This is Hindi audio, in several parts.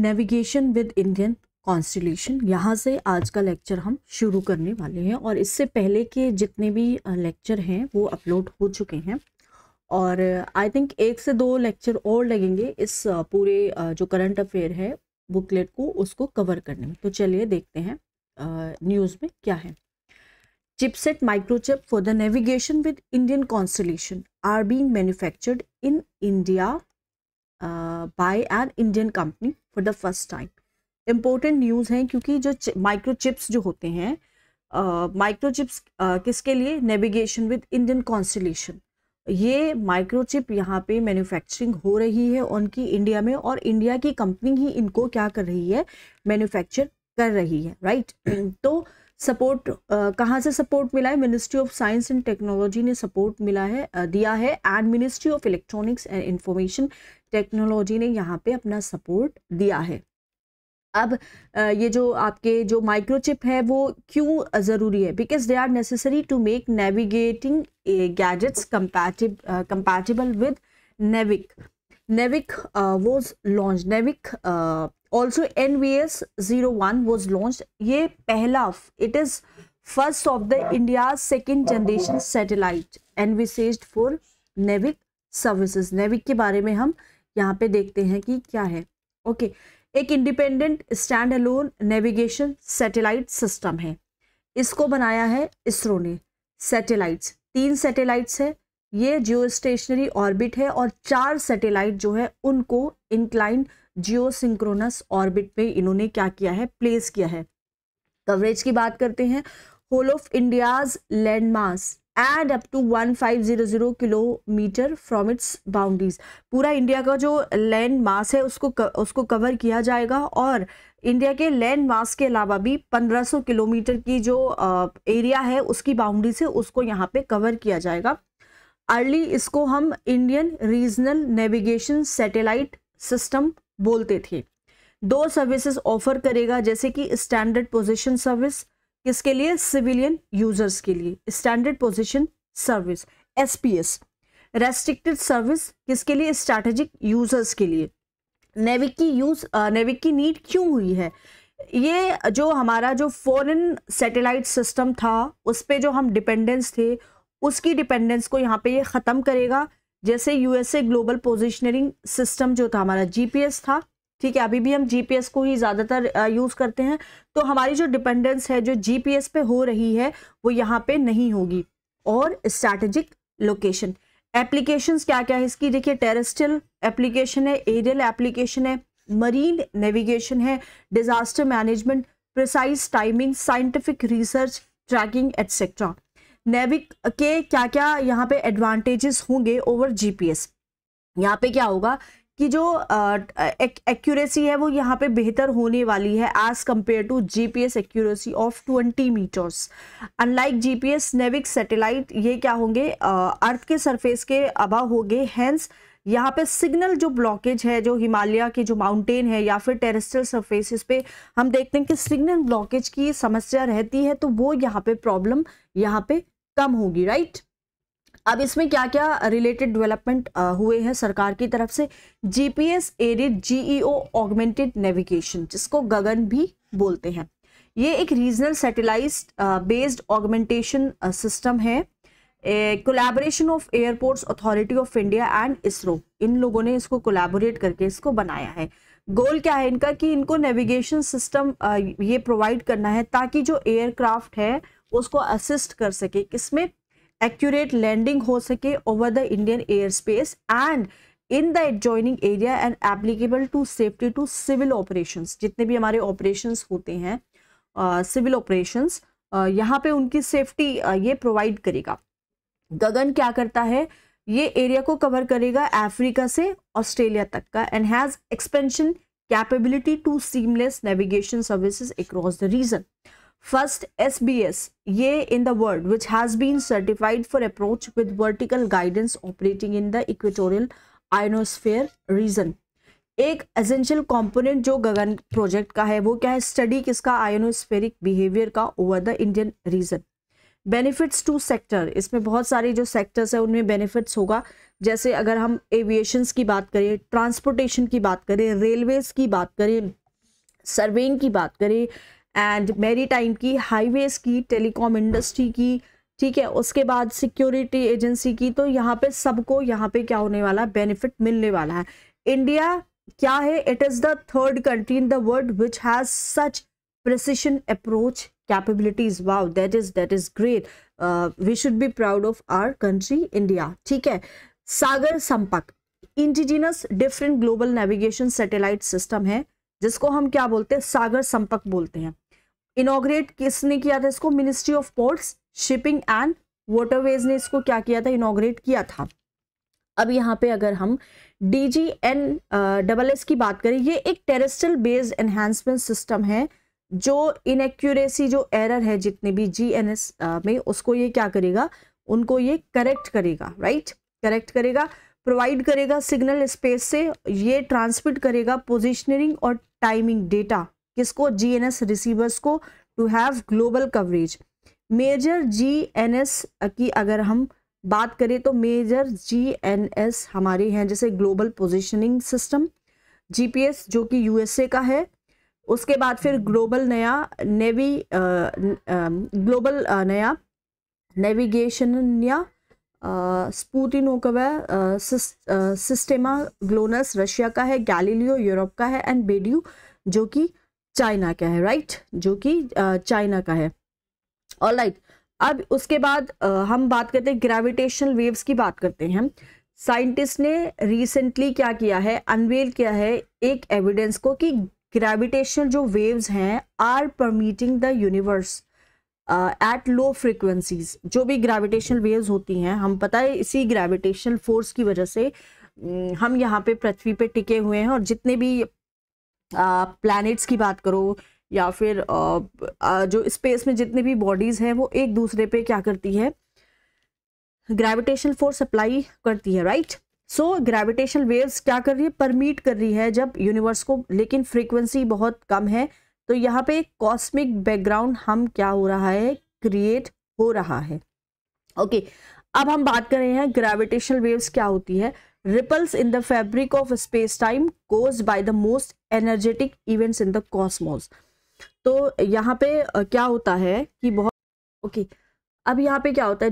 नेविगेशन विद इंडियन कॉन्स्टिलेशन, यहाँ से आज का लेक्चर हम शुरू करने वाले हैं। और इससे पहले के जितने भी लेक्चर हैं वो अपलोड हो चुके हैं और आई थिंक 1 से 2 लेक्चर और लगेंगे इस पूरे जो करंट अफेयर है बुकलेट को उसको कवर करने में। तो चलिए देखते हैं न्यूज़ में क्या है। Chipset microchip for the navigation with Indian constellation are being manufactured in India by an Indian company for the first time. Important news है क्योंकि जो माइक्रोचिप्स जो होते हैं माइक्रोचिप्स किसके लिए, नेविगेशन विद इंडियन कॉन्स्टिलेशन। ये माइक्रोचिप यहाँ पे मैन्युफैक्चरिंग हो रही है उनकी इंडिया में और इंडिया की कंपनी ही इनको क्या कर रही है, मैन्युफैक्चर कर रही है, राइट। तो सपोर्ट कहाँ से सपोर्ट मिला है, ministry of science and technology ने सपोर्ट मिला है दिया है and ministry of electronics and information technology ने यहाँ पे अपना सपोर्ट दिया है। अब ये जो आपके जो माइक्रोचिप है वो क्यों ज़रूरी है, because they are necessary to make navigating gadgets compatible with NAVIC. NAVIC was launched. NAVIC also NVS-01 was launched. ये पहला, it is first of the India's second generation satellite envisaged for NAVIC services. NAVIC के बारे में हम यहाँ पे देखते हैं कि क्या है। ओके, एक independent stand alone navigation satellite system है। इसको बनाया है इसरो ने। सैटेलाइट्स 3 सैटेलाइट्स है, ये जियो स्टेशनरी ऑर्बिट है और 4 सैटेलाइट जो है उनको इंक्लाइन जियो सिंक्रोनस ऑर्बिट पे इन्होंने क्या किया है, प्लेस किया है। कवरेज की बात करते हैं, whole of India's land mass and up to 1500 kilometre from its boundaries. पूरा इंडिया का जो लैंड मास है उसको कवर किया जाएगा और इंडिया के लैंड मास के अलावा भी 1500 किलोमीटर की जो एरिया है उसकी बाउंड्री से उसको यहाँ पे कवर किया जाएगा। अर्ली इसको हम Indian regional navigation satellite system बोलते थे। 2 सर्विसेज ऑफर करेगा, जैसे कि स्टैंडर्ड पोजीशन सर्विस, किसके लिए, सिविलियन यूजर्स के लिए, standard position service SPS। Restricted service किसके लिए, स्ट्रैटेजिक यूजर्स के लिए। नेविक की नीड क्यों हुई है, ये जो हमारा जो फॉरेन सैटेलाइट सिस्टम था उस पे जो हम डिपेंडेंस थे उसकी डिपेंडेंस को यहाँ पे ये ख़त्म करेगा। जैसे USA ग्लोबल पोजिशनरिंग सिस्टम जो था हमारा GPS था, ठीक है, अभी भी हम GPS को ही ज़्यादातर यूज़ करते हैं, तो हमारी जो डिपेंडेंस है जो GPS पे हो रही है वो यहाँ पे नहीं होगी। और स्ट्रैटेजिक लोकेशन एप्लीकेशंस क्या क्या है इसकी, देखिए, टेरेस्ट्रियल एप्लीकेशन है, एरियल एप्लीकेशन है, मरीन नेविगेशन है, disaster management, precise timing, scientific research, tracking etcetera. NavIC के क्या क्या यहाँ पे एडवांटेजेस होंगे ओवर GPS। यहाँ पे क्या होगा कि जो एक्यूरेसी है वो यहाँ पे बेहतर होने वाली है as compare to GPS accuracy of 20 metres. Unlike GPS NavIC satellite ये क्या होंगे, अर्थ के सरफेस के अबव होंगे, हेंस यहाँ पे सिग्नल जो ब्लॉकेज है, जो हिमालय के जो माउंटेन है या फिर टेरेस्ट्रियल सरफेसेस पे हम देखते हैं कि सिग्नल ब्लॉकेज की समस्या रहती है, तो वो यहाँ पे प्रॉब्लम यहाँ पे कम होगी, राइट। अब इसमें क्या क्या रिलेटेड डेवलपमेंट हुए हैं सरकार की तरफ से, GPS aided GEO augmented navigation, जिसको गगन भी बोलते हैं। ये एक regional satellite based augmentation system है, collaboration of airports authority of India and ISRO, इन लोगों ने इसको कोलैबोरेट करके इसको बनाया है। गोल क्या है इनका कि इनको नेविगेशन सिस्टम ये प्रोवाइड करना है ताकि जो एयरक्राफ्ट है उसको असिस्ट कर सके, किसमें, एक्यूरेट लैंडिंग हो सके over the Indian air space and in the adjoining area and applicable to safety to civil operations. जितने भी हमारे ऑपरेशंस होते हैं सिविल ऑपरेशंस, यहाँ पे उनकी सेफ्टी ये प्रोवाइड करेगा। गगन क्या करता है, ये एरिया को कवर करेगा अफ्रीका से ऑस्ट्रेलिया तक का and has expansion capability to seamless navigation services across the region. First SBS ये in the world which has been certified for approach with vertical guidance operating in the equatorial ionosphere region। एक एसेंशियल कंपोनेंट जो गगन प्रोजेक्ट का है वो क्या है, स्टडी किसका, आयोनोस्फेरिक बिहेवियर का over the Indian region. Benefits to sector, इसमें बहुत सारे जो सेक्टर्स है उनमें बेनिफिट्स होगा। जैसे अगर हम एविएशंस की बात करें, ट्रांसपोर्टेशन की बात करें, रेलवेज की बात करें, सर्वेइंग की बात करें, एंड मैरीटाइम की, हाईवेज की, टेलीकॉम इंडस्ट्री की, ठीक है, उसके बाद सिक्योरिटी एजेंसी की, तो यहाँ पे सबको यहाँ पे क्या होने वाला है, बेनिफिट मिलने वाला है। इंडिया क्या है, it is the third country in the world which has such precision approach capabilities. Wow, that is great, we should be proud of our country India. ठीक है, Sagar Sampark indigenous different global navigation satellite system है, जिसको हम क्या बोलते हैं, सागर संपर्क बोलते हैं। इनॉग्रेट किसने किया था इसको, ministry of ports, shipping and waterways ने इसको क्या किया था, इनॉग्रेट किया था। अब यहाँ पे अगर हम DGNSS की बात करें, ये एक टेरेस्ट्रियल बेस्ड एनहांसमेंट सिस्टम है, जो इनएक्यूरेसी, जो एरर है जितने भी GNS में, उसको ये क्या करेगा, उनको ये करेक्ट करेगा, राइट, करेक्ट करेगा, प्रोवाइड करेगा सिग्नल स्पेस से, ये ट्रांसमिट करेगा पोजिशनिंग और टाइमिंग डेटा, किसको, GNS रिसीवर्स को, to have global coverage. Major GNS की अगर हम बात करें तो मेजर GNS हमारे हैं जैसे ग्लोबल पोजिशनिंग सिस्टम, GPS जो कि USA का है, उसके बाद फिर ग्लोबल नया नेविगेशन या स्पुटिनोवा सिस्टेमा ग्लोनस रशिया का है, गैलीलियो यूरोप का है, एंड बेड्यू जो कि चाइना का है, राइट, जो कि चाइना का है। ऑलराइट, अब उसके बाद हम बात करते हैं ग्रेविटेशनल वेव्स की बात करते हैं। साइंटिस्ट ने रिसेंटली क्या किया है, अनवेल किया है एक एविडेंस को कि ग्रेविटेशनल जो वेव्स हैं are permeating the universe at low frequencies. जो भी ग्रेविटेशनल वेव्स होती हैं, हम पता है इसी ग्रेविटेशनल फोर्स की वजह से हम यहाँ पे पृथ्वी पे टिके हुए हैं, और जितने भी प्लैनेट्स की बात करो या फिर जो स्पेस में जितने भी बॉडीज हैं, वो एक दूसरे पे क्या करती है, ग्रेविटेशनल फोर्स अप्लाई करती है, राइट। सो ग्रेविटेशनल वेव्स क्या कर रही है, परमीट कर रही है जब यूनिवर्स को, लेकिन फ्रीक्वेंसी बहुत कम है, तो यहाँ पे कॉस्मिक बैकग्राउंड हम क्या हो रहा है, क्रिएट हो रहा है। ओके, अब हम बात कर रहे हैं ग्रेविटेशनल वेव्स क्या होती है। Ripples in the fabric of space time caused by the most energetic events in the cosmos. तो यहाँ पे क्या होता है कि बहुत ओके, अब यहाँ पे क्या होता है,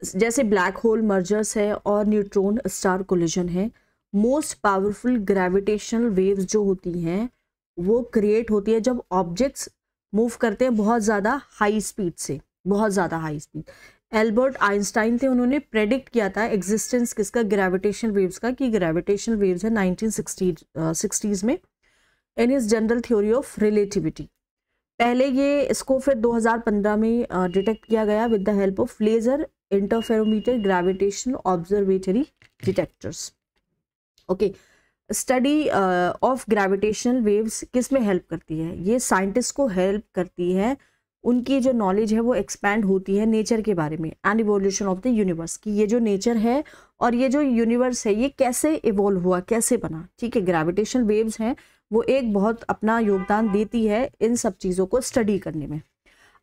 जैसे ब्लैक होल मर्जर्स है और न्यूट्रॉन स्टार कोलिजन है, मोस्ट पावरफुल ग्रेविटेशनल वेव्स जो होती हैं वो क्रिएट होती है जब ऑब्जेक्ट्स मूव करते हैं बहुत ज़्यादा हाई स्पीड से, बहुत ज़्यादा हाई स्पीड। एल्बर्ट आइंस्टाइन थे, उन्होंने प्रेडिक्ट किया था एग्जिस्टेंस किसका, ग्रेविटेशनल वेव्स का, कि ग्रेविटेशनल वेव्स है 1960s में, in his general theory of relativity. पहले ये इसको फिर 2015 में डिटेक्ट किया गया with the help of laser interferometer gravitational observatory detectors. Okay, study of gravitational waves किस में हेल्प करती है, ये साइंटिस्ट को हेल्प करती है, उनकी जो नॉलेज है वो एक्सपैंड होती है नेचर के बारे में, and evolution of the universe, की ये जो नेचर है और ये जो यूनिवर्स है ये कैसे इवोल्व हुआ, कैसे बना। ठीक है, ग्रेविटेशनल वेव्स हैं वो एक बहुत अपना योगदान देती है इन सब चीज़ों को स्टडी करने में।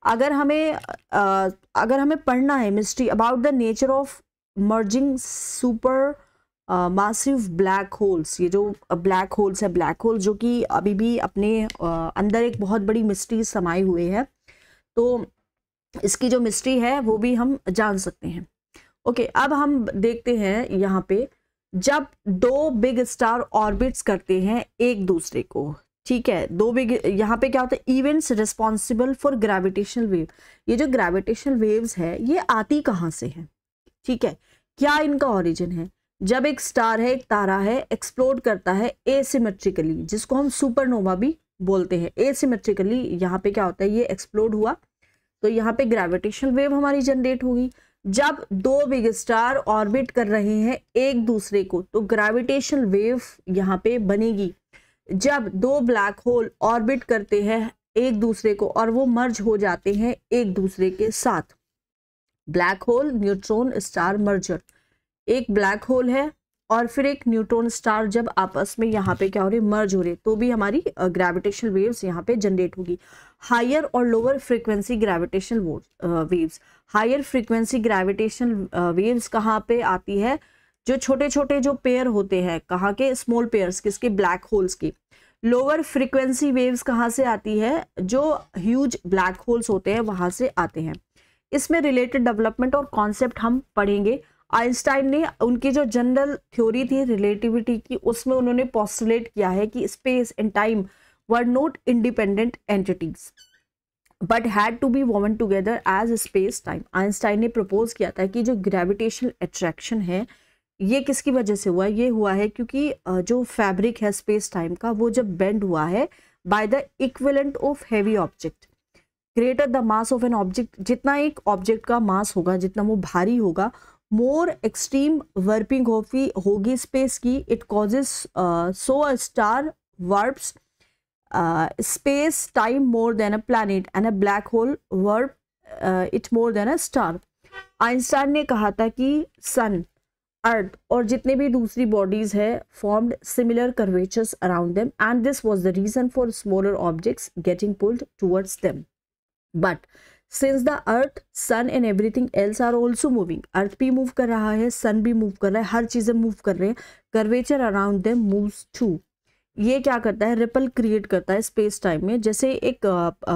अगर हमें पढ़ना है mystery about the nature of merging super massive black holes, ये जो ब्लैक होल्स है, ब्लैक होल जो कि अभी भी अपने अंदर एक बहुत बड़ी मिस्ट्री समाये हुए है, तो इसकी जो मिस्ट्री है वो भी हम जान सकते हैं। ओके, अब हम देखते हैं यहाँ पे, जब दो बिग स्टार ऑर्बिट्स करते हैं एक दूसरे को, ठीक है, दो बिग, यहाँ पे क्या होता है, events responsible for gravitational wave. ये जो ग्रेविटेशनल वेव्स है ये आती कहाँ से है, ठीक है, क्या इनका ओरिजिन है। जब एक स्टार है, एक तारा है, एक्सप्लोड करता है एसिमेट्रिकली, जिसको हम सुपरनोवा भी बोलते हैं, एसिमेट्रिकली यहाँ पे क्या होता है, ये एक्सप्लोड हुआ तो यहाँ पे ग्रेविटेशनल वेव हमारी जनरेट होगी। जब दो बिग स्टार ऑर्बिट कर रहे हैं एक दूसरे को तो ग्रेविटेशनल वेव यहाँ पे बनेगी। जब दो ब्लैक होल ऑर्बिट करते हैं एक दूसरे को और वो मर्ज हो जाते हैं एक दूसरे के साथ, black hole neutron star merger, एक ब्लैक होल है और फिर एक न्यूट्रॉन स्टार जब आपस में यहाँ पे क्या हो रहे, मर्ज हो रहे, तो भी हमारी ग्रेविटेशनल वेव्स यहाँ पे जनरेट होगी। हायर और lower frequency gravitational waves, higher frequency gravitational waves कहाँ पे आती है, जो छोटे छोटे जो पेयर होते हैं, कहाँ के, स्मॉल पेयर्स, किसके, ब्लैक होल्स की। लोअर फ्रीक्वेंसी वेव्स कहाँ से आती है, जो ह्यूज ब्लैक होल्स होते हैं वहां से आते हैं। इसमें रिलेटेड डेवलपमेंट और कॉन्सेप्ट हम पढ़ेंगे। आइंस्टाइन ने उनकी जो जनरल थ्योरी थी रिलेटिविटी की, उसमें उन्होंने पोस्टुलेट किया है कि space and time were not independent entities but had to be woven together as space time. Einstein ने प्रपोज किया था कि जो ग्रेविटेशनल अट्रैक्शन है ये किसकी वजह से हुआ, ये हुआ है क्योंकि जो फैब्रिक है स्पेस टाइम का, वो जब बेंड हुआ है by the equivalent of heavy object greater the mass of an object, जितना एक ऑब्जेक्ट का मास होगा, जितना वो भारी होगा, मोर एक्सट्रीम वर्पिंग होगी स्पेस की, it causes so a star warps space time more than a planet and a black hole warp it more than a star. Einstein ने कहा था कि सन, अर्थ और जितने भी दूसरी बॉडीज है formed similar curvatures around them and this was the reason for smaller objects getting pulled towards them. But since the earth, sun and everything else are also moving, earth भी मूव कर रहा है, सन भी मूव कर रहा है, हर चीजें मूव कर रहे हैं, curvature around them moves too. ये क्या करता है, रिपल क्रिएट करता है स्पेस टाइम में। जैसे एक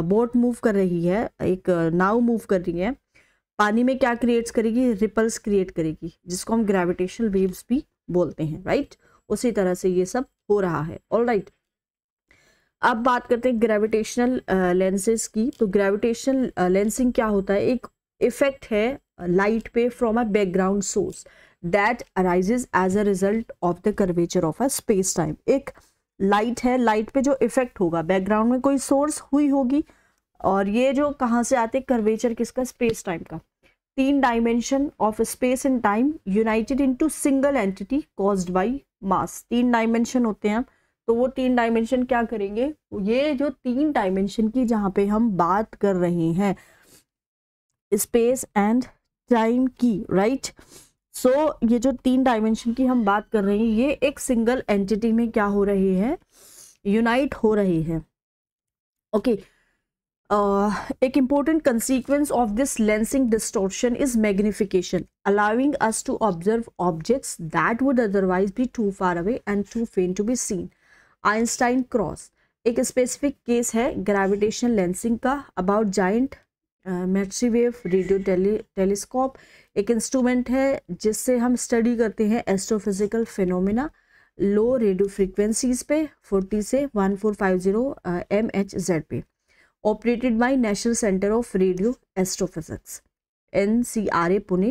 बोट मूव कर रही है, एक नाव मूव कर रही है, पानी में क्या क्रिएट्स करेगी, रिपल्स क्रिएट करेगी, जिसको हम ग्रेविटेशनल वेव्स भी बोलते हैं, राइट। उसी तरह से ये सब हो रहा है, ऑलराइट। अब बात करते हैं ग्रेविटेशनल लेंसेज की। तो ग्रेविटेशनल लेंसिंग क्या होता है, एक इफेक्ट है लाइट पे from a background source that arises as a result of the curvature of a space time. एक लाइट है, लाइट पे जो इफेक्ट होगा, बैकग्राउंड में कोई सोर्स हुई होगी, और ये जो कहाँ से आते, कर्वेचर किसका, स्पेस टाइम का। 3 dimension of space and time United into single entity caused by mass. 3 dimension होते हैं, तो वो 3 डायमेंशन क्या करेंगे, ये जो 3 डायमेंशन की जहाँ पे हम बात कर रहे हैं स्पेस एंड टाइम की, राइट। सो ये जो 3 डायमेंशन की हम बात कर रहे हैं, ये एक सिंगल एंटिटी में क्या हो रही है, यूनाइट हो रही है, ओके। एक important consequence of this lensing distortion is magnification, allowing us to observe objects that would otherwise be too far away and too faint to be seen. Einstein cross एक स्पेसिफिक केस है ग्रेविटेशनल लेंसिंग का अबाउट जाइंट मैक्सीवेव रेडियो टेलीस्कोप। एक इंस्ट्रूमेंट है जिससे हम स्टडी करते हैं एस्ट्रोफिजिकल फिनोमिना लो रेडियो फ्रीक्वेंसीज पे 40 से 1450 MHz पे, operated by National Center of Radio Astrophysics NCRA Pune.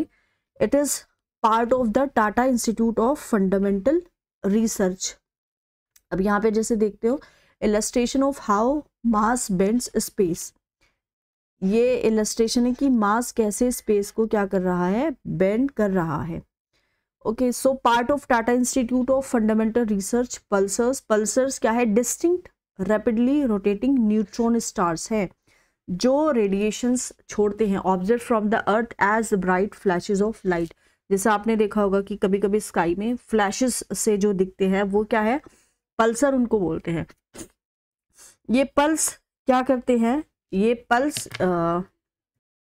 It is part of the Tata Institute of Fundamental Research. अब यहाँ पे जैसे देखते हो illustration of how mass bends space, ये illustration है कि मास कैसे स्पेस को क्या कर रहा है, बेंड कर रहा है, okay. So part of Tata institute of fundamental research pulsars. Pulsars क्या है, distinct rapidly rotating neutron stars हैं जो रेडिएशंस छोड़ते हैं, observe from the earth as bright flashes of light. जैसे आपने देखा होगा कि कभी कभी स्काई में फ्लैशेस से जो दिखते हैं वो क्या है, पल्सर उनको बोलते हैं। ये पल्स क्या करते हैं, ये पल्स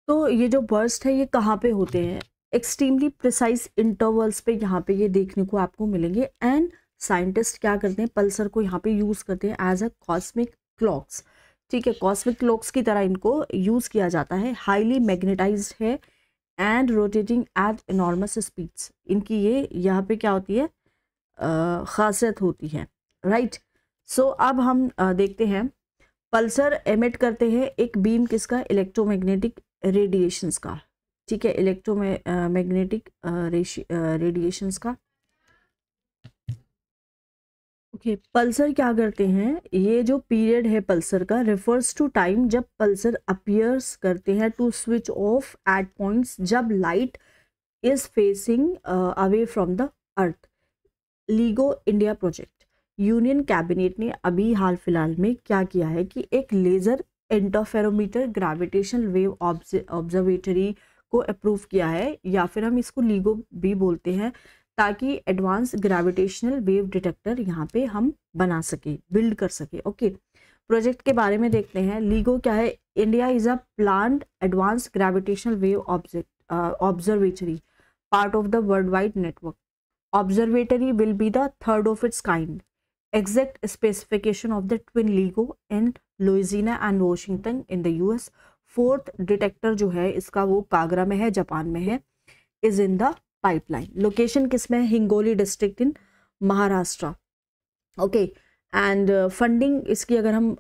तो ये जो बर्स्ट है ये कहाँ पे होते हैं, एक्सट्रीमली प्रिसाइज इंटरवल्स पे यहाँ पे ये देखने को आपको मिलेंगे। एंड साइंटिस्ट क्या करते हैं, पल्सर को यहाँ पे यूज़ करते हैं एज अ कॉस्मिक क्लॉक्स, ठीक है, कॉस्मिक क्लॉक्स की तरह इनको यूज़ किया जाता है। हाईली मैग्नेटाइज्ड है and rotating at enormous speeds, इनकी ये यहाँ पे क्या होती है, खासियत होती है, राइट। सो अब हम देखते हैं पल्सर एमिट करते हैं एक बीम किसका, इलेक्ट्रोमैग्नेटिक रेडिएशंस का, ठीक है, इलेक्ट्रोमैग्नेटिक रेडिएशंस का, ओके। पल्सर क्या करते हैं, ये जो पीरियड है पल्सर का रिफर्स टू टाइम जब पल्सर अपीयर्स करते हैं to switch off at points जब light is facing away from the earth. LIGO India project, union cabinet ने अभी हाल फिलहाल में क्या किया है कि एक laser interferometer gravitational wave observatory को अप्रूव किया है, या फिर हम इसको लीगो भी बोलते हैं, ताकि एडवांस ग्रेविटेशनल वेव डिटेक्टर यहाँ पे हम बना सके, बिल्ड कर सके। ओके, प्रोजेक्ट के बारे में देखते हैं। LIGO क्या है? India is a planned advance gravitational wave observatory, part of the world wide network. Observatory will be the third of its kind. Exact specification of the twin LIGO in Louisiana and Washington in the US. Fourth detector जो है इसका वो कागरा में है, जापान में है, is in the pipeline. Location किस में है? Hingoli district in Maharashtra. Okay, and funding इसकी अगर हम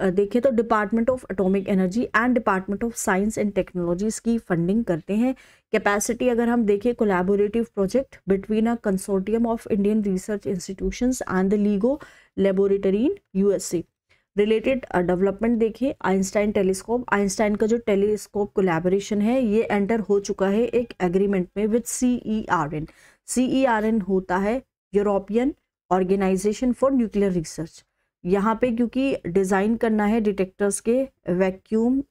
देखें तो department of atomic energy and department of science and technology इसकी फंडिंग करते हैं। कैपेसिटी अगर हम देखें, collaborative project between a consortium of Indian research institutions and the LIGO laboratory in USA। Related development देखिए, आइंस्टाइन टेलीस्कोप। आइंस्टाइन का जो टेलीस्कोप कोलैबोरेशन है ये एंटर हो चुका है एक एग्रीमेंट में विद CERN। CERN होता है European organisation for nuclear research. यहाँ पे क्योंकि डिज़ाइन करना है डिटेक्टर्स के वैक्यूम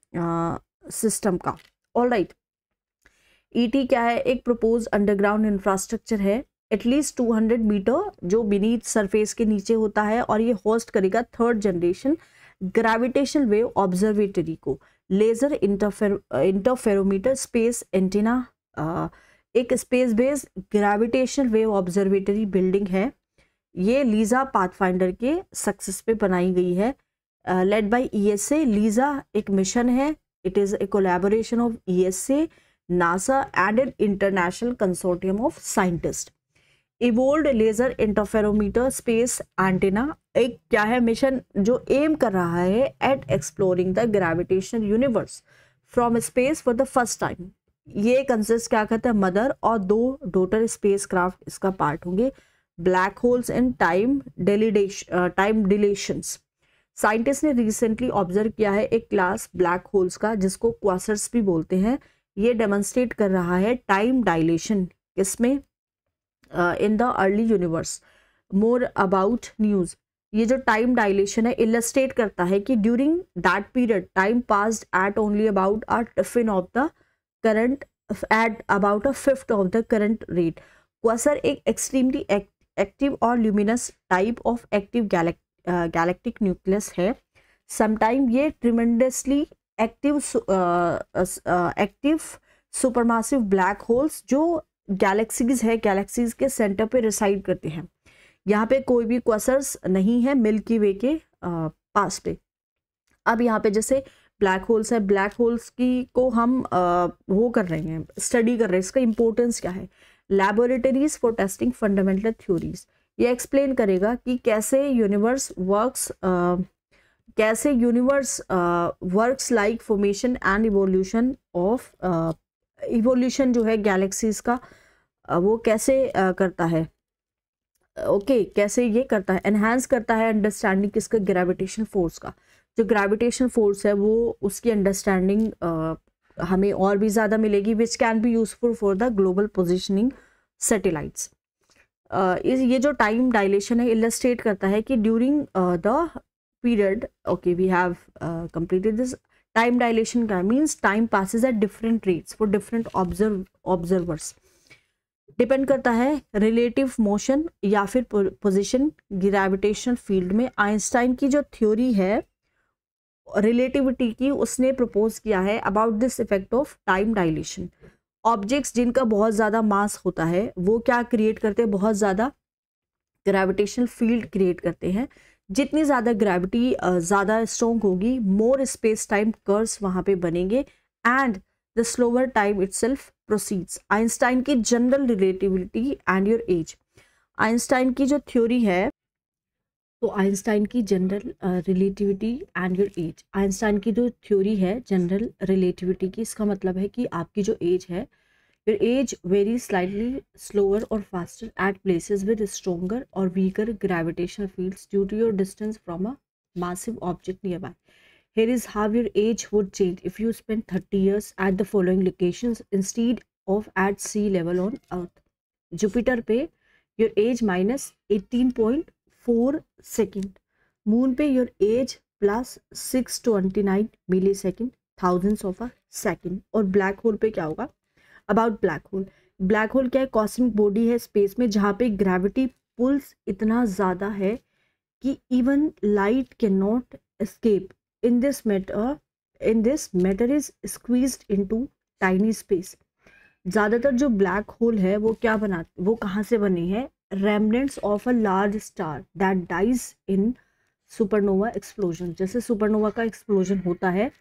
सिस्टम का। ऑल राइट, ET क्या है? एक प्रपोज अंडरग्राउंड इंफ्रास्ट्रक्चर है एटलीस्ट 200 मीटर जो बीनीथ सरफेस के नीचे होता है, और ये होस्ट करेगा third generation gravitational wave observatory को। लेजर इंटरफेरोमीटर स्पेस एंटीना, एक space based gravitational wave observatory building है। ये लीजा पाथफाइंडर के सक्सेस पे बनाई गई है, लेड बाय ESA। लीजा एक मिशन है, it is a collaboration of ESA, NASA and an international consortium of scientist. Evolved laser interferometer space antenna एक क्या है? मिशन जो एम कर रहा है at exploring the gravitational universe from space for the first time. ये कंसिस्ट क्या करता है? मदर और 2 डॉटर स्पेस क्राफ्ट इसका पार्ट होंगे। Black holes and time dilations. Scientist ने रिसेंटली ऑब्जर्व किया है एक क्लास ब्लैक होल्स का जिसको क्वासर्स भी बोलते हैं। ये डेमोन्स्ट्रेट कर रहा है टाइम डायलेशन किसमें? In the early universe. More about news, ये जो टाइम डायलेशन है इलस्ट्रेट करता है कि during that period time passed at only about a fifth of the current at about a fifth of the current rate. Quasar एक एक्सट्रीमली एक्टिव और luminous type of active galactic nucleus है। समटाइम ये tremendously active supermassive black holes जो गैलेक्सीज है, गैलेक्सीज के सेंटर पे रिसाइड करते हैं। यहाँ पे कोई भी क्वासर्स नहीं है मिल्की वे के पास पे। अब यहाँ पे जैसे ब्लैक होल्स है, ब्लैक होल्स की को हम वो कर रहे हैं, स्टडी कर रहे हैं, इसका इंपॉर्टेंस क्या है। Laboratories for testing fundamental theories, ये एक्सप्लेन करेगा कि कैसे universe works like formation and evolution of evolution जो है गैलेक्सीज का वो कैसे करता है। ओके, कैसे ये करता है, एनहांस करता है अंडरस्टैंडिंग किसका? ग्रेविटेशन फोर्स का। जो ग्रेविटेशन फोर्स है वो उसकी अंडरस्टैंडिंग हमें और भी ज़्यादा मिलेगी, which can be useful for the global positioning satellites. ये जो टाइम डायलेशन है इलस्ट्रेट करता है कि during the period, okay we have completed this. Time dilation का means time passes at different rates for different observers. Depend करता है रिलेटिव मोशन या फिर पोजिशन ग्रेविटेशनल फील्ड में। आइंस्टाइन की जो थ्योरी है रिलेटिविटी की उसने प्रपोज किया है about this effect of time dilation. Objects जिनका बहुत ज़्यादा मास होता है वो क्या क्रिएट करते हैं? बहुत ज़्यादा ग्रेविटेशनल फील्ड क्रिएट करते हैं। जितनी ज़्यादा ग्रेविटी ज़्यादा स्ट्रॉन्ग होगी, मोर स्पेस टाइम कर्व्स वहाँ पे बनेंगे and the slower time itself proceeds. Einstein की general relativity and your age. Einstein की जो थ्योरी है, तो आइंस्टाइन की general relativity and your age, Einstein की जो थ्योरी है जनरल रिलेटिविटी की, इसका मतलब है कि आपकी जो एज है, your age very slightly slower or faster at places with stronger or weaker gravitational fields due to your distance from a massive object nearby. Here is how your age would change if you spend 30 years at the following locations instead of at sea level on Earth. Jupiter पे your age minus 18.4 second. Moon पे your age plus 629 millisecond, thousands of a second. और black hole पे क्या होगा? About black hole. Black hole क्या है? कॉस्मिक बॉडी है स्पेस में जहाँ पे ग्रेविटी पुल्स इतना ज़्यादा है कि even light can not escape in this matter is squeezed into tiny space. ज़्यादातर जो ब्लैक होल है वो कहाँ से बनी है? Remnants of a large star that dies in supernova explosion. जैसे सुपरनोवा का एक्सप्लोजन होता है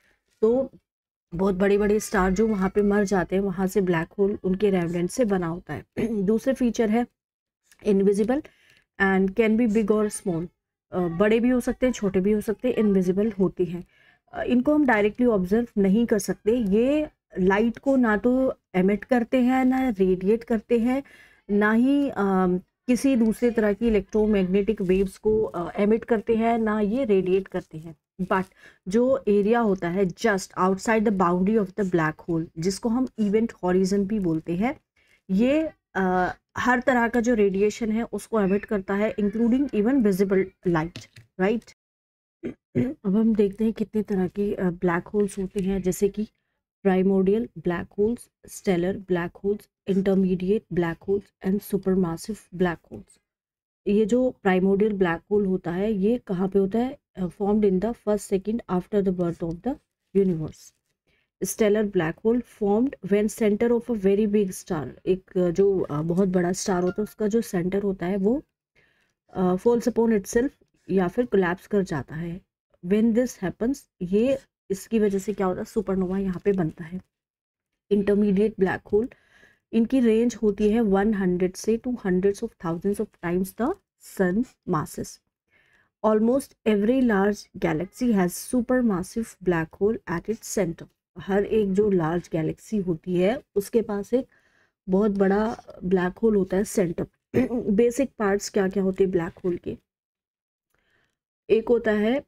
तो बहुत बड़े बड़े स्टार जो वहाँ पे मर जाते हैं, वहाँ से ब्लैक होल उनके रेमनेंट से बना होता है। दूसरे फीचर है invisible and can be big और स्मॉल। बड़े भी हो सकते हैं, छोटे भी हो सकते हैं, इनविजिबल होती हैं। इनको हम डायरेक्टली ऑब्जर्व नहीं कर सकते। ये लाइट को ना तो एमिट करते हैं, ना रेडिएट करते हैं, ना ही किसी दूसरे तरह की इलेक्ट्रोमैग्नेटिक वेव्स को एमिट करते हैं, ना ये रेडिएट करते हैं। बट जो एरिया होता है just outside the boundary of the black whole, जिसको हम इवेंट हॉरिजन भी बोलते हैं, ये हर तरह का जो रेडिएशन है उसको एमिट करता है, including even visible light, right. अब हम देखते हैं कितने तरह की ब्लैक होल्स होते हैं, जैसे कि primordial black holes, stellar black holes, intermediate black holes and supermassive black holes. ये जो प्राइमोर्डियल ब्लैक होल होता है ये कहाँ पे होता है? Formed in the first second after the birth of the universe. Stellar black hole formed when centre of a very big star, एक जो बहुत बड़ा स्टार होता है उसका जो सेंटर होता है वो फॉल्स अपॉन इटसेल्फ या फिर कोलैप्स कर जाता है। व्हेन दिस हैपन्स, ये इसकी वजह से क्या होता है? सुपरनोवा यहाँ पे बनता है। इंटरमीडिएट ब्लैक होल, इनकी रेंज होती है 100 से 200 of thousands of times the sun masses. Almost every large galaxy has supermassive black hole at its centre. हर एक जो लार्ज गैलेक्सी होती है उसके पास एक बहुत बड़ा ब्लैक होल होता है सेंटर। बेसिक पार्ट्स क्या क्या होते हैं ब्लैक होल के? एक होता है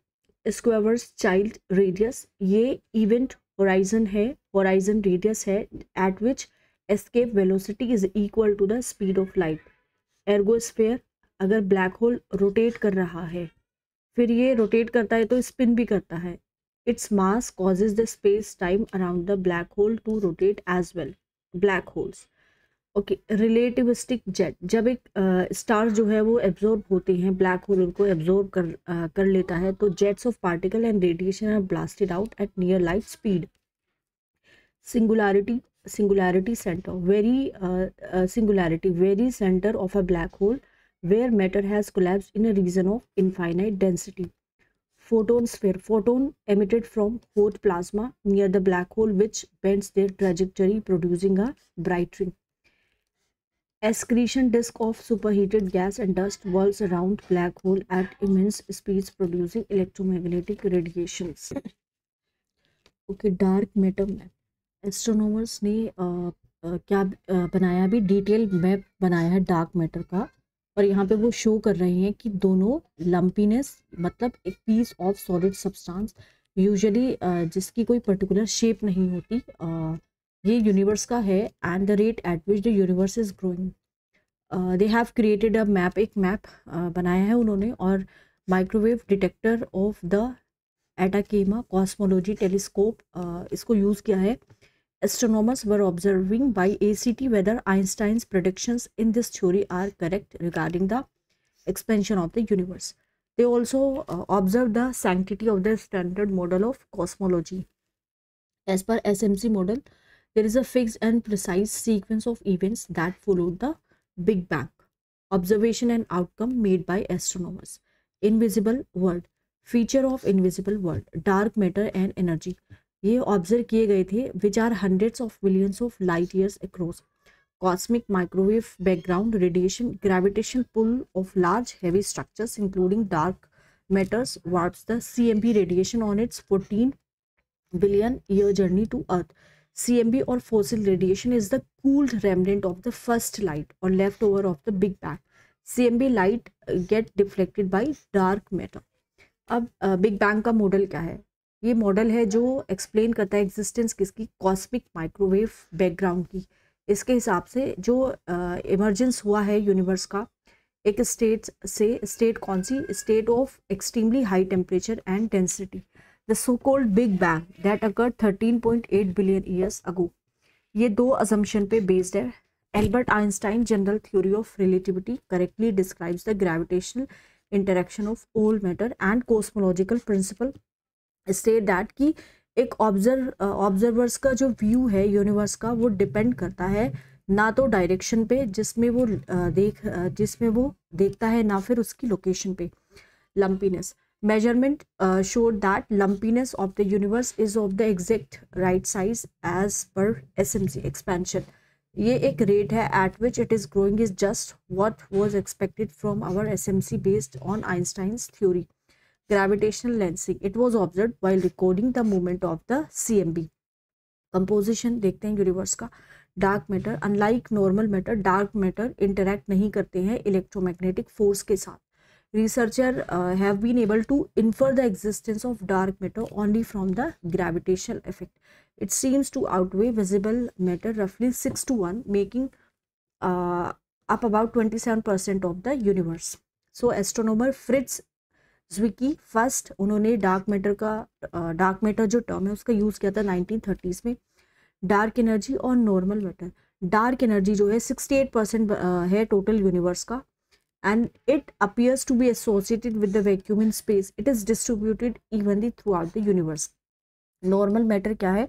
स्क्वेवर्स चाइल्ड रेडियस, ये इवेंट होराइजन है, होराइजन रेडियस है at which escape velocity is equal to the speed of light. Ergosphere, अगर ब्लैक होल रोटेट कर रहा है, फिर ये रोटेट करता है तो स्पिन भी करता है, its mass causes the space time around the black hole to rotate as well. Black holes, okay. Relativistic jet, जब एक स्टार जो है वो एब्जॉर्ब होते हैं, ब्लैक होल उनको एब्जॉर्ब कर लेता है, तो jets of particle and radiation are blasted out at near light speed. Singularity centre, very centre of a black hole where matter has collapsed in a region of infinite density. Photon sphere, photon emitted from hot plasma near the black hole which bends their trajectory producing a bright ring. Accretion disk of superheated gas and dust whirls around black hole at immense speeds producing electromagnetic radiations. Okay, dark matter map. Astronomers ने क्या बनाया? भी डिटेल मैप बनाया है डार्क मैटर का, और यहाँ पे वो शो कर रहे हैं कि दोनों लंपीनेस, मतलब एक piece of solid substance usually जिसकी कोई पर्टिकुलर शेप नहीं होती, ये यूनिवर्स का है, and the rate at which the universe is growing. They have created a map, एक मैप बनाया है उन्होंने, और microwave detector of the Atacama cosmology telescope इसको यूज़ किया है। Astronomers were observing by ACT whether Einstein's predictions in this theory are correct regarding the expansion of the universe. They also observed the sanctity of the standard model of cosmology. As per SMC model, there is a fixed and precise sequence of events that followed the Big Bang. Observation and outcome made by astronomers. Invisible world. Feature of invisible world. Dark matter and energy. ये ऑब्जर्व किए गए थे which are hundreds of millions of light years across. Cosmic microwave background radiation, gravitation pull of large heavy structures including dark matters warps the CMB radiation on its 14 billion year journey to earth. CMB or fossil radiation is the cooled remnant of the first light और leftover of the big bang. CMB light get deflected by dark matter. अब बिग बैंग का मॉडल क्या है? ये मॉडल है जो एक्सप्लेन करता है एग्जिस्टेंस किसकी? कॉस्मिक माइक्रोवेव बैकग्राउंड की। इसके हिसाब से जो इमर्जेंस हुआ है यूनिवर्स का एक स्टेट से, स्टेट कौन सी? State of extremely high temperature and density, the so called big bang that occurred 13.8 billion years ago. ये दो असम्पशन पे बेस्ड है। Albert Einstein general theory of relativity correctly describes the gravitational interaction of all matter and cosmological principle state that कि एक ऑब्जर्वर्स का जो व्यू है यूनिवर्स का वो डिपेंड करता है ना तो डायरेक्शन पे जिसमें वो देखता है, ना फिर उसकी लोकेशन पे. लंपीनेस measurement showed that lumpiness of the universe is of the exact right size as per SMC expansion. ये एक रेट है at which it is growing is just what was expected from our SMC based on Einstein's theory. Gravitational lensing, it was observed while recording the movement of the CMB. Composition देखते हैं यूनिवर्स का. Dark matter, unlike normal matter, dark matter interact नहीं करते हैं इलेक्ट्रोमैग्नेटिक फोर्स के साथ. Researchers have been able to infer the existence of dark matter only from the gravitational effect. It seems to outweigh visible matter roughly 6 to 1, making up about 27% of the universe. So astronomer Fritz Zwicky first उन्होंने डार्क मैटर जो टर्म है उसका यूज़ किया था 1930s में. डार्क एनर्जी और नॉर्मल मैटर. डार्क एनर्जी जो है 68% है टोटल यूनिवर्स का, and it appears to be associated with the vacuum in space. It is distributed evenly throughout the universe. Normal matter क्या है?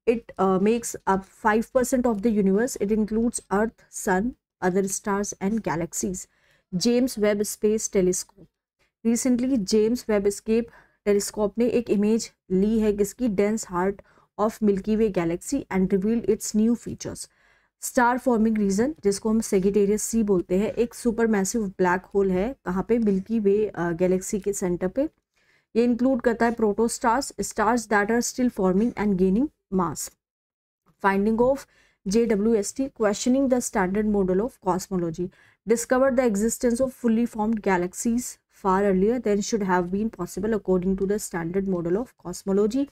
It makes up 5% of the universe. It includes Earth, Sun, other stars and galaxies. James Webb Space Telescope. Recently James Webb Space Telescope ने एक इमेज ली है किसकी, dense heart of Milky Way galaxy and revealed its new features. Star forming region जिसको हम सेगिटेरियस सी बोलते हैं, एक सुपर मैसिव ब्लैक होल है कहाँ पे, मिल्की वे गैलेक्सी के सेंटर पे. ये इंक्लूड करता है protostars, stars that are still forming and gaining mass. Finding of JWST, questioning the standard model of cosmology, discovered the existence of fully formed galaxies far earlier than should have been possible according to the standard model of cosmology.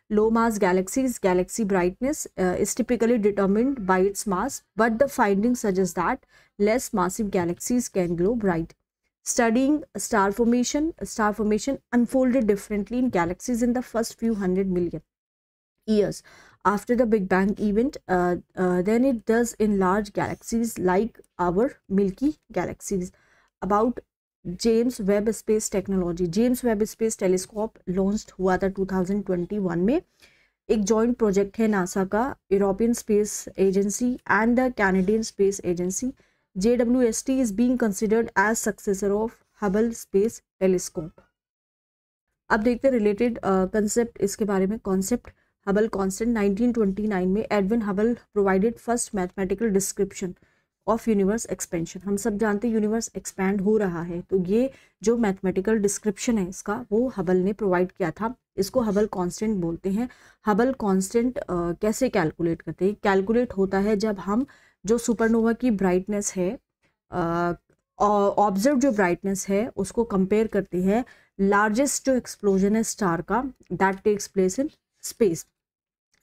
Low mass galaxies, galaxy brightness is typically determined by its mass, but the findings suggest that less massive galaxies can glow bright. Studying star formation unfolded differently in galaxies in the first few 100 million years after the Big Bang event than it does in large galaxies like our Milky galaxies. About James Webb space technology. James Webb space telescope launch हुआ था 2021 में. एक जॉइंट प्रोजेक्ट है नासा का, European space agency and the Canadian space agency. JWST is being considered as successor of Hubble space telescope. अब देखते हैं रिलेटेड कंसेप्ट इसके बारे में. Concept Hubble constant. 1929 में Edwin Hubble provided first mathematical description of universe expansion. हम सब जानते हैं यूनिवर्स एक्सपैंड हो रहा है, तो ये जो मैथमेटिकल डिस्क्रिप्शन है इसका वो हबल ने प्रोवाइड किया था. इसको हबल कांस्टेंट बोलते हैं. हबल कांस्टेंट कैसे कैलकुलेट करते हैं? कैलकुलेट होता है जब हम जो सुपरनोवा की ब्राइटनेस है, ऑब्जर्व जो ब्राइटनेस है उसको कंपेयर करते हैं लार्जेस्ट जो एक्सप्लोजन है स्टार का, that takes place in space.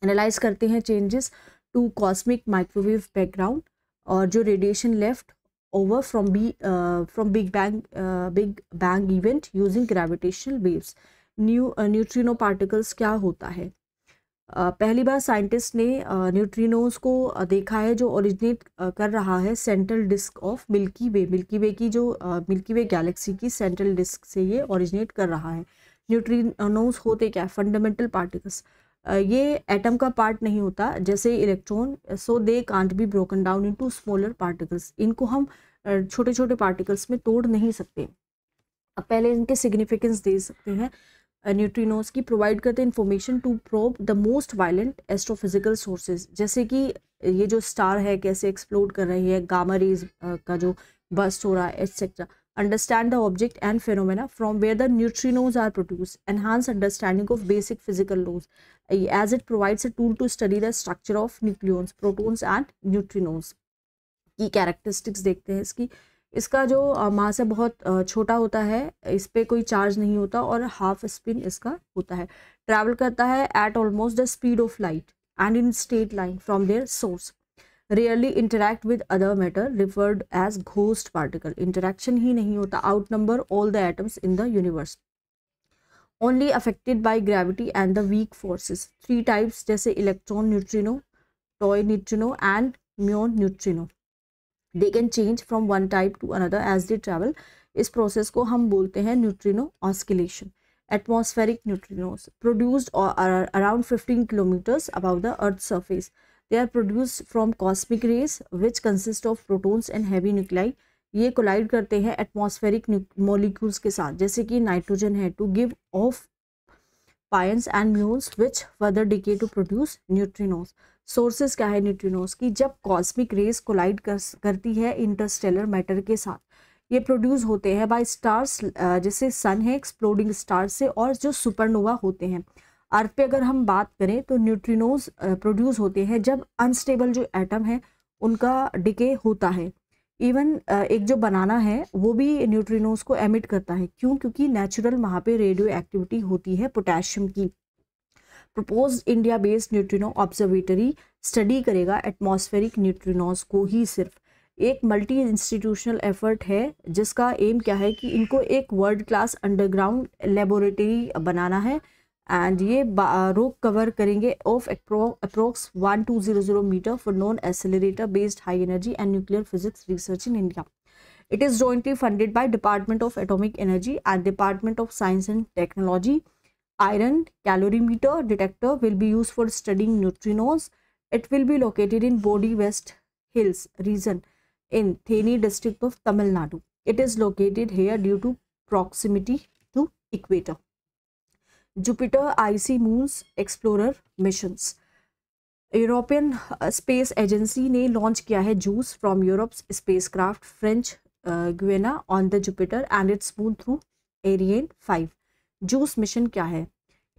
Analyse करते हैं changes to cosmic microwave background और जो radiation left over from big bang event using gravitational waves. Neutrino particles क्या होता है? पहली बार साइंटिस्ट ने न्यूट्रिनोज को देखा है जो ओरिजिनेट कर रहा है central disc of Milky Way. Milky Way की जो मिल्की वे गैलेक्सी की सेंट्रल डिस्क से ये ओरिजिनेट कर रहा है. न्यूट्रिनोज होते क्या? Fundamental particles. ये एटम का पार्ट नहीं होता जैसे electron, so they can't be broken down into smaller particles. इनको हम छोटे छोटे पार्टिकल्स में तोड़ नहीं सकते. अब पहले इनके सिग्निफिकेंस दे सकते हैं. न्यूट्रिनोज की प्रोवाइड करते हैं information to probe the most violent astrophysical sources, जैसे कि ये जो स्टार है कैसे एक्सप्लोड कर रही है, गामा रेज का जो बस्ट हो रहा है etcetera. Understand the object and phenomena from where the neutrinos are produced. Enhance understanding of basic physical laws as it provides a tool to study the structure of nucleons, protons and neutrinos. की characteristics देखते हैं इसकी. इसका जो मास है बहुत छोटा होता है, इस पर कोई चार्ज नहीं होता और हाफ स्पिन इसका होता है. ट्रैवल करता है at almost the speed of light and in straight line from their source. Rarely interact with other matter referred as ghost particle. Interaction ही नहीं होता. Outnumber all the atoms in the universe. Only affected by gravity and the weak forces. 3 types जैसे electron neutrino, toy neutrino and muon neutrino. They can change from one type to another as they travel. इस प्रोसेस को हम बोलते हैं neutrino oscillation. Atmospheric neutrinos produced around 15 kilometres above the earth surface. They are produced from cosmic rays which consist of protons and heavy nuclei. ये कोलाइड करते हैं एटमॉस्फेरिक मॉलिक्यूल्स के साथ, जैसे कि नाइट्रोजन है, to give off pions and muons which further decay to produce neutrinos. Sources क्या है न्यूट्रिनोज की? जब कॉस्मिक रेज कोलाइड करती है इंटरस्टेलर मैटर के साथ, ये प्रोड्यूस होते हैं बाय स्टार्स, जैसे सन है, एक्सप्लोडिंग स्टार्स से, और जो सुपरनोवा होते हैं। अर्थ पे अगर हम बात करें तो न्यूट्रिनोज प्रोड्यूस होते हैं जब अनस्टेबल जो एटम है उनका डिके होता है। इवन एक जो बनाना है वो भी न्यूट्रिनोज को एमिट करता है। क्यों? क्योंकि नेचुरल वहाँ पे रेडियो एक्टिविटी होती है पोटेशियम की। Propose India based neutrino observatory study करेगा एटमॉस्फेरिक न्यूट्रिनोज को ही सिर्फ। एक मल्टी इंस्टीट्यूशनल एफर्ट है जिसका एम क्या है कि इनको एक वर्ल्ड क्लास अंडरग्राउंड लेबोरेटरी बनाना है, एंड ये रोक कवर करेंगे of approx 1200 metre for non accelerator based high energy and nuclear physics research in India. It is jointly funded by Department of Atomic Energy and Department of Science and Technology. Iron calorimeter detector will be used for studying neutrinos. It will be located in Bodhi West Hills region in Theni district of Tamil Nadu. It is located here due to proximity to equator. Jupiter Icy Moons Explorer missions. European space agency ने लॉन्च किया है JUICE from Europe's spacecraft French Guiana on the Jupiter and its moon through Ariane 5। JUICE mission क्या है?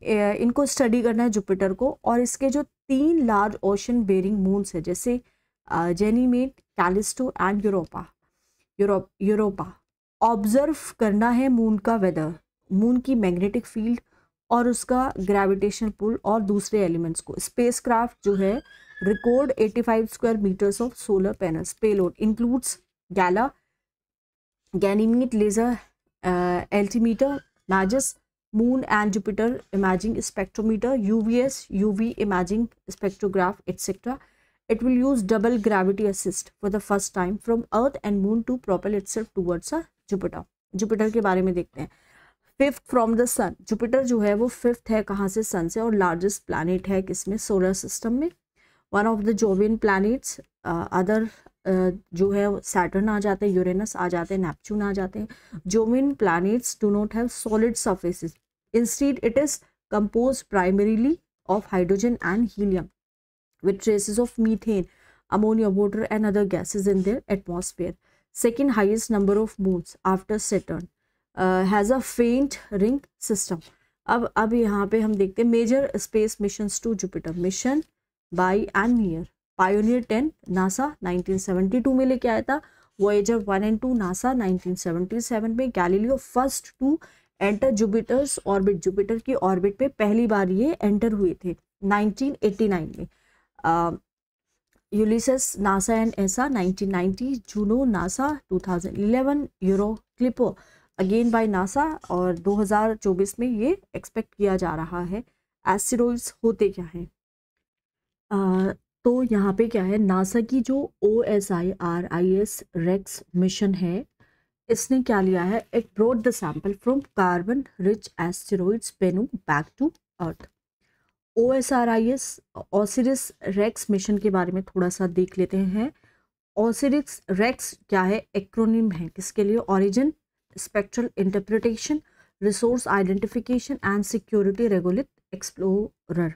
इनको स्टडी करना है जुपिटर को, और इसके जो 3 लार्ज ओशन बेरिंग मून्स है, जैसे जेनीमेड, कैलिस्टो एंड यूरोपा। ऑब्जर्व करना है मून का वेदर, मून की मैग्नेटिक फील्ड और उसका ग्रेविटेशन पुल और दूसरे एलिमेंट्स को। स्पेसक्राफ्ट जो है record 85 square metres of solar panels. Payload includes Ganymede laser altimeter, MAJIS moon and Jupiter imaging spectrometer, UVS UV imaging spectrograph etcetera. It will use double gravity assist for the first time from Earth and Moon to propel itself towards Jupiter. Jupiter के बारे में देखते हैं। 5th from the sun. Jupiter जो है वो 5th है कहाँ से? सन से, और लार्जेस्ट प्लैनेट है किसमें? सोलर सिस्टम में। One of the Jovian planets. Other जो है सैटर्न आ जाते हैं, यूरेनस आ जाते हैं, नेपच्यून आ जाते हैं। Jovian planets do not have solid surfaces, instead it is compose primarily of hydrogen and helium with traces of methane, ammonia, water and other gases in their atmosphere. Second highest number of moons after Saturn. Has a faint ring system. अब यहाँ पे हम देखते हैं major space missions to Jupiter. Mission by and near. Pioneer 10 NASA 1972 में लेके आया था। वॉयेजर 1 and 2 नासा 1977 में। Galileo first to enter Jupiter's orbit. Jupiter की ऑर्बिट पे पहली बार ये एंटर हुए थे 1989 में। यूलिसेस NASA and ESA 1990, Juno NASA 2011, Europa Clipper again by NASA, और 2024 में ये एक्सपेक्ट किया जा रहा है। एस्टेरॉइड्स होते क्या हैं? तो यहाँ पे क्या है, नासा की जो OSIRIS रेक्स मिशन है, इसने क्या लिया है? It brought the sample from carbon rich asteroids Bennu back to earth. OSIRIS OSIRIS REx mission के बारे में थोड़ा सा देख लेते हैं। ओसिरिस रेक्स क्या है? एक्रोनिम है किसके लिए? Origin, spectral interpretation, resource identification and security regolith explorer.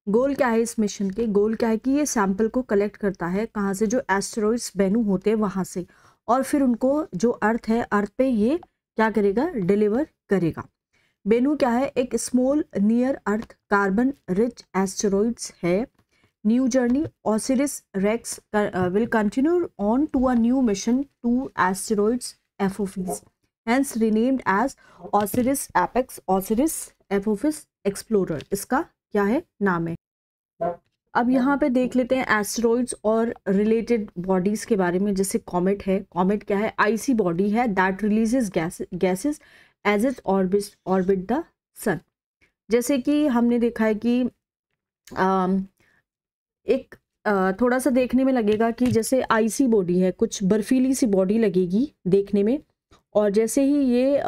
Goal क्या है इस मिशन के? गोल क्या है कि ये सैंपल को कलेक्ट करता है कहाँ से? जो एस्टेरॉइड्स बेनू होते हैं वहाँ से, और फिर उनको जो अर्थ है, अर्थ पे ये क्या करेगा? डिलीवर करेगा। बेनू क्या है? एक small near earth carbon rich asteroids है। New journey OSIRIS REx will continue on to a new mission to asteroids Apophis, hence renamed as OSIRIS APEX, OSIRIS Apophis explorer. इसका क्या है? नाम है। अब यहाँ पे देख लेते हैं एस्टेरॉइड्स और रिलेटेड बॉडीज के बारे में। जैसे कॉमेट है। कॉमेट क्या है? आईसी बॉडी है that releases gases as it orbit the sun. जैसे कि हमने देखा है कि एक थोड़ा सा देखने में लगेगा कि जैसे आइसी बॉडी है, कुछ बर्फीली सी बॉडी लगेगी देखने में, और जैसे ही ये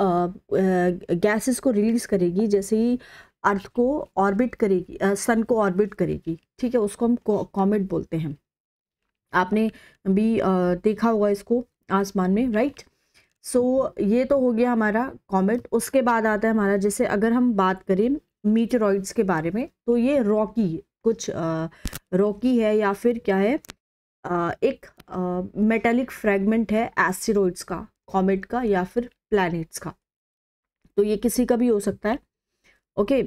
गैसेस को रिलीज करेगी, जैसे ही अर्थ को ऑर्बिट करेगी, सन को ऑर्बिट करेगी, ठीक है, उसको हम कॉमेट बोलते हैं। आपने भी देखा होगा इसको आसमान में, राइट। सो ये तो हो गया हमारा कॉमेट। उसके बाद आता है हमारा, जैसे अगर हम बात करें मीटेरॉइड्स के बारे में, तो ये रॉकी, कुछ रॉकी है या फिर क्या है, एक मेटालिक फ्रैगमेंट है एस्टेरॉइड्स का, कॉमेट का या फिर प्लैनेट्स का, तो ये किसी का भी हो सकता है। ओके,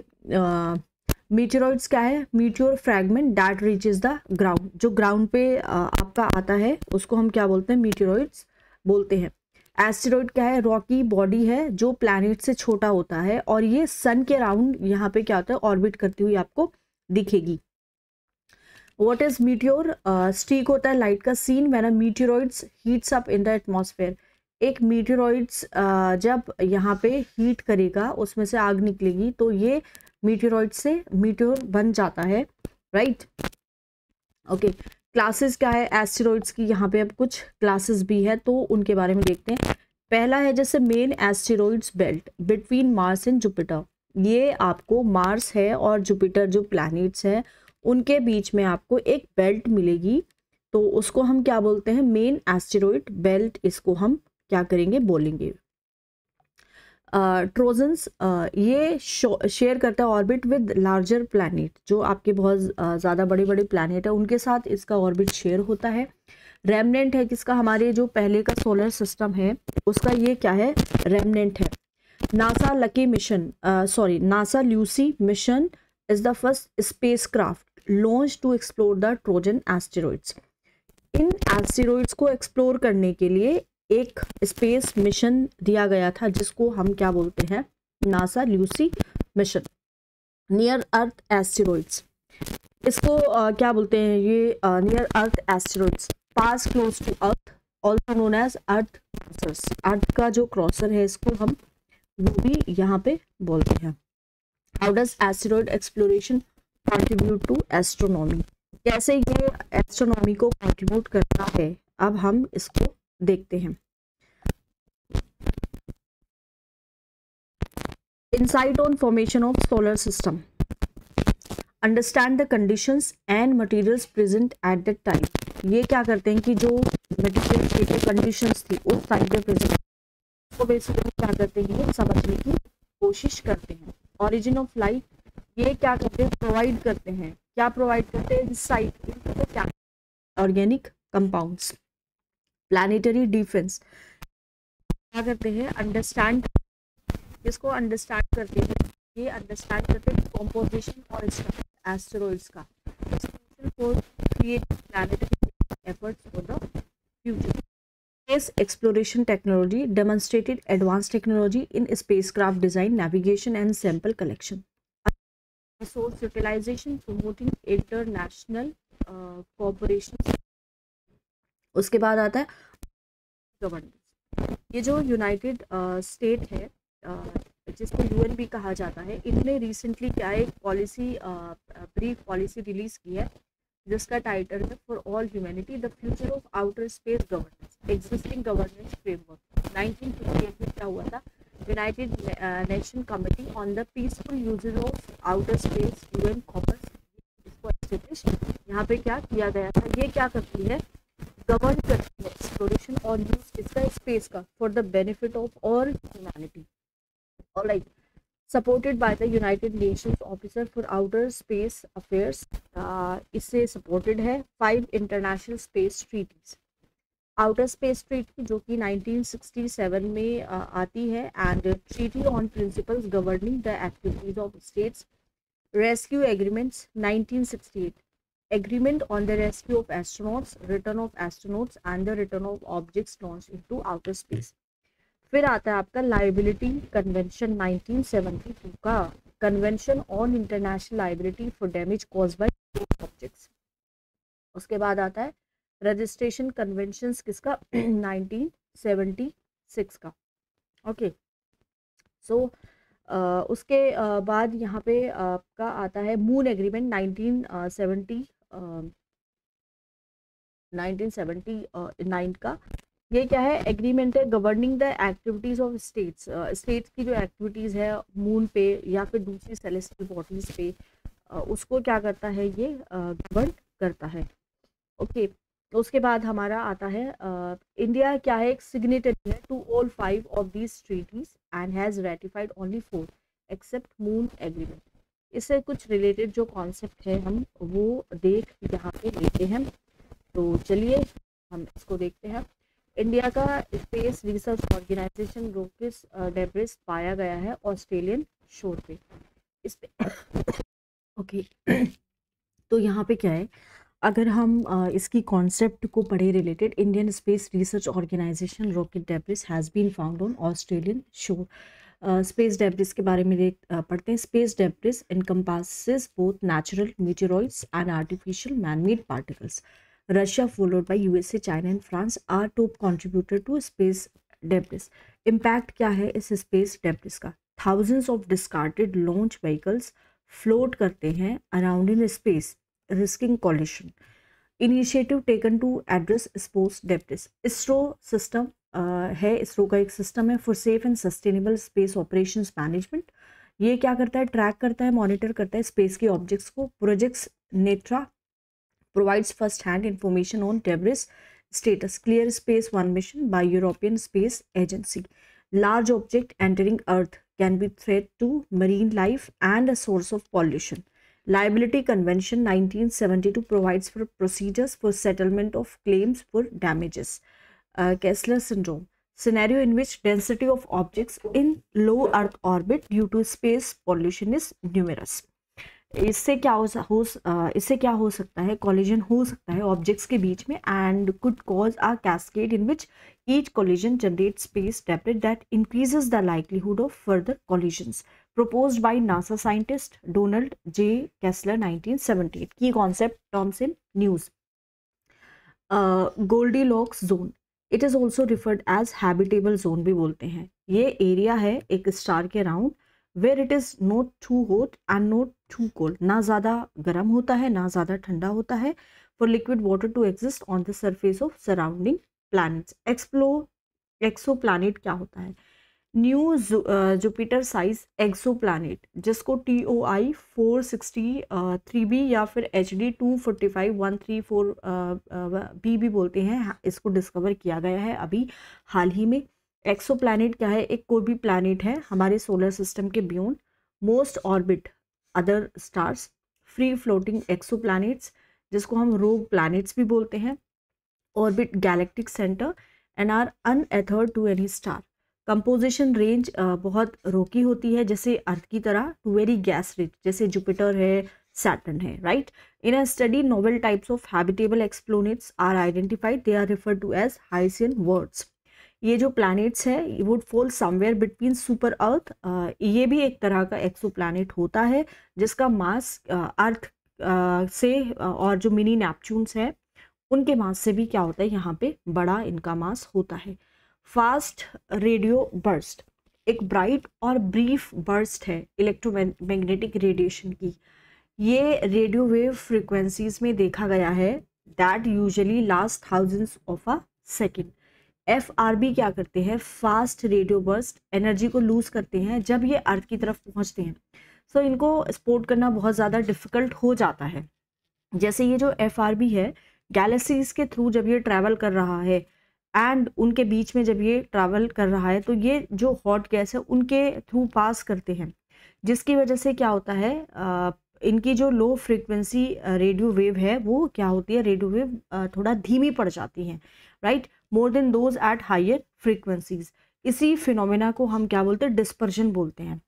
मीटेरॉइड्स क्या है, meteor fragment that reaches the ground, जो ग्राउंड पे आपका आता है उसको हम क्या बोलते हैं, मीटेरॉइड्स बोलते हैं। एस्टेरॉइड क्या है, रॉकी बॉडी है जो प्लैनेट से छोटा होता है, और ये सन के अराउंड यहाँ पे क्या होता है, ऑर्बिट करती हुई आपको दिखेगी। व्हाट इज मीटियोर, स्ट्रीक होता है लाइट का, seen when a meteoroids heats up in the atmosphere. एक मीटियोरॉइड्स जब यहाँ पे हीट करेगा, उसमें से आग निकलेगी, तो ये मीटियोरॉइड से मीटियोर बन जाता है, राइट। ओके, क्लासेस क्या है एस्टेरॉइड्स की, यहाँ पे अब कुछ क्लासेस भी है, तो उनके बारे में देखते हैं। पहला है जैसे main asteroids belt between Mars and Jupiter, ये आपको मार्स है और जुपिटर जो प्लैनेट्स हैं उनके बीच में आपको एक बेल्ट मिलेगी, तो उसको हम क्या बोलते हैं, मेन एस्टेरॉइड बेल्ट, इसको हम क्या करेंगे, बोलेंगे। ट्रोजन्स, ये शेयर करता है ऑर्बिट विद लार्जर प्लैनेट, जो आपके बहुत ज़्यादा बड़े बड़े प्लैनेट है उनके साथ इसका ऑर्बिट शेयर होता है। रेमनेंट है किसका, हमारे जो पहले का सोलर सिस्टम है उसका ये क्या है, रेमनेंट है। NASA lucky mission, NASA Lucy mission is the first space craft launch to explore the Trojan asteroids. इन एस्टेरॉइड्स को एक्सप्लोर करने के लिए एक स्पेस मिशन दिया गया था, जिसको हम क्या बोलते हैं, NASA Lucy mission. Near earth asteroids, इसको क्या बोलते हैं, ये नियर अर्थ एस्टेरॉइड्स पास close to earth, also known as earth crossers. Earth का जो क्रॉसर है इसको हम वो भी यहाँ पे बोलते हैं। How does asteroid exploration contribute to astronomy, कैसे ये एस्ट्रोनॉमी को कंट्रीब्यूट करता है, अब हम इसको देखते हैं। Insight on formation of solar system, understand the conditions and materials present at that time. ये क्या करते हैं कि जो मटेरियल की कंडीशंस थी उस टाइम पे प्रेजेंट, तो बेसिकली क्या करते हैं, ये समझने की कोशिश करते हैं। ओरिजिन ऑफ लाइफ, ये क्या करते हैं, प्रोवाइड करते हैं, क्या प्रोवाइड करते हैं, इंसाइट इनटू द क्या, ऑर्गेनिक कंपाउंड्स। प्लानिटरी डिफेंस, क्या करते हैं, अंडरस्टैंड, इसको अंडरस्टैंड करते हैं, ये अंडरस्टैंड करते हैं कंपोजिशन और स्ट्रक्चर एस्टेरॉइड्स का, for creating planetary efforts for the future. Space exploration technology demonstrated advance technology in spacecraft design, navigation and sample collection. Resource utilisation, promoting international cooperation. उसके बाद आता है गवर्नेंस, ये जो यूनाइटेड स्टेट है, जिसको यूएन भी कहा जाता है, इनने रिसेंटली क्या एक पॉलिसी, ब्रीफ पॉलिसी रिलीज की है, जिसका टाइटल है for all humanity the future of outer space governance existing governance framework. 1958 में क्या हुआ था, United Nation committee on the peaceful uses of outer space, UN commerce, इसको एस्टेब्लिश यहाँ पे क्या किया गया था। ये क्या करती है, गवर्न करती है एक्सप्लोरेशन और यूज इसका स्पेस का for the benefit of all humanity. Alright, supported by the United Nations officer for outer space affairs, इससे सपोर्टेड है 5 international space treaties. Outer space treaty जो कि 1967 में आती है, and treaty on principles governing the activities of states. Rescue agreements 1968, agreement on the rescue of astronauts, return of astronauts and the return of objects launched into outer space। फिर आता है आपका लाइबिलिटी कन्वेंशन 1972 का, convention on international liability for damage caused by objects. उसके बाद आता है रजिस्ट्रेशन कन्वेंशंस किसका 1976 का। ओके, सो उसके बाद यहाँ पे आपका आता है मून एग्रीमेंट 1970 1979 का। ये क्या है, एग्रीमेंट है governing the activities of states. States की जो एक्टिविटीज है मून पे या फिर दूसरी सेलेस्टियल बॉडीज पे, उसको क्या करता है, ये गवर्न करता है। ओके, तो उसके बाद हमारा आता है इंडिया क्या है, एक सिग्नेटरी है to all 5 of these treaties and has ratified only 4 except moon agreement. इससे कुछ रिलेटेड जो कॉन्सेप्ट है हम वो देख यहाँ पे लेते हैं। तो चलिए हम इसको देखते हैं। इंडिया का स्पेस रिसर्च ऑर्गेनाइजेशन रोकिस डेब्रिस पाया गया है ऑस्ट्रेलियन शोर पे। इस पे ओके तो यहाँ पे क्या है, अगर हम इसकी कॉन्सेप्ट को पढ़े related, Indian space research organisation rocket debris has been found on Australian shore. Space debris के बारे में पढ़ते हैं। Space debris encompasses both natural meteoroids and artificial man-made particles. Russia, followed by USA, China and France are top contributor to space debris. Impact क्या है इस space debris का? Thousands of discarded launch vehicles float करते हैं around in space, risking collision. Initiative taken to address space debris. ISRO system है, इसरो का एक सिस्टम है for safe and sustainable space operations management. ये क्या करता है, ट्रैक करता है, मॉनिटर करता है स्पेस के ऑब्जेक्ट्स को। Projects Netra provides first hand information on debris status. Clear space 1 mission by European space Agency. Large object entering earth can be threat to marine life and a source of pollution. Liability Convention 1972 provides for procedures for settlement of claims for damages. Kessler syndrome, scenario in which density of objects in low Earth orbit due to space pollution is numerous. इससे क्या हो सकता है, collision हो सकता है ऑब्जेक्ट्स के बीच में and could cause a cascade in which each collision generates space debris that increases the likelihood of further collisions. Proposed by NASA scientist Donald J. Kessler 1978. Key concept terms in news. Goldilocks zone. It is also referred as habitable zone भी बोलते हैं। ये एरिया है एक स्टार के around where it is not too hot and not too cold. ना ज़्यादा गर्म होता है ना ज़्यादा ठंडा होता है, for liquid water to exist on the surface of surrounding planets. Exoplanet क्या होता है, न्यू जुपिटर साइज एक्सोप्लैनेट जिसको TOI 463b या फिर HD 245134b भी बोलते हैं, इसको डिस्कवर किया गया है अभी हाल ही में। एक्सोप्लैनेट क्या है, एक कोई भी प्लैनेट है हमारे सोलर सिस्टम के beyond, most orbit other stars, free floating exoplanets जिसको हम रोग प्लैनेट्स भी बोलते हैं, orbit galactic centre and are untethered to any star. Composition range बहुत रोकी होती है जैसे अर्थ की तरह, टू वेरी गैस रिच जैसे जुपिटर है, सैटर्न है, right. In a study novel types of habitable exoplanets are identified, they are referred to as Hycean worlds. ये जो प्लैनेट्स है would fall somewhere between super अर्थ, ये भी एक तरह का एक्सोप्लैनेट होता है जिसका मास अर्थ से और जो मिनी नेपच्यून्स है उनके मास से भी क्या होता है यहाँ पे बड़ा इनका मास होता है। फास्ट रेडियो बर्स्ट एक ब्राइट और ब्रीफ बर्स्ट है इलेक्ट्रोमैग्नेटिक रेडिएशन की। ये रेडियो वेव फ्रीक्वेंसीज में देखा गया है that usually last thousands of a second. FRB क्या करते हैं, फास्ट रेडियो बर्स्ट एनर्जी को लूज करते हैं जब ये अर्थ की तरफ पहुंचते हैं, सो इनको स्पॉट करना बहुत ज़्यादा डिफिकल्ट हो जाता है। जैसे ये जो FRB है गैलेक्सीज के थ्रू जब ये ट्रैवल कर रहा है एंड उनके बीच में जब ये ट्रैवल कर रहा है तो ये जो हॉट गैस है उनके थ्रू पास करते हैं, जिसकी वजह से क्या होता है इनकी जो लो फ्रीक्वेंसी रेडियो वेव है वो क्या होती है, रेडियो वेव थोड़ा धीमी पड़ जाती हैं, right, more than those at higher frequencies. इसी फिनोमेना को हम क्या बोलते हैं, डिस्पर्जन बोलते हैं।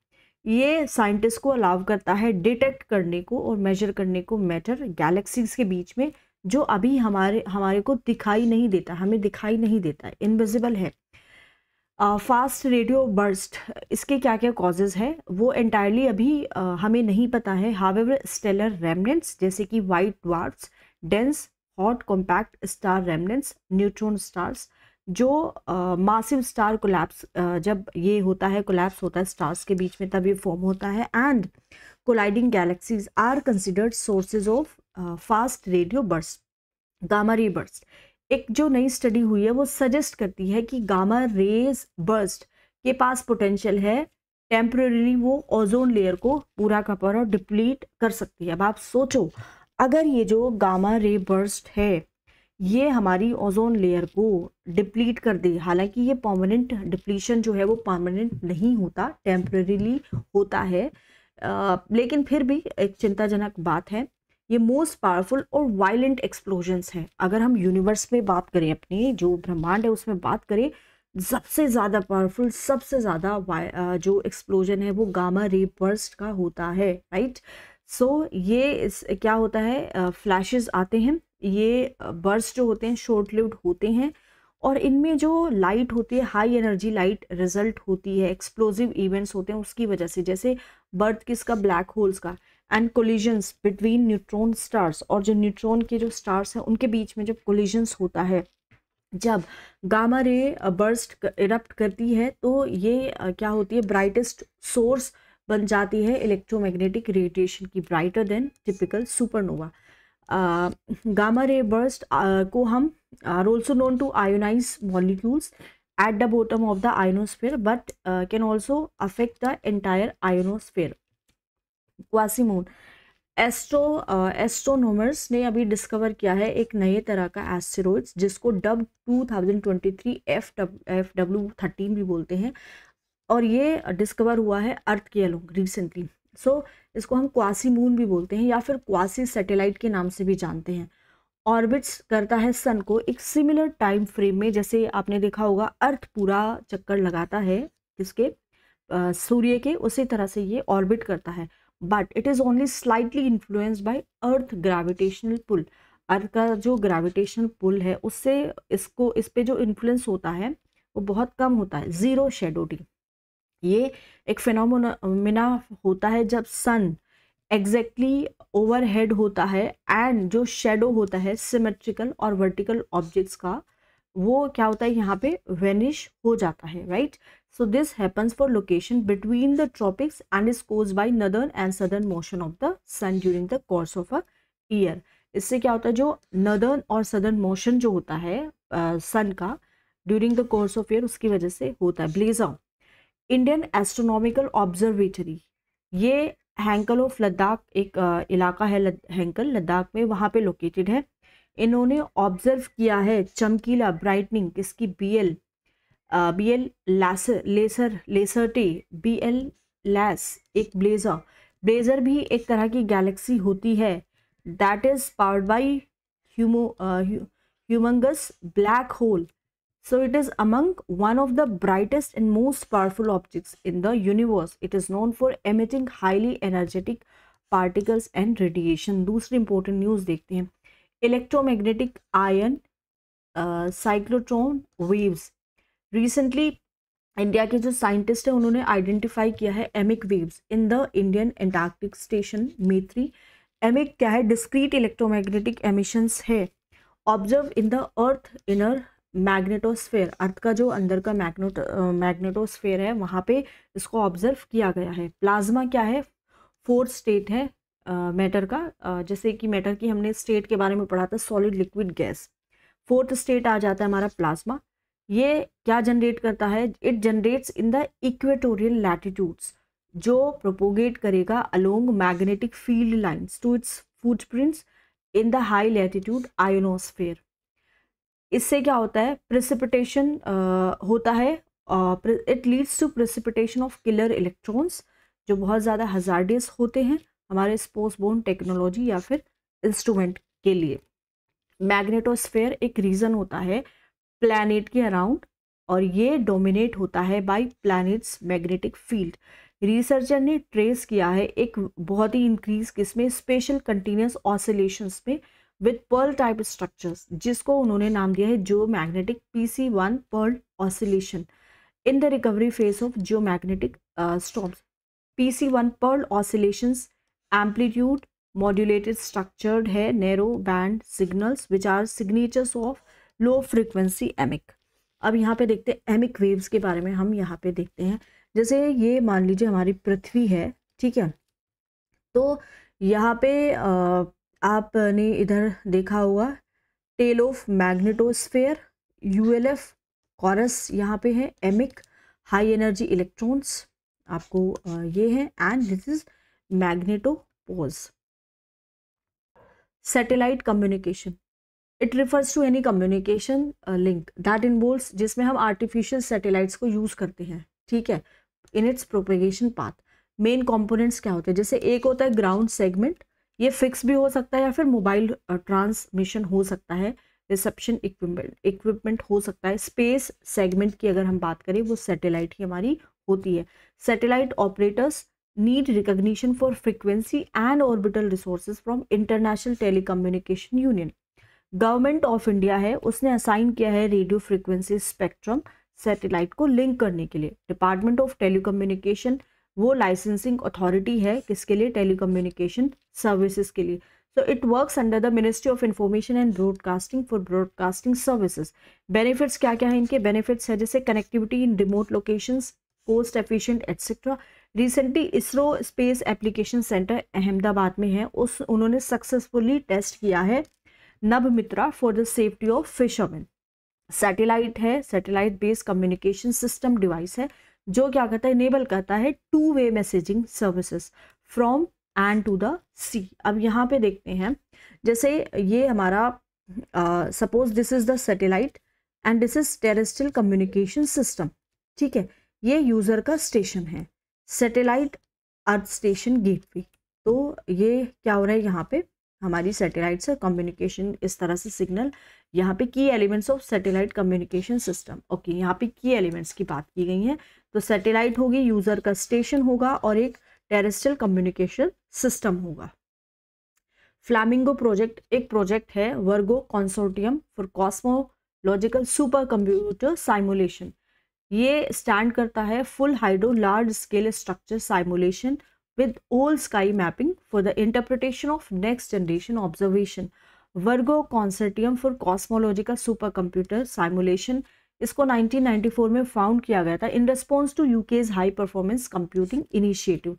ये साइंटिस्ट को अलाउ करता है डिटेक्ट करने को और मेजर करने को मैटर गैलेक्सीज के बीच में जो अभी हमारे को दिखाई नहीं देता, हमें दिखाई नहीं देता, इनविजिबल है। फास्ट रेडियो बर्स्ट इसके क्या क्या कॉजेज़ है वो एंटायरली अभी हमें नहीं पता है। हावेवर स्टेलर रेमनेंट्स जैसे कि white dwarfs, dense hot compact star remnants, neutron stars, जो मासिव स्टार कोलैप्स जब ये होता है, कोलैप्स होता है स्टार्स के बीच में तब ये फॉर्म होता है, and colliding galaxies are considered sources of fast radio burst. Gamma ray burst, एक जो नई स्टडी हुई है वो सजेस्ट करती है कि गामा रेज बर्स्ट के पास पोटेंशियल है, टेम्परेली वो ओजोन लेयर को पूरा का पूरा डिप्लीट कर सकती है। अब आप सोचो, अगर ये जो गामा रे बर्स्ट है ये हमारी ओजोन लेयर को डिप्लीट कर दे, हालांकि ये परमानेंट डिप्लीशन जो है वो परमानेंट नहीं होता, टेम्परेरीली होता है, लेकिन फिर भी एक चिंताजनक बात है। ये मोस्ट पावरफुल और वायलेंट एक्सप्लोजन्स हैं। अगर हम यूनिवर्स में बात करें, अपने जो ब्रह्मांड है उसमें बात करें, सबसे ज़्यादा पावरफुल, सबसे ज़्यादा जो एक्सप्लोजन है वो गामा रे बर्स्ट का होता है, राइट। सो ये क्या होता है, फ्लैशेस आते हैं, ये बर्स्ट जो होते हैं शॉर्ट लिव्ड होते हैं, और इनमें जो लाइट होती है हाई एनर्जी लाइट रिजल्ट होती है, एक्सप्लोजिव इवेंट्स होते हैं उसकी वजह से, जैसे बर्थ किसका, ब्लैक होल्स का, and collisions between neutron stars, और जो न्यूट्रॉन के जो स्टार्स हैं उनके बीच में जब कोलिजन्स होता है, जब गामा रे बर्स्ट इरप्ट करती है तो ये क्या होती है, ब्राइटेस्ट सोर्स बन जाती है इलेक्ट्रोमैग्नेटिक रेडिएशन की, brighter than typical supernova. Gamma ray burst को हम are also known to ionise molecules at the bottom of the ionosphere, but can also affect the entire ionosphere. Quasimoon, astronomers ने अभी डिस्कवर किया है एक नए तरह का एस्टेरॉइड्स जिसको डब 2023 FW13 भी बोलते हैं, और ये डिस्कवर हुआ है अर्थ के अलोंग रिसेंटली। सो इसको हम क्वासीमून भी बोलते हैं या फिर क्वासी सैटेलाइट के नाम से भी जानते हैं। ऑर्बिट्स करता है सन को एक सिमिलर टाइम फ्रेम में, जैसे आपने देखा होगा अर्थ पूरा चक्कर लगाता है किसके, सूर्य के, उसी तरह से ये ऑर्बिट करता है, but it is only slightly influenced by earth gravitational pull. Earth का जो ग्रेविटेशनल पुल है उससे इस पे जो इन्फ्लुएंस होता है वो बहुत कम होता है, जीरो शेडो डी। ये एक फिनोमेना होता है जब सन एग्जैक्टली ओवरहेड होता है एंड जो शेडो होता है सिमेट्रिकल और वर्टिकल ऑब्जेक्ट्स का, वो क्या होता है यहाँ पे वेनिश हो जाता है, right. So this happens for location between the tropics and is caused by northern and southern motion of the sun during the course of a year. इससे क्या होता है, जो नदर्न और सदर्न मोशन जो होता है सन का during the course of year, उसकी वजह से होता है। ब्लेजा, इंडियन एस्ट्रोनॉमिकल ऑब्जर्वेटरी, ये हैंकल ऑफ लद्दाख एक इलाका है, हैंकल लद्दाख में, वहाँ पे लोकेटेड है। इन्होंने ऑब्जर्व किया है चमकीला ब्राइटनिंग किसकी, बीएल लेसरटे, बीएल लैस एक ब्लेजर भी एक तरह की गैलेक्सी होती है that is powered by humongous black hole. So it is among one of the brightest and most powerful objects in the universe. It is known for emitting highly energetic particles and radiation. दूसरी important news देखते हैं, electromagnetic ion cyclotron waves. Recently India के जो साइंटिस्ट हैं उन्होंने आइडेंटिफाई किया है EMIC waves in the Indian Antarctic station Maitri. EMIC क्या है, डिस्क्रीट इलेक्ट्रोमैग्नेटिक एमिशंस है observe in the earth inner magnetosphere. Earth का जो अंदर का मैग्नेटोस्फेयर है वहाँ पे इसको ऑब्जर्व किया गया है। प्लाज्मा क्या है, फोर्थ स्टेट है मैटर का, जैसे कि मैटर की हमने स्टेट के बारे में पढ़ा था, solid liquid gas. Fourth state आ जाता है हमारा प्लाज्मा। ये क्या जनरेट करता है, it generates in the equatorial latitudes, जो प्रोपोगेट करेगा along magnetic field lines to its footprints in the high latitude ionosphere. इससे क्या होता है, प्रेसिपिटेशन होता है, it leads to precipitation of killer electrons जो बहुत ज़्यादा हजार्डियस होते हैं हमारे स्पोर्ट्सबोर्न टेक्नोलॉजी या फिर इंस्ट्रूमेंट के लिए। मैग्नेटोस्फेयर एक रीजन होता है प्लैनेट के अराउंड और ये डोमिनेट होता है by planets magnetic field. Researcher ने ट्रेस किया है एक बहुत ही इंक्रीज किसमें, स्पेशल कंटिन्यूस ऑसिलेशंस में विद पर्ल टाइप स्ट्रक्चर्स, जिसको उन्होंने नाम दिया है geomagnetic PC1 pearl oscillation in the recovery phase of geomagnetic storms. PC1 pearl oscillations amplitude modulated structured है narrow band signals which are signatures of low frequency EMIC. अब यहाँ पे देखते हैं एमिक वेव्स के बारे में, हम यहाँ पे देखते हैं, जैसे ये मान लीजिए हमारी पृथ्वी है, ठीक है, तो यहाँ पे आपने इधर देखा होगा टेल ऑफ मैग्नेटोस्फेयर, यूएलएफ, कॉरस यहाँ पे है, एमिक हाई एनर्जी इलेक्ट्रॉन्स आपको ये है, and this is magnetopause. Satellite communication, it refers to any communication link that involves, जिसमें हम आर्टिफिशियल सैटेलाइट्स को यूज करते हैं, ठीक है, in its propagation path. Main components क्या होते हैं, जैसे एक होता है ग्राउंड सेगमेंट, ये फिक्स भी हो सकता है या फिर मोबाइल ट्रांसमिशन हो सकता है, रिसेप्शन इक्विपमेंट हो सकता है। स्पेस सेगमेंट की अगर हम बात करें वो सैटेलाइट ही हमारी होती है। Satellite operators need recognition for frequency and orbital resources from international telecommunication union. Government of India है, उसने असाइन किया है रेडियो फ्रीक्वेंसी स्पेक्ट्रम सैटेलाइट को लिंक करने के लिए। डिपार्टमेंट ऑफ टेलीकम्युनिकेशन वो लाइसेंसिंग अथॉरिटी है किसके लिए, टेलीकम्युनिकेशन सर्विसेज के लिए। So it works under the ministry of information and broadcasting for broadcasting services. Benefits क्या क्या है इनके, बेनिफिट्स है जैसे कनेक्टिविटी इन remote locations, cost efficient etcetera. Recently ISRO space application centre Ahmedabad में है, उन्होंने सक्सेसफुली टेस्ट किया है Nabhmitra for the safety of fisherman. Satellite है, satellite based communication system device है जो क्या करता है, इनेबल करता है two way messaging services from end to the sea. अब यहाँ पे देखते हैं, जैसे ये हमारा suppose this is the satellite and this is terrestrial communication system, ठीक है, ये यूजर का स्टेशन है, सैटेलाइट अर्थ स्टेशन गेटवे। तो ये क्या हो रहा है, यहाँ पे हमारी सैटेलाइट से कम्युनिकेशन, इस तरह से सिग्नल, यहाँ पे की elements of satellite communication system. Okay, यहाँ पे की एलिमेंट्स की बात की गई है, तो सैटेलाइट होगी, यूजर का स्टेशन होगा और एक टेरेस्ट्रियल कम्युनिकेशन सिस्टम होगा। फ्लैमिंगो प्रोजेक्ट एक प्रोजेक्ट है, Virgo consortium for cosmological super computer simulation. ये स्टैंड करता है full hydro large scale structure simulation with all sky mapping for the interpretation of next generation observation. Virgo Consortium for Cosmological Supercomputer Simulation, इसको 1994 में फाउंड किया गया था in response to UK's high performance computing initiative.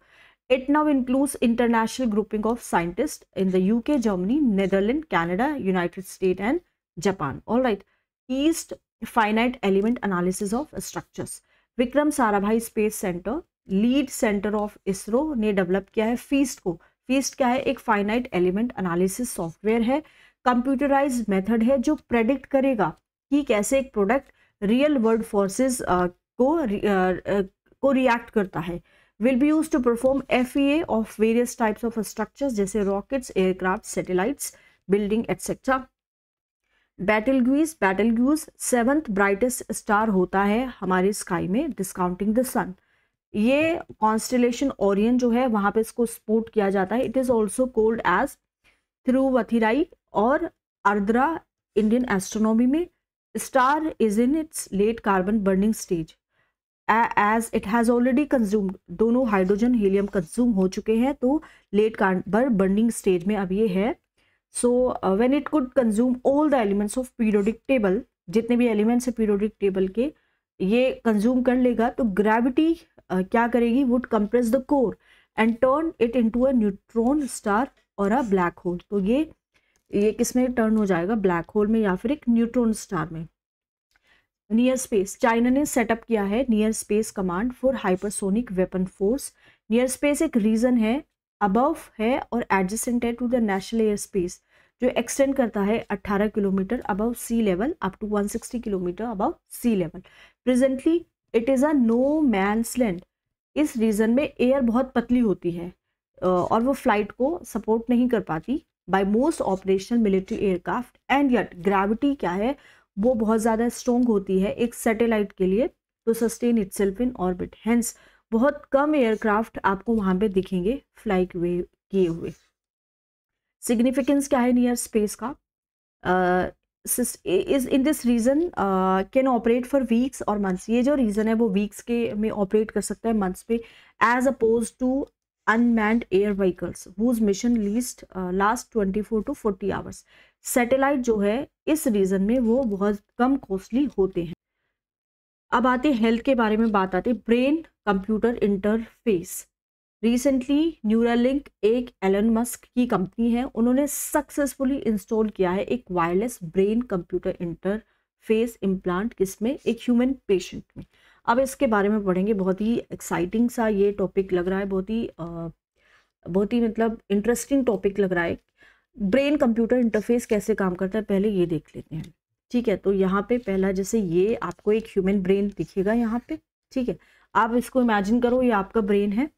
It now includes international grouping of scientists in the UK, Germany, Netherlands, Canada, United States and Japan. All right. East Finite Element Analysis of Structures. Vikram Sarabhai space centre, lead centre of ISRO ने डेवलप किया है फीस्ट को। फीस्ट क्या है, एक फाइनाइट एलिमेंट एनालिसिस सॉफ्टवेयर है, कंप्यूटराइज्ड मेथड है जो प्रेडिक्ट करेगा कि कैसे एक प्रोडक्ट रियल वर्ल्ड फोर्सेस को रिएक्ट करता है। Will be use to perform FEA of various types of structures जैसे rockets, aircraft, satellites, building etcetera. Betelgeuse 7th brightest star होता है हमारे स्काई में डिस्काउंटिंग द सन। ये कॉन्स्टेलेशन ओरियन जो है वहां पे इसको स्पोर्ट किया जाता है। It is also called as Thiruvathirai और अर्द्रा इंडियन एस्ट्रोनॉमी में। Star is in its late carbon burning stage as it has already consumed, दोनों हाइड्रोजन हीलियम कंज्यूम हो चुके हैं, तो लेट कार्बन बर्निंग स्टेज में अब ये है। So when it could consume all the elements of periodic table, जितने भी एलिमेंट्स है पीरियोडिक टेबल के ये कंज्यूम कर लेगा, तो ग्रेविटी क्या करेगी, would compress the core and turn it into a neutron star और अ ब्लैक होल। तो ये किस में टर्न हो जाएगा, ब्लैक होल में या फिर एक न्यूट्रॉन स्टार में। नियर स्पेस, चाइना ने सेटअप किया है near space command for hypersonic weapon force. Near space एक रीजन है, अबव है और एडजेसेंट है to the national air space, जो एक्सटेंड करता है 18 kilometre above sea level up to 160 kilometre above sea level. Presently it is a no man's land. इस रीजन में एयर बहुत पतली होती है और वो फ्लाइट को सपोर्ट नहीं कर पाती by most operational military aircraft, and yet gravity क्या है, वो बहुत ज़्यादा स्ट्रॉन्ग होती है एक सैटेलाइट के लिए to sustain itself in orbit. Hence बहुत कम एयरक्राफ्ट आपको वहाँ पे दिखेंगे फ्लाई किए हुए। सिग्निफिकेंस क्या है नियर स्पेस का, is in this region can operate for weeks और मंथ्स। ये जो रीजन है वो वीक्स के में ऑपरेट कर सकता है, मंथ्स पे, as opposed to unmanned air vehicles whose mission last 24 to 40 hours. Satellite जो है इस रीजन में वो बहुत कम कॉस्टली होते हैं। अब आते हेल्थ के बारे में बात आती है, brain computer interface. Recently Neuralink एक एलन मस्क की कंपनी है, उन्होंने सक्सेसफुली इंस्टॉल किया है एक wireless brain computer interface implant, किसमें, एक ह्यूमन पेशेंट में। अब इसके बारे में पढ़ेंगे, बहुत ही एक्साइटिंग सा ये टॉपिक लग रहा है, बहुत ही मतलब इंटरेस्टिंग टॉपिक लग रहा है। ब्रेन कंप्यूटर इंटरफेस कैसे काम करता है पहले ये देख लेते हैं। ठीक है, तो यहाँ पे पहला, जैसे ये आपको एक ह्यूमन ब्रेन दिखेगा यहाँ पे। ठीक है, आप इसको इमेजिन करो, ये आपका ब्रेन है,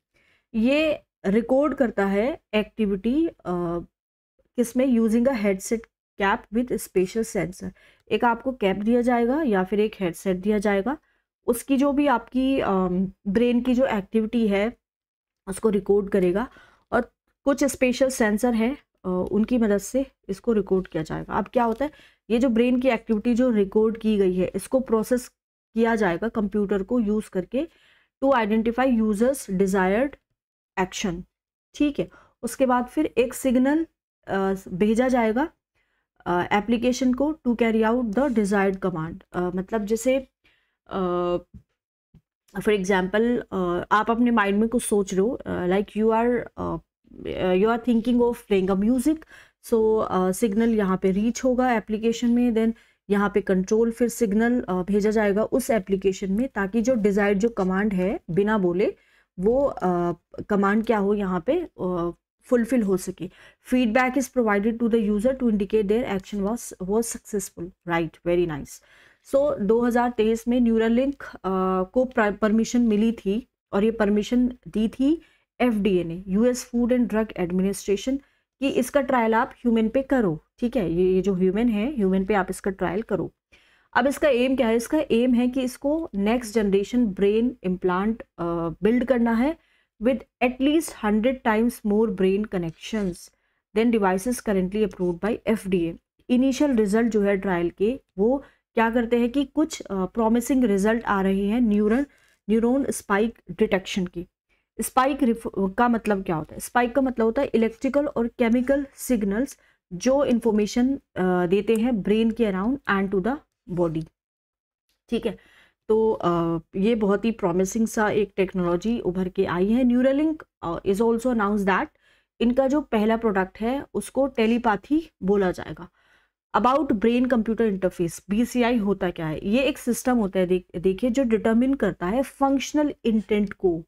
ये रिकॉर्ड करता है एक्टिविटी किसमें, using a headset cap with special sensor. एक आपको कैप दिया जाएगा या फिर एक हेडसेट दिया जाएगा, उसकी जो भी आपकी ब्रेन की जो एक्टिविटी है उसको रिकॉर्ड करेगा, और कुछ स्पेशल सेंसर है उनकी मदद से इसको रिकॉर्ड किया जाएगा। अब क्या होता है, ये जो ब्रेन की एक्टिविटी जो रिकॉर्ड की गई है इसको प्रोसेस किया जाएगा कंप्यूटर को यूज़ करके to identify users desired action. ठीक है, उसके बाद फिर एक सिग्नल भेजा जाएगा एप्लीकेशन को to carry out the desired command. मतलब जैसे फॉर एग्जाम्पल आप अपने माइंड में कुछ सोच रहे हो, like you are thinking of playing a music, so signal यहाँ पे रीच होगा एप्लीकेशन में, देन यहाँ पे कंट्रोल फिर सिग्नल भेजा जाएगा उस एप्लीकेशन में, ताकि जो डिजायर्ड जो कमांड है बिना बोले वो कमांड क्या हो यहाँ पे फुलफिल हो सके। Feedback is provided to the user to indicate their action was successful, right, very nice. So 2023 में न्यूरालिंक को परमिशन मिली थी, और ये परमिशन दी थी FDA ने, US food and drug administration, कि इसका ट्रायल आप ह्यूमन पे करो। ठीक है, ये जो ह्यूमन है, ह्यूमन पे आप इसका ट्रायल करो। अब इसका एम क्या है, इसका एम है कि इसको next generation brain implant build करना है with at least 100 times more brain connections than devices currently approved by FDA। Initial result जो है ट्रायल के, वो क्या करते हैं कि कुछ प्रॉमिसिंग रिजल्ट आ रहे हैं न्यूरॉन स्पाइक डिटेक्शन की। स्पाइक का मतलब क्या होता है, स्पाइक का मतलब होता है इलेक्ट्रिकल और केमिकल सिग्नल्स जो इंफॉर्मेशन देते हैं ब्रेन के around and to the body. ठीक है, तो ये बहुत ही प्रॉमिसिंग सा एक टेक्नोलॉजी उभर के आई है। Neuralink is also announce that इनका जो पहला प्रोडक्ट है उसको टेलीपैथी बोला जाएगा। About brain computer interface, BCI होता क्या है, ये एक सिस्टम होता है देखिए जो डिटरमिन करता है फंक्शनल इंटेंट को,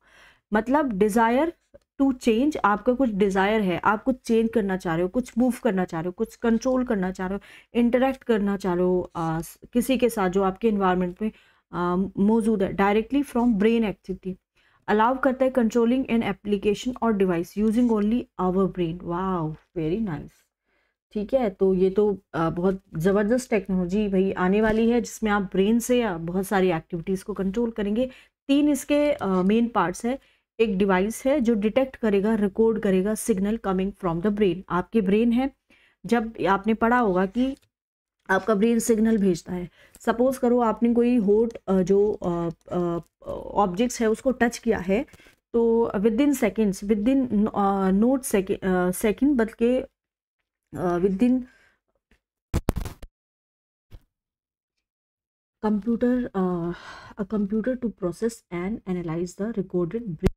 मतलब डिजायर टू चेंज, आपका कुछ डिजायर है, आप कुछ चेंज करना चाह रहे हो, कुछ मूव करना चाह रहे हो, कुछ कंट्रोल करना चाह रहे हो, इंटरेक्ट करना चाह रहे हो किसी के साथ जो आपके इन्वायरमेंट में मौजूद है, directly from brain activity. Allow करता है कंट्रोलिंग एन एप्लीकेशन और device using only our brain. Wow, very nice. ठीक है, तो ये तो बहुत ज़बरदस्त टेक्नोलॉजी भाई आने वाली है, जिसमें आप ब्रेन से बहुत सारी एक्टिविटीज़ को कंट्रोल करेंगे। 3 इसके मेन पार्ट्स है। एक डिवाइस है जो डिटेक्ट करेगा, रिकॉर्ड करेगा signal coming from the brain. आपके ब्रेन है, जब आपने पढ़ा होगा कि आपका ब्रेन सिग्नल भेजता है। सपोज करो आपने कोई हॉट जो ऑब्जेक्ट्स है उसको टच किया है, तो within seconds, within not second बल्कि within computer to process and analyze the recorded brain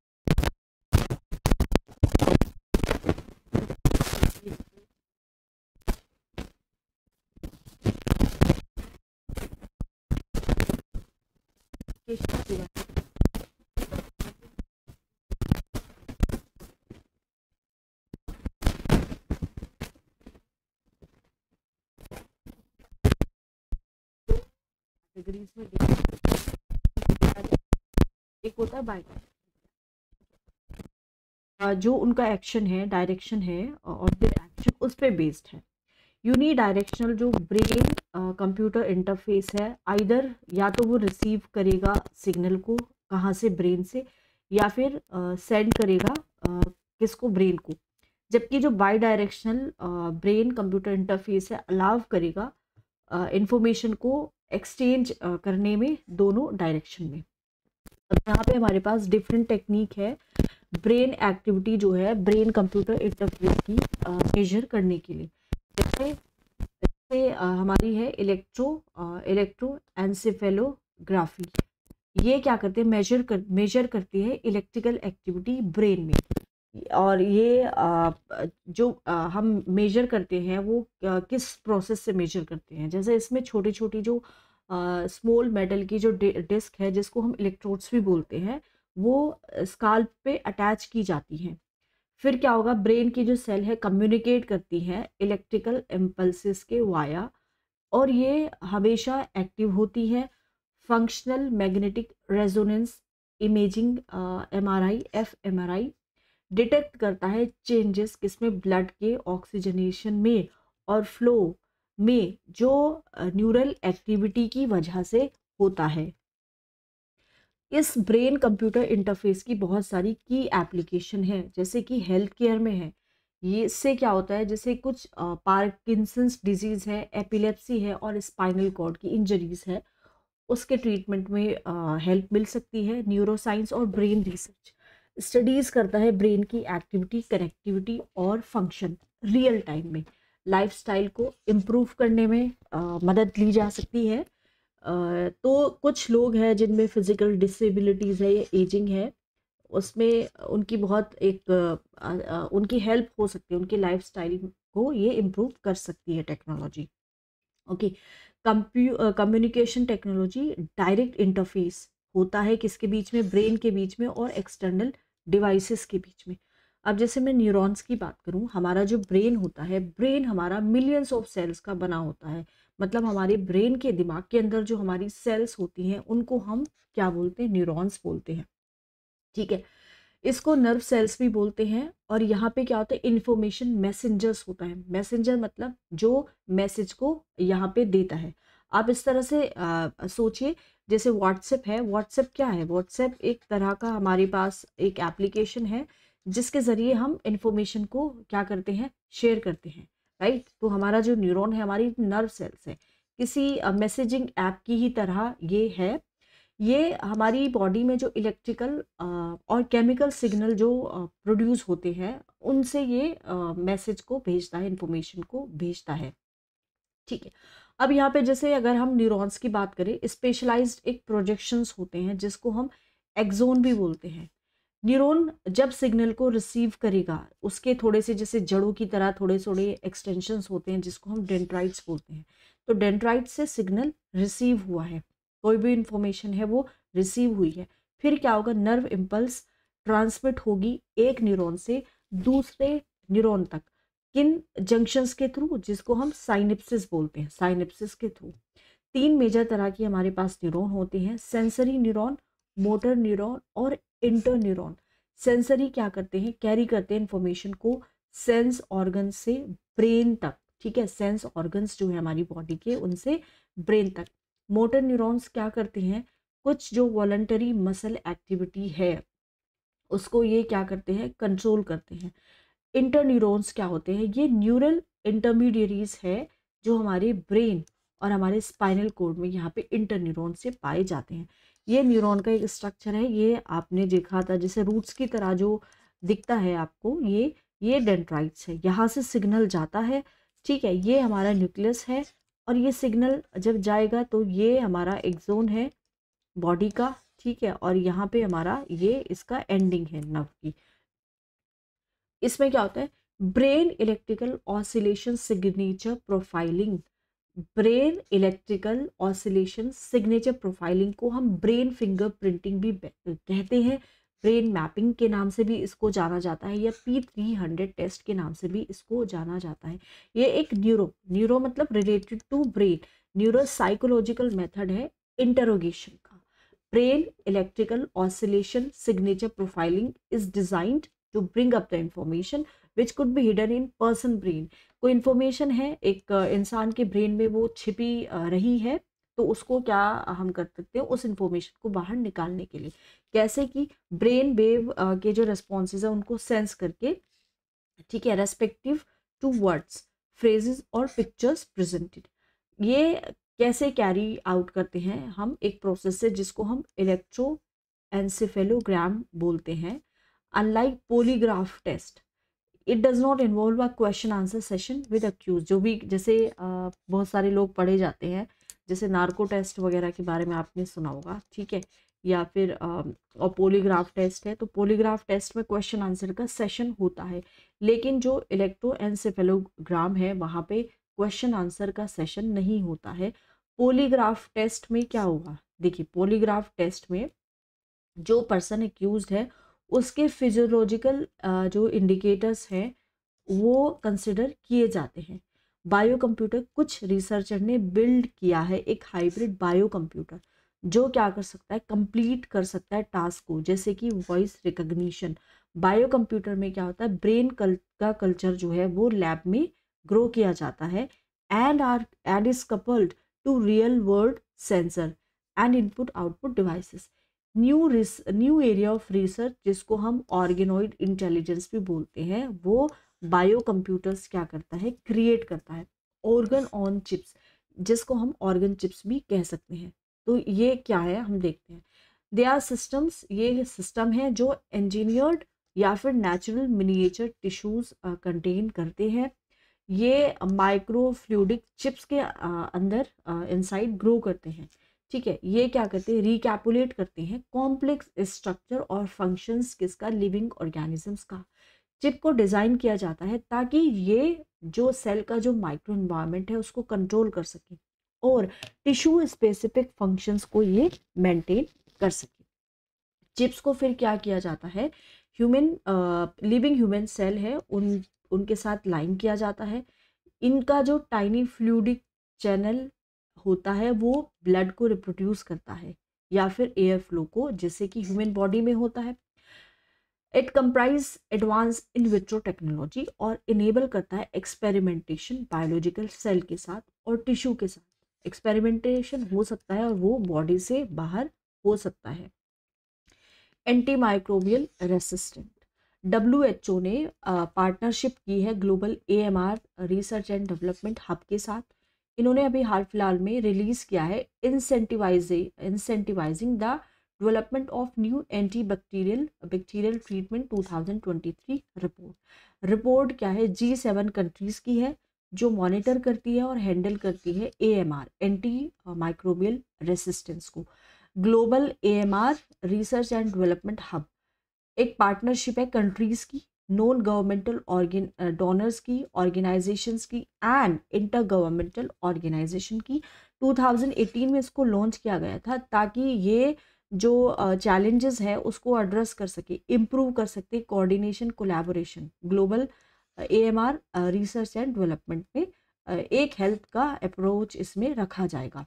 categories में एक होता है बाइट, जो उनका एक्शन है, डायरेक्शन है और फिर एक्शन उस पे बेस्ड है। यूनिडायरेक्शनल जो ब्रेन कंप्यूटर इंटरफेस है, आइदर या तो वो रिसीव करेगा सिग्नल को कहाँ से, ब्रेन से, या फिर सेंड करेगा किसको, ब्रेन को। जबकि जो by directional brain computer interface है, अलाउ करेगा इंफॉर्मेशन को एक्सचेंज करने में दोनों डायरेक्शन में। यहाँ पे हमारे पास डिफरेंट टेक्निक है ब्रेन एक्टिविटी जो है ब्रेन कंप्यूटर इंटरफेस की मेजर करने के लिए। जैसे हमारी है इलेक्ट्रो एंसेफेलोग्राफी। ये क्या करते हैं, मेजर करती है इलेक्ट्रिकल एक्टिविटी ब्रेन में। और ये जो हम मेजर करते हैं वो किस प्रोसेस से मेजर करते हैं, जैसे इसमें छोटी छोटी जो स्मॉल मेटल की जो डिस्क है जिसको हम इलेक्ट्रोड्स भी बोलते हैं, वो स्काल्प पे अटैच की जाती हैं। फिर क्या होगा, ब्रेन की जो सेल है कम्युनिकेट करती है इलेक्ट्रिकल इम्पल्सेस के वाया, और ये हमेशा एक्टिव होती है। Functional magnetic resonance imaging MRI fMRI detect करता है चेंजेस किसमें, ब्लड के ऑक्सीजनेशन में और फ्लो में, जो न्यूरल एक्टिविटी की वजह से होता है। इस ब्रेन कंप्यूटर इंटरफेस की बहुत सारी की एप्लीकेशन है, जैसे कि हेल्थ केयर में है। ये इससे क्या होता है, जैसे कुछ पार्किंसंस डिजीज है, एपिलेप्सी है और स्पाइनल कॉर्ड की इंजरीज है, उसके ट्रीटमेंट में हेल्प मिल सकती है। न्यूरोसाइंस और ब्रेन रिसर्च स्टडीज करता है ब्रेन की एक्टिविटी, कनेक्टिविटी और फंक्शन रियल टाइम में। लाइफस्टाइल को इम्प्रूव करने में मदद ली जा सकती है। तो कुछ लोग हैं जिनमें फिजिकल डिसेबिलिटीज़ है या एजिंग है, उसमें उनकी बहुत उनकी हेल्प हो सकती है, उनकी लाइफस्टाइल को ये इम्प्रूव कर सकती है technology. Okay, communication technology direct interface होता है किसके बीच में, ब्रेन के बीच में और एक्सटर्नल डिवाइसेस के बीच में। अब जैसे मैं न्यूरॉन्स की बात करूं, हमारा जो ब्रेन होता है, ब्रेन हमारा मिलियंस ऑफ सेल्स का बना होता है। मतलब हमारे ब्रेन के दिमाग के अंदर जो हमारी सेल्स होती हैं उनको हम क्या बोलते हैं, न्यूरॉन्स बोलते हैं। ठीक है, इसको नर्व सेल्स भी बोलते हैं। और यहाँ पे क्या होता है, इंफॉर्मेशन मैसेंजर्स होता है। मैसेंजर मतलब जो मैसेज को यहाँ पे देता है। आप इस तरह से सोचिए, जैसे व्हाट्सएप है। व्हाट्सएप क्या है, व्हाट्सएप एक तरह का हमारे पास एक एप्लीकेशन है जिसके ज़रिए हम इंफॉर्मेशन को क्या करते हैं, शेयर करते हैं, राइट। तो हमारा जो न्यूरॉन है, हमारी नर्व सेल्स है, किसी मैसेजिंग ऐप की ही तरह ये है। ये हमारी बॉडी में जो इलेक्ट्रिकल और केमिकल सिग्नल जो प्रोड्यूस होते हैं, उनसे ये मैसेज को भेजता है, इंफॉर्मेशन को भेजता है। ठीक है, अब यहाँ पे जैसे अगर हम न्यूरॉन्स की बात करें, स्पेशलाइज्ड एक प्रोजेक्शंस होते हैं जिसको हम एक्सोन भी बोलते हैं। न्यूरॉन जब सिग्नल को रिसीव करेगा, उसके थोड़े से जैसे जड़ों की तरह थोड़े थोड़े एक्सटेंशंस होते हैं जिसको हम डेंड्राइट्स बोलते हैं। तो डेंड्राइट से सिग्नल रिसीव हुआ है, कोई भी इंफॉर्मेशन है वो रिसीव हुई है। फिर क्या होगा, नर्व इम्पल्स ट्रांसमिट होगी एक न्यूरॉन से दूसरे न्यूरॉन तक। किन जंक्शंस के थ्रू, जिसको हम साइनेप्सिस बोलते हैं, साइनेप्सिस के थ्रू। तीन मेजर तरह की हमारे पास न्यूरॉन होते हैं, सेंसरी न्यूरॉन, मोटर न्यूरॉन और इंटर न्यूरॉन। सेंसरी क्या करते हैं, कैरी करते हैं इंफॉर्मेशन को सेंस ऑर्गन से ब्रेन तक। ठीक है, सेंस ऑर्गन्स जो है हमारी बॉडी के, उनसे ब्रेन तक। मोटर न्यूरॉन्स क्या करते हैं, कुछ जो वॉलंटरी मसल एक्टिविटी है उसको ये क्या करते हैं, कंट्रोल करते हैं। इंटर न्यूरॉन्स क्या होते हैं, ये न्यूरल इंटरमीडिएरीज है जो हमारे ब्रेन और हमारे स्पाइनल कोड में यहाँ पे इंटर न्यूरॉन से पाए जाते हैं। ये न्यूरॉन का एक स्ट्रक्चर है, ये आपने देखा था जैसे रूट्स की तरह जो दिखता है आपको, ये डेंड्राइट्स है, यहाँ से सिग्नल जाता है। ठीक है, ये हमारा न्यूक्लियस है, और ये सिग्नल जब जाएगा तो ये हमारा एक्सोन है बॉडी का। ठीक है, और यहाँ पे हमारा ये इसका एंडिंग है नर्व की। इसमें क्या होता है, brain electrical oscillation signature profiling. Brain electrical oscillation signature profiling को हम ब्रेन फिंगर प्रिंटिंग भी कहते हैं, ब्रेन मैपिंग के नाम से भी इसको जाना जाता है, या P300 टेस्ट के नाम से भी इसको जाना जाता है। ये एक न्यूरो मतलब related to brain, neuro psychological method है इंटरोगेशन का। Brain electrical oscillation signature profiling is designed to bring up the information which could be hidden in person brain. कोई इन्फॉर्मेशन है एक इंसान के ब्रेन में वो छिपी रही है, तो उसको क्या हम कर सकते हैं, उस इंफॉर्मेशन को बाहर निकालने के लिए। कैसे कि ब्रेन वेव के जो रेस्पॉन्सेज है उनको सेंस करके, ठीक है, रेस्पेक्टिव टू वर्ड्स, फ्रेजेस और पिक्चर्स प्रेजेंटेड। ये कैसे कैरी आउट करते हैं हम, एक प्रोसेस से जिसको हम इलेक्ट्रो एनसेफेलोग्राम बोलते हैं। Unlike polygraph test, it does not involve a question answer session with accused. जो भी जैसे बहुत सारे लोग पढ़े जाते हैं, जैसे नार्को टेस्ट वगैरह के बारे में आपने सुना होगा। ठीक है, या फिर और पॉलीग्राफ टेस्ट है, तो पॉलीग्राफ टेस्ट में क्वेश्चन आंसर का सेशन होता है, लेकिन जो इलेक्ट्रोएन्सेफेलोग्राम है वहाँ पे क्वेश्चन आंसर का सेशन नहीं होता है। पॉलीग्राफ टेस्ट में क्या होगा, देखिए पॉलीग्राफ टेस्ट में जो पर्सन एक्यूज्ड है उसके फिजियोलॉजिकल जो इंडिकेटर्स हैं वो कंसिडर किए जाते हैं। बायो कंप्यूटर, कुछ रिसर्चर ने बिल्ड किया है एक हाइब्रिड बायो कंप्यूटर जो क्या कर सकता है, कंप्लीट कर सकता है टास्क को, जैसे कि वॉइस रिकग्निशन। बायो कंप्यूटर में क्या होता है, ब्रेन का कल्चर जो है वो लैब में ग्रो किया जाता है and is coupled to real world sensor and input output devices. New area of research जिसको हम ऑर्गेनॉइड इंटेलिजेंस भी बोलते हैं, वो बायो कंप्यूटर्स क्या करता है, क्रिएट करता है। ऑर्गन ऑन चिप्स, जिसको हम ऑर्गन चिप्स भी कह सकते हैं। तो ये क्या है हम देखते हैं। दे आर सिस्टम्स, ये सिस्टम है जो इंजीनियर्ड या फिर नेचुरल मिनिएचर टिश्यूज कंटेन करते हैं। ये माइक्रोफ्लूइडिक चिप्स के अंदर इनसाइड ग्रो करते हैं। ठीक है, ये क्या करते हैं, रिकैपुलेट करते हैं कॉम्प्लेक्स स्ट्रक्चर और फंक्शंस किसका, लिविंग ऑर्गेनिजम्स का। चिप को डिज़ाइन किया जाता है ताकि ये जो सेल का जो माइक्रो इन्वायरमेंट है उसको कंट्रोल कर सके और टिश्यू स्पेसिफिक फंक्शंस को ये मेंटेन कर सके। चिप्स को फिर क्या किया जाता है, ह्यूमन लिविंग ह्यूमन सेल है उनके साथ लाइन किया जाता है। इनका जो टाइनी फ्लूइडिक चैनल होता है वो ब्लड को रिप्रोड्यूस करता है या फिर एयर फ्लो को, जैसे कि ह्यूमन बॉडी में होता है। It comprise advance in vitro technology और इनेबल करता है एक्सपेरिमेंटेशन बायोलॉजिकल सेल के साथ और टिश्यू के साथ। एक्सपेरिमेंटेशन हो सकता है और वो बॉडी से बाहर हो सकता है। एंटी माइक्रोबियल रेसिस्टेंट, WHO ने पार्टनरशिप की है global AMR research and development hub के साथ। इन्होंने अभी हाल फिलहाल में रिलीज किया है incentivising the development of new anti bacterial treatment 2023 report क्या है, G7 कंट्रीज की है जो मॉनिटर करती है और हैंडल करती है AMR एंटी माइक्रोबियल रेसिस्टेंस को। Global AMR research and development hub एक पार्टनरशिप है कंट्रीज की, नॉन गवर्नमेंटल डोनर्स की, ऑर्गेनाइजेशंस की एंड इंटर गवर्नमेंटल ऑर्गेनाइजेशन की। 2018 में इसको लॉन्च किया गया था ताकि ये जो चैलेंजेस है उसको एड्रेस कर सके, इम्प्रूव कर सकते coordination collaboration. Global AMR research and development में एक हेल्थ का अप्रोच इसमें रखा जाएगा।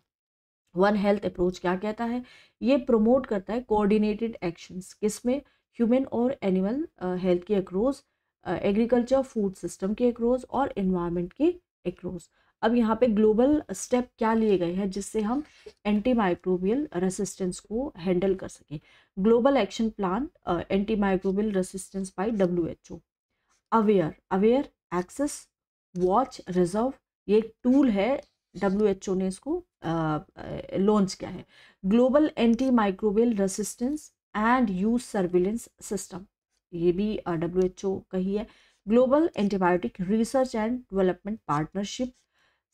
वन हेल्थ अप्रोच क्या कहता है, ये प्रमोट करता है कोऑर्डिनेटेड एक्शंस, किसमें, ह्यूमन और एनिमल हेल्थ के अक्रॉस, एग्रीकल्चर फूड सिस्टम के अक्रॉस और एनवायरनमेंट के अक्रॉस। अब यहाँ पे ग्लोबल स्टेप क्या लिए गए हैं जिससे हम एंटी माइक्रोबियल रेसिस्टेंस को हैंडल कर सकें। Global action plan anti microbial resistance by WHO। Aware access watch reserve, ये एक टूल है, WHO ने इसको लॉन्च किया है। Global anti microbial resistance and use surveillance system, ये भी WHO का ही है। Global antibiotic research and development partnership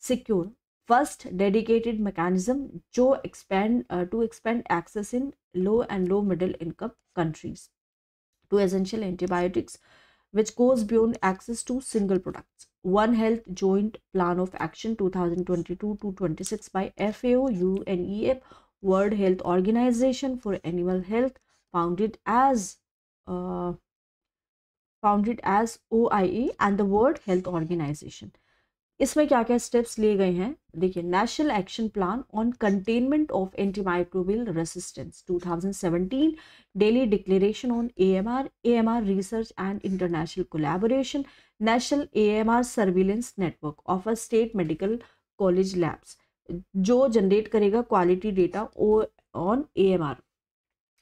secure, first dedicated mechanism जो expand access in low middle income countries to essential antibiotics which goes beyond access to single products. One Health Joint Plan of Action 2022-26 by FAO, UNEP, World Health Organization for Animal Health, founded as OIE and the World Health Organization. इसमें क्या क्या स्टेप्स लिए गए हैं, देखिए, national action plan on containment of antimicrobial resistance 2017, Delhi declaration on AMR research and international collaboration, national AMR surveillance network of a state medical college labs जो जनरेट करेगा quality data on AMR,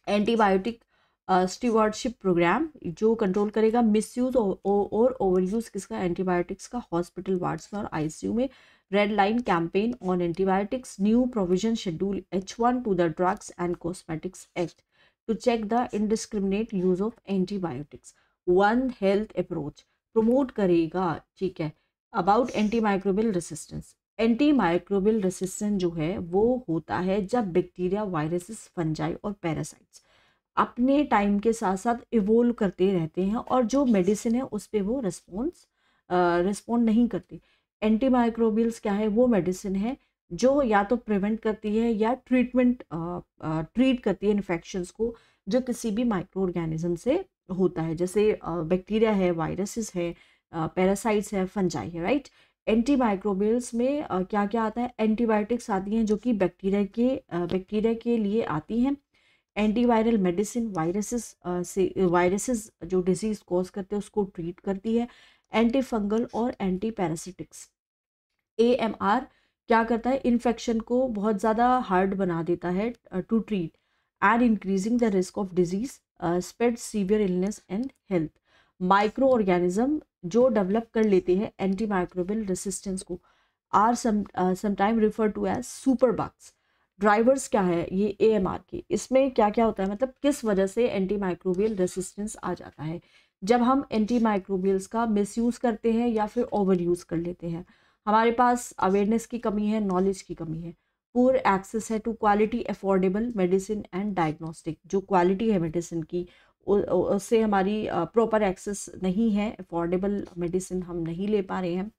antibiotic stewardship programme जो कंट्रोल करेगा मिसयूज और ओवरयूज किसका, एंटीबायोटिक्स का, हॉस्पिटल वार्ड्स में और ICU में। Red line campaign on antibiotics, new provision schedule H1 to the drugs and cosmetics act to check the indiscriminate use of antibiotics. One health approach promote करेगा, ठीक है, about antimicrobial resistance, anti microbial resistance जो है वो होता है जब बैक्टीरिया, वायरसेस, फंजाई और पैरासाइट्स अपने टाइम के साथ साथ इवोल्व करते रहते हैं और जो मेडिसिन है उस पे वो रिस्पॉन्ड नहीं करते। एंटी माइक्रोबियल्स क्या है, वो मेडिसिन है जो या तो प्रिवेंट करती है या ट्रीट करती है इन्फेक्शंस को जो किसी भी माइक्रो ऑर्गेनिज्म से होता है, जैसे बैक्टीरिया है, वायरसेस है, पैरासाइट्स है, फंजाई है, राइट। एंटी माइक्रोबियल्स में क्या क्या आता है, एंटीबायोटिक्स आती हैं जो कि बैक्टीरिया के लिए आती हैं। एंटीवायरल मेडिसिन वायरसेस जो डिजीज कॉज करते हैं उसको ट्रीट करती है। एंटी फंगल और एंटी पैरासिटिक्स। AMR क्या करता है, इन्फेक्शन को बहुत ज़्यादा हार्ड बना देता है to treat and increasing the risk of disease, spread, severe illness and health. Micro organism जो डेवलप कर लेते हैं एंटी माइक्रोबियल रेसिस्टेंस को are sometime refer to as super bugs. Drivers क्या है ये AMR के, इसमें क्या क्या होता है, मतलब किस वजह से एंटी माइक्रोबियल रेसिस्टेंस आ जाता है, जब हम एंटी माइक्रोबियल्स का मिसयूज करते हैं या फिर ओवर यूज कर लेते हैं। हमारे पास अवेयरनेस की कमी है, नॉलेज की कमी है, पुअर एक्सेस है to quality affordable medicine and diagnostic. जो क्वालिटी है मेडिसिन की उससे हमारी प्रॉपर एक्सेस नहीं है, अफोर्डेबल मेडिसिन हम नहीं ले पा रहे हैं।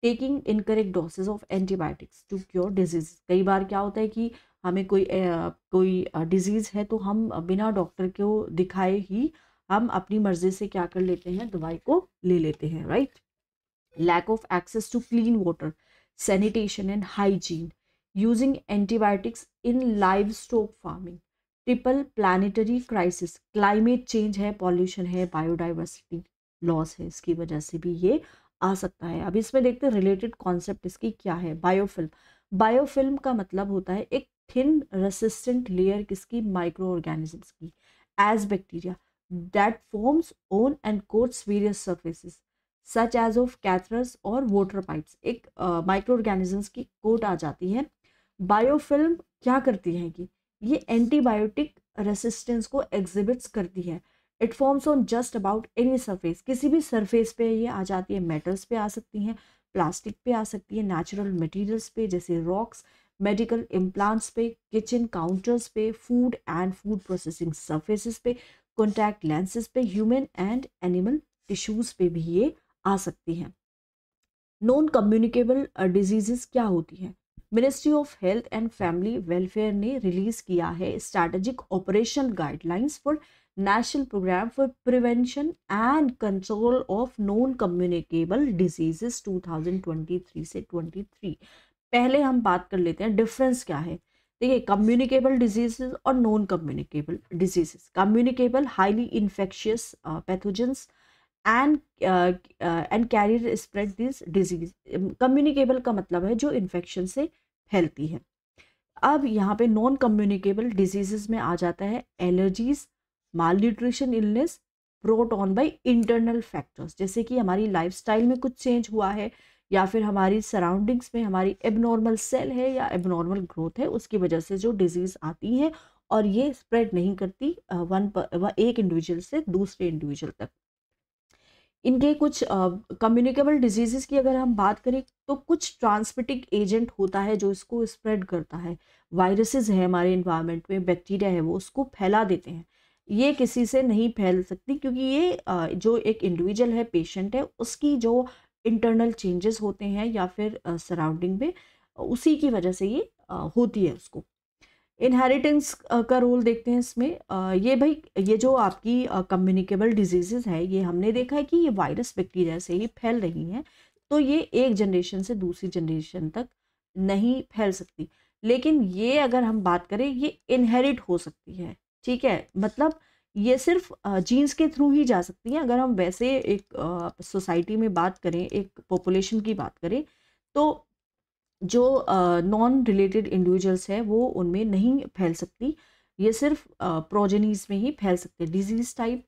Taking incorrect dosage of antibiotics to cure disease. कई बार क्या होता है कि हमें कोई डिजीज़ है तो हम बिना डॉक्टर को दिखाए ही हम अपनी मर्जी से क्या कर लेते हैं, दवाई को ले लेते हैं, right. lack of access to clean water, sanitation and hygiene, using antibiotics in livestock farming, triple planetary crisis, climate change है, pollution है, biodiversity loss है, इसकी वजह से भी ये आ सकता है। अब इसमें देखते हैं रिलेटेड कॉन्सेप्ट इसकी क्या है। बायोफिल्म। बायोफिल्म का मतलब होता है एक थिन रेसिस्टेंट लेयर किसकी, माइक्रो ऑर्गेनिजम्स की, as bacteria that forms on and coats various surfaces such as of catheters और वाटर पाइप्स। एक माइक्रो ऑर्गेनिजम्स की कोट आ जाती है। बायोफिल्म क्या करती है कि ये एंटीबायोटिक रेसिस्टेंस को एग्जिबिट्स करती है। It forms on just about any surface, किसी भी सरफेस पे ये आ जाती है। मेटल्स पे आ सकती हैं, प्लास्टिक पे आ सकती है, नेचुरल मटेरियल्स पे जैसे रॉक्स, मेडिकल इम्प्लांट्स पे, किचन काउंटर्स पे, food and food processing surfaces पे, कॉन्टैक्ट लेंसेज पे, ह्यूमन एंड एनिमल टिश्यूज पे भी ये आ सकती हैं। नॉन कम्युनिकेबल डिजीजेस क्या होती हैं, ministry of health and family welfare ने रिलीज किया है strategic operational guidelines for national programme for prevention and control of non communicable diseases 2023 से 23। पहले हम बात कर लेते हैं डिफरेंस क्या है। देखिए, कम्युनिकेबल डिजीजेस और non communicable diseases. Communicable highly infectious pathogens and carrier spread this disease. Communicable का मतलब है जो इन्फेक्शन से फैलती है। अब यहाँ पे नॉन कम्युनिकेबल डिजीजेस में आ जाता है allergies, mall nutrition illness brought on by internal factors, जैसे कि हमारी लाइफस्टाइल में कुछ चेंज हुआ है या फिर हमारी सराउंडिंग्स में हमारी एबनॉर्मल सेल है या एबनॉर्मल ग्रोथ है, उसकी वजह से जो डिजीज आती है और ये स्प्रेड नहीं करती एक इंडिविजुअल से दूसरे इंडिविजुअल तक। इनके कुछ कम्युनिकेबल डिजीजेस की अगर हम बात करें तो कुछ ट्रांसमिटिंग एजेंट होता है जो इसको स्प्रेड करता है। वायरसेस है हमारे इन्वायरमेंट में, बैक्टीरिया है वो उसको फैला देते हैं। ये किसी से नहीं फैल सकती क्योंकि ये जो एक इंडिविजुअल है, पेशेंट है, उसकी जो इंटरनल चेंजेस होते हैं या फिर सराउंडिंग में, उसी की वजह से ये होती है उसको। इनहेरिटेंस का रोल देखते हैं इसमें। ये भाई ये जो आपकी कम्युनिकेबल डिजीजेस है ये हमने देखा है कि ये वायरस बैक्टीरिया से ही फैल रही हैं, तो ये एक जनरेशन से दूसरी जनरेशन तक नहीं फैल सकती। लेकिन ये अगर हम बात करें ये इनहेरिट हो सकती है, ठीक है, मतलब ये सिर्फ जीन्स के थ्रू ही जा सकती है। अगर हम वैसे एक सोसाइटी में बात करें, एक पॉपुलेशन की बात करें, तो जो नॉन रिलेटेड इंडिविजुअल्स है वो उनमें नहीं फैल सकती, ये सिर्फ प्रोजेनीज में ही फैल सकते हैं। डिजीज टाइप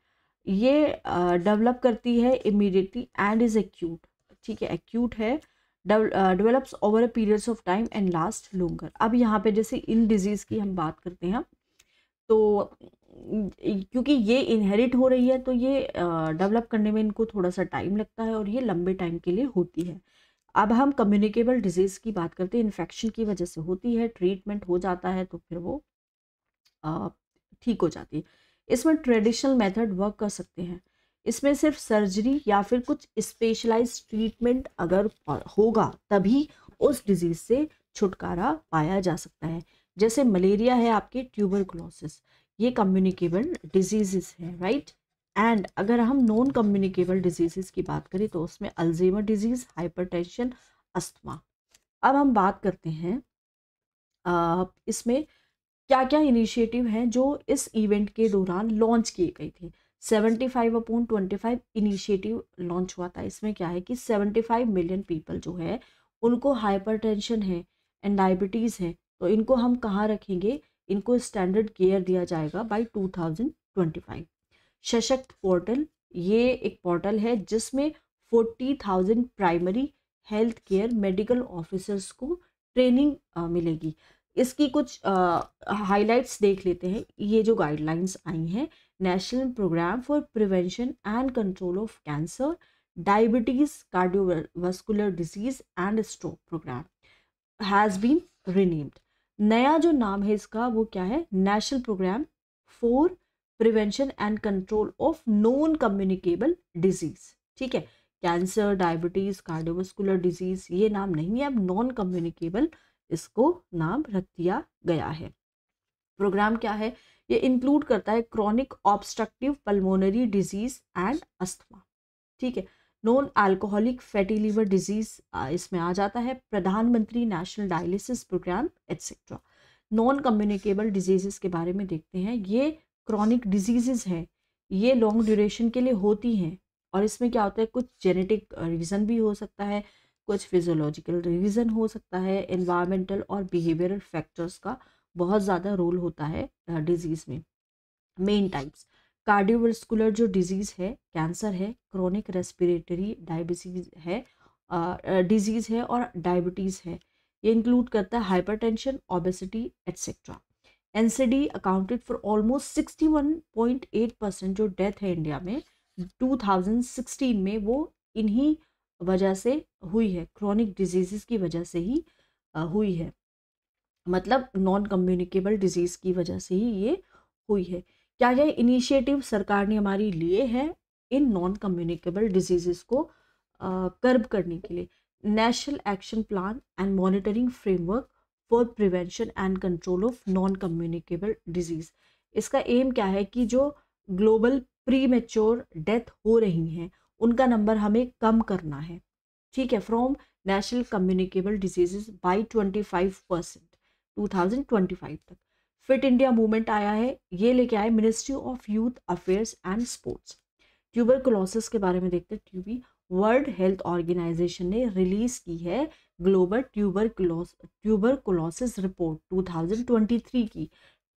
ये डेवलप करती है इमीडिएटली एंड इज एक्यूट, ठीक है, एक्यूट है, develops over a periods of time and last longer. अब यहाँ पे जैसे इन डिजीज़ की हम बात करते हैं तो क्योंकि ये इनहेरिट हो रही है तो ये डेवलप करने में इनको थोड़ा सा टाइम लगता है और ये लंबे टाइम के लिए होती है। अब हम कम्युनिकेबल डिजीज की बात करते हैं। इन्फेक्शन की वजह से होती है, ट्रीटमेंट हो जाता है तो फिर वो ठीक हो जाती है। इसमें ट्रेडिशनल मेथड वर्क कर सकते हैं। इसमें सिर्फ सर्जरी या फिर कुछ स्पेशलाइज्ड ट्रीटमेंट अगर होगा तभी उस डिजीज से छुटकारा पाया जा सकता है। जैसे मलेरिया है आपके, ट्यूबरकुलोसिस, ये कम्युनिकेबल डिजीजेस हैं, राइट। एंड अगर हम नॉन कम्युनिकेबल डिजीजेस की बात करें तो उसमें अल्जाइमर डिजीज, हाइपरटेंशन, अस्थमा। अब हम बात करते हैं इसमें क्या क्या इनिशिएटिव हैं जो इस इवेंट के दौरान लॉन्च किए गए थे। 75/25 इनिशिएटिव लॉन्च हुआ था। इसमें क्या है कि 75 मिलियन पीपल जो है उनको हाइपरटेंशन है एंड डायबिटीज़ है, तो इनको हम कहाँ रखेंगे, इनको स्टैंडर्ड केयर दिया जाएगा बाय 2025। सशक्त पोर्टल, ये एक पोर्टल है जिसमें 40,000 primary health care medical officers को ट्रेनिंग मिलेगी। इसकी कुछ हाइलाइट्स देख लेते हैं। ये जो गाइडलाइंस आई हैं, national programme for prevention and control of cancer, diabetes, cardiovascular disease and stroke programme has been renamed. नया जो नाम है इसका वो क्या है, national programme for prevention and control of non communicable disease. ठीक है, कैंसर, डायबिटीज, कार्डियोवास्कुलर डिजीज ये नाम नहीं है, अब नॉन कम्युनिकेबल इसको नाम रख दिया गया है। प्रोग्राम क्या है, ये इंक्लूड करता है chronic obstructive pulmonary disease and asthma. ठीक है, non alcoholic fatty liver disease इसमें आ जाता है, Pradhanmantri national dialysis programme etcetera. Non communicable diseases के बारे में देखते हैं। ये क्रॉनिक डिजीजेस हैं, ये लॉन्ग ड्यूरेशन के लिए होती हैं और इसमें क्या होता है, कुछ जेनेटिक रीज़न भी हो सकता है, कुछ फिजियोलॉजिकल रीज़न हो सकता है, एनवायरमेंटल और बिहेवियरल फैक्टर्स का बहुत ज़्यादा रोल होता है डिजीज़ में। मेन टाइप्स, कार्डियोवास्कुलर जो डिजीज़ है, कैंसर है, क्रोनिक रेस्पिरेटरी डायबिटीज़ है, डिजीज़ है और डायबिटीज़ है। ये इंक्लूड करता है hypertension, obesity etcetera. NCD accounted for almost 61.8% जो डेथ है इंडिया में 2016 में, वो इन्हीं वजह से हुई है, क्रोनिक डिजीज़ की वजह से ही हुई है, मतलब नॉन कम्युनिकेबल डिजीज़ की वजह से ही ये हुई है। क्या क्या इनिशिएटिव सरकार ने हमारी लिए हैं इन नॉन कम्युनिकेबल डिजीज़ को कर्ब करने के लिए। National action plan and monitoring framework for prevention and control of non communicable disease. इसका एम क्या है कि जो ग्लोबल प्री मेच्योर डेथ हो रही हैं उनका नंबर हमें कम करना है। ठीक है, from national communicable disease by 25% 2025 तक। फिट इंडिया मूवमेंट आया है, ये लेके आए ministry of youth affairs and sports. Tuberculosis के बारे में देखते हैं। टीबी, वर्ल्ड हेल्थ ऑर्गेनाइजेशन ने रिलीज की है ग्लोबल ट्यूबरकुलोसिस रिपोर्ट 2023 की।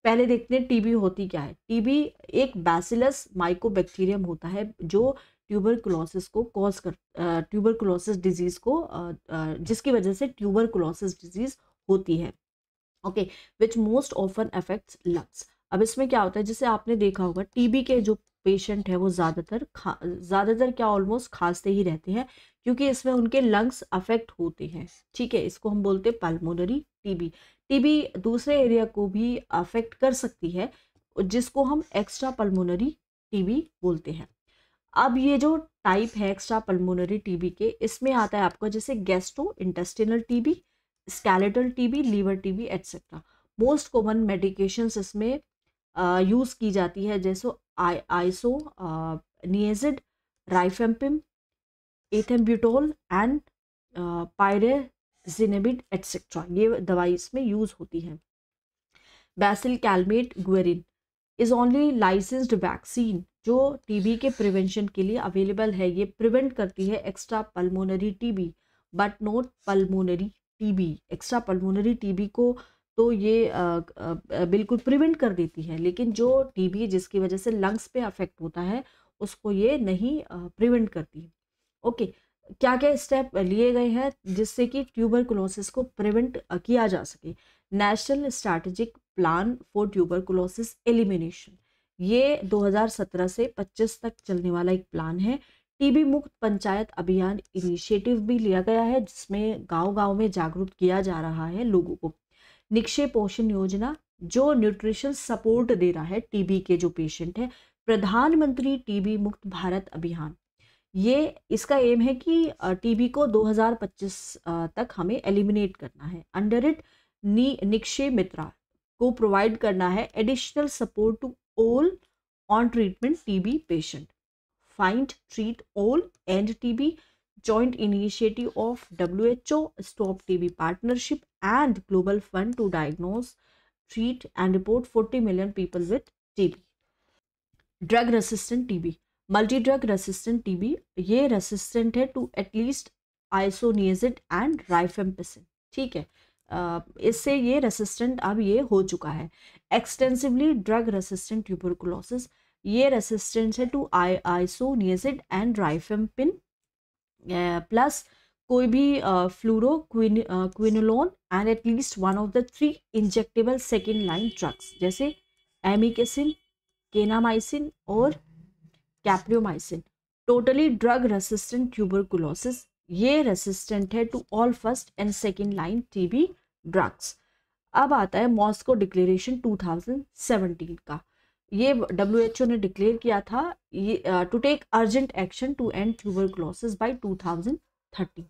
पहले देखते हैं टीबी होती क्या है। टीबी एक बैसिलस माइकोबैक्टीरियम होता है जो ट्यूबरकुलोसिस को कॉज कर ट्यूबरकुलोसिस डिजीज को जिसकी वजह से ट्यूबरकुलोसिस डिजीज होती है। Okay, which most often affects lungs. अब इसमें क्या होता है, जैसे आपने देखा होगा टीबी के जो पेशेंट है वो ज़्यादातर क्या ऑलमोस्ट खांसते ही रहते हैं क्योंकि इसमें उनके लंग्स अफेक्ट होते हैं। ठीक है, इसको हम बोलते हैं पल्मोनरी टीबी। टीबी दूसरे एरिया को भी अफेक्ट कर सकती है जिसको हम एक्स्ट्रा पल्मोनरी टीबी बोलते हैं। अब ये जो टाइप है एक्स्ट्रा पल्मोनरी टीबी के, इसमें आता है आपका जैसे gastrointestinal TB, skeletal TB, liver TB etcetera. Most common medications इसमें यूज़ की जाती है जैसे isoniazid, rifampicin, ethambutol and pyrazinamide etcetera, ये दवाई इसमें यूज़ होती है। Bacille Calmette Guerin is only licensed vaccine जो टीबी के प्रिवेंशन के लिए अवेलेबल है। ये प्रिवेंट करती है extrapulmonary TB but not pulmonary TB. Extrapulmonary TB को तो ये बिल्कुल प्रिवेंट कर देती है, लेकिन जो टीबी जिसकी वजह से लंग्स पे अफेक्ट होता है उसको ये नहीं प्रिवेंट करती। ओके, क्या क्या स्टेप लिए गए हैं जिससे कि ट्यूबरकुलोसिस को प्रिवेंट किया जा सके। National strategic plan for tuberculosis elimination, ये 2017 से 25 तक चलने वाला एक प्लान है। टीबी मुक्त पंचायत अभियान इनिशिएटिव भी लिया गया है, जिसमें गांव-गांव में जागरूक किया जा रहा है लोगों को। निक्षय पोषण योजना जो न्यूट्रिशन सपोर्ट दे रहा है टीबी के जो पेशेंट है। प्रधानमंत्री टीबी मुक्त भारत अभियान, ये इसका एम है कि टीबी को 2025 तक हमें एलिमिनेट करना है। अंडर इट निक्षय मित्रा को प्रोवाइड करना है additional support to all on treatment TB patient. Find treat all and TB joint initiative of WHO Stop TB Partnership and Global Fund to diagnose, treat and report 40 million people with TB. Drug resistant TB, multi drug resistant TB, ये रेसिस्टेंट है टू एटलीस्ट आइसोनियाजिड एंड राइफेम्पिसिन। ठीक है, इससे ये रेसिस्टेंट अब ये हो चुका है। एक्सटेंसिवली ड्रग रेसिस्टेंट ट्यूबरकुलोसिस, ये रेसिस्टेंट है to isoniazid and rifampin plus कोई भी quinolone and at least one of the 3 injectable second line drugs जैसे एमिकेसिन, केनामाइसिन और capreomycin. Totally drug resistant tuberculosis, ये रेसिस्टेंट है to all first and second line TB drugs. अब आता है मॉस्को डिक्लेरेशन 2017 का। ये WHO ने डिक्लेयर किया था to take urgent action to end tuberculosis by 2030।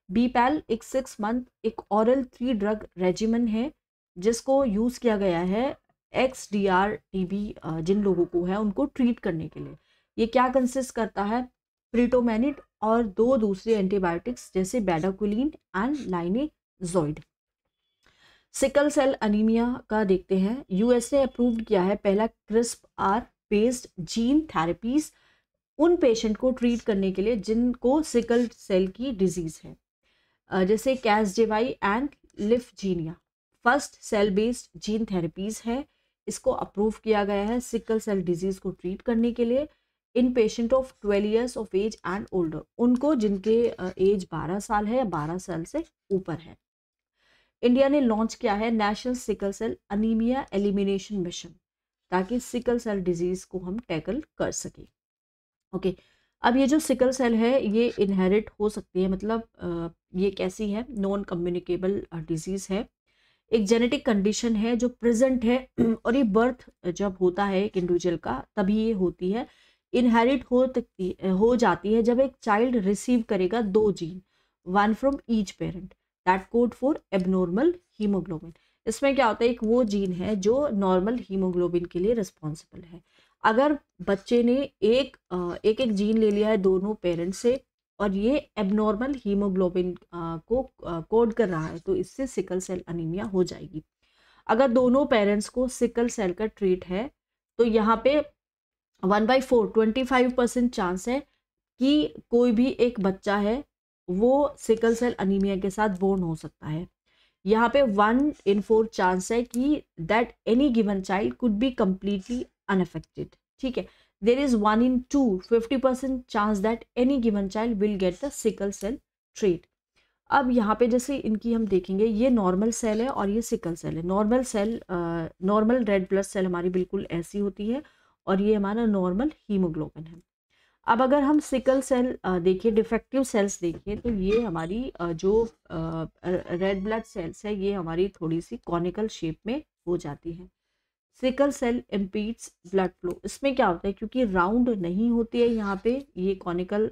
BPaL एक 6 मंथ एक ऑरल 3 ड्रग रेजिमेन है जिसको यूज़ किया गया है XDR टीबी जिन लोगों को है उनको ट्रीट करने के लिए। ये क्या कंसिस्ट करता है? प्रिटोमेनिड और 2 दूसरे एंटीबायोटिक्स जैसे bedaquiline and लाइनेजोइड। Sickle cell anaemia का देखते हैं। US ने अप्रूव किया है पहला CRISPR बेस्ड जीन थेरेपीज उन पेशेंट को ट्रीट करने के लिए जिनको सिकल सेल की डिजीज है, जैसे Casgevy and Lyfgenia. First cell based gene therapies है, इसको अप्रूव किया गया है सिकल सेल डिजीज को ट्रीट करने के लिए in patient of 12 years of age and older, उनको जिनके एज 12 साल है या 12 साल से ऊपर है। इंडिया ने लॉन्च किया है national sickle cell anaemia elimination mission ताकि सिकल सेल डिजीज को हम टैकल कर सकें। ओके, अब ये जो सिकल सेल है ये इनहेरिट हो सकती है, मतलब ये कैसी है? नॉन कम्युनिकेबल डिजीज है, एक जेनेटिक कंडीशन है जो प्रेजेंट है और ये बर्थ जब होता है एक इंडिविजुअल का तभी ये होती है। इनहेरिट हो जाती है जब एक चाइल्ड रिसीव करेगा 2 gene, 1 from each parent that code for abnormal haemoglobin. इसमें क्या होता है, एक वो जीन है जो नॉर्मल हीमोग्लोबिन के लिए रिस्पॉन्सिबल है। अगर बच्चे ने एक जीन ले लिया है दोनों पेरेंट्स से और ये एबनॉर्मल हीमोग्लोबिन को कोड कर रहा है तो इससे सिकल सेल अनीमिया हो जाएगी। अगर दोनों पेरेंट्स को सिकल सेल का ट्रीट है तो यहाँ पे 1/4 25% चांस है कि कोई भी एक बच्चा है वो सिकल सेल अनीमिया के साथ बोर्न हो सकता है। यहाँ पे 1 in 4 चांस है कि that any given child could be completely unaffected. ठीक है, there is 1 in 2 50% chance that any given child will get the sickle cell trait. अब यहाँ पे जैसे इनकी हम देखेंगे, ये नॉर्मल सेल है और ये सिकल सेल है। नॉर्मल रेड ब्लड सेल हमारी बिल्कुल ऐसी होती है और ये हमारा नॉर्मल हीमोग्लोबिन है। अब अगर हम सिकल सेल देखें, डिफेक्टिव सेल्स देखें, तो ये हमारी जो रेड ब्लड सेल्स है ये हमारी थोड़ी सी कॉनिकल शेप में हो जाती है। Sickle cell impedes blood flow, इसमें क्या होता है क्योंकि राउंड नहीं होती है यहाँ पे, ये कॉनिकल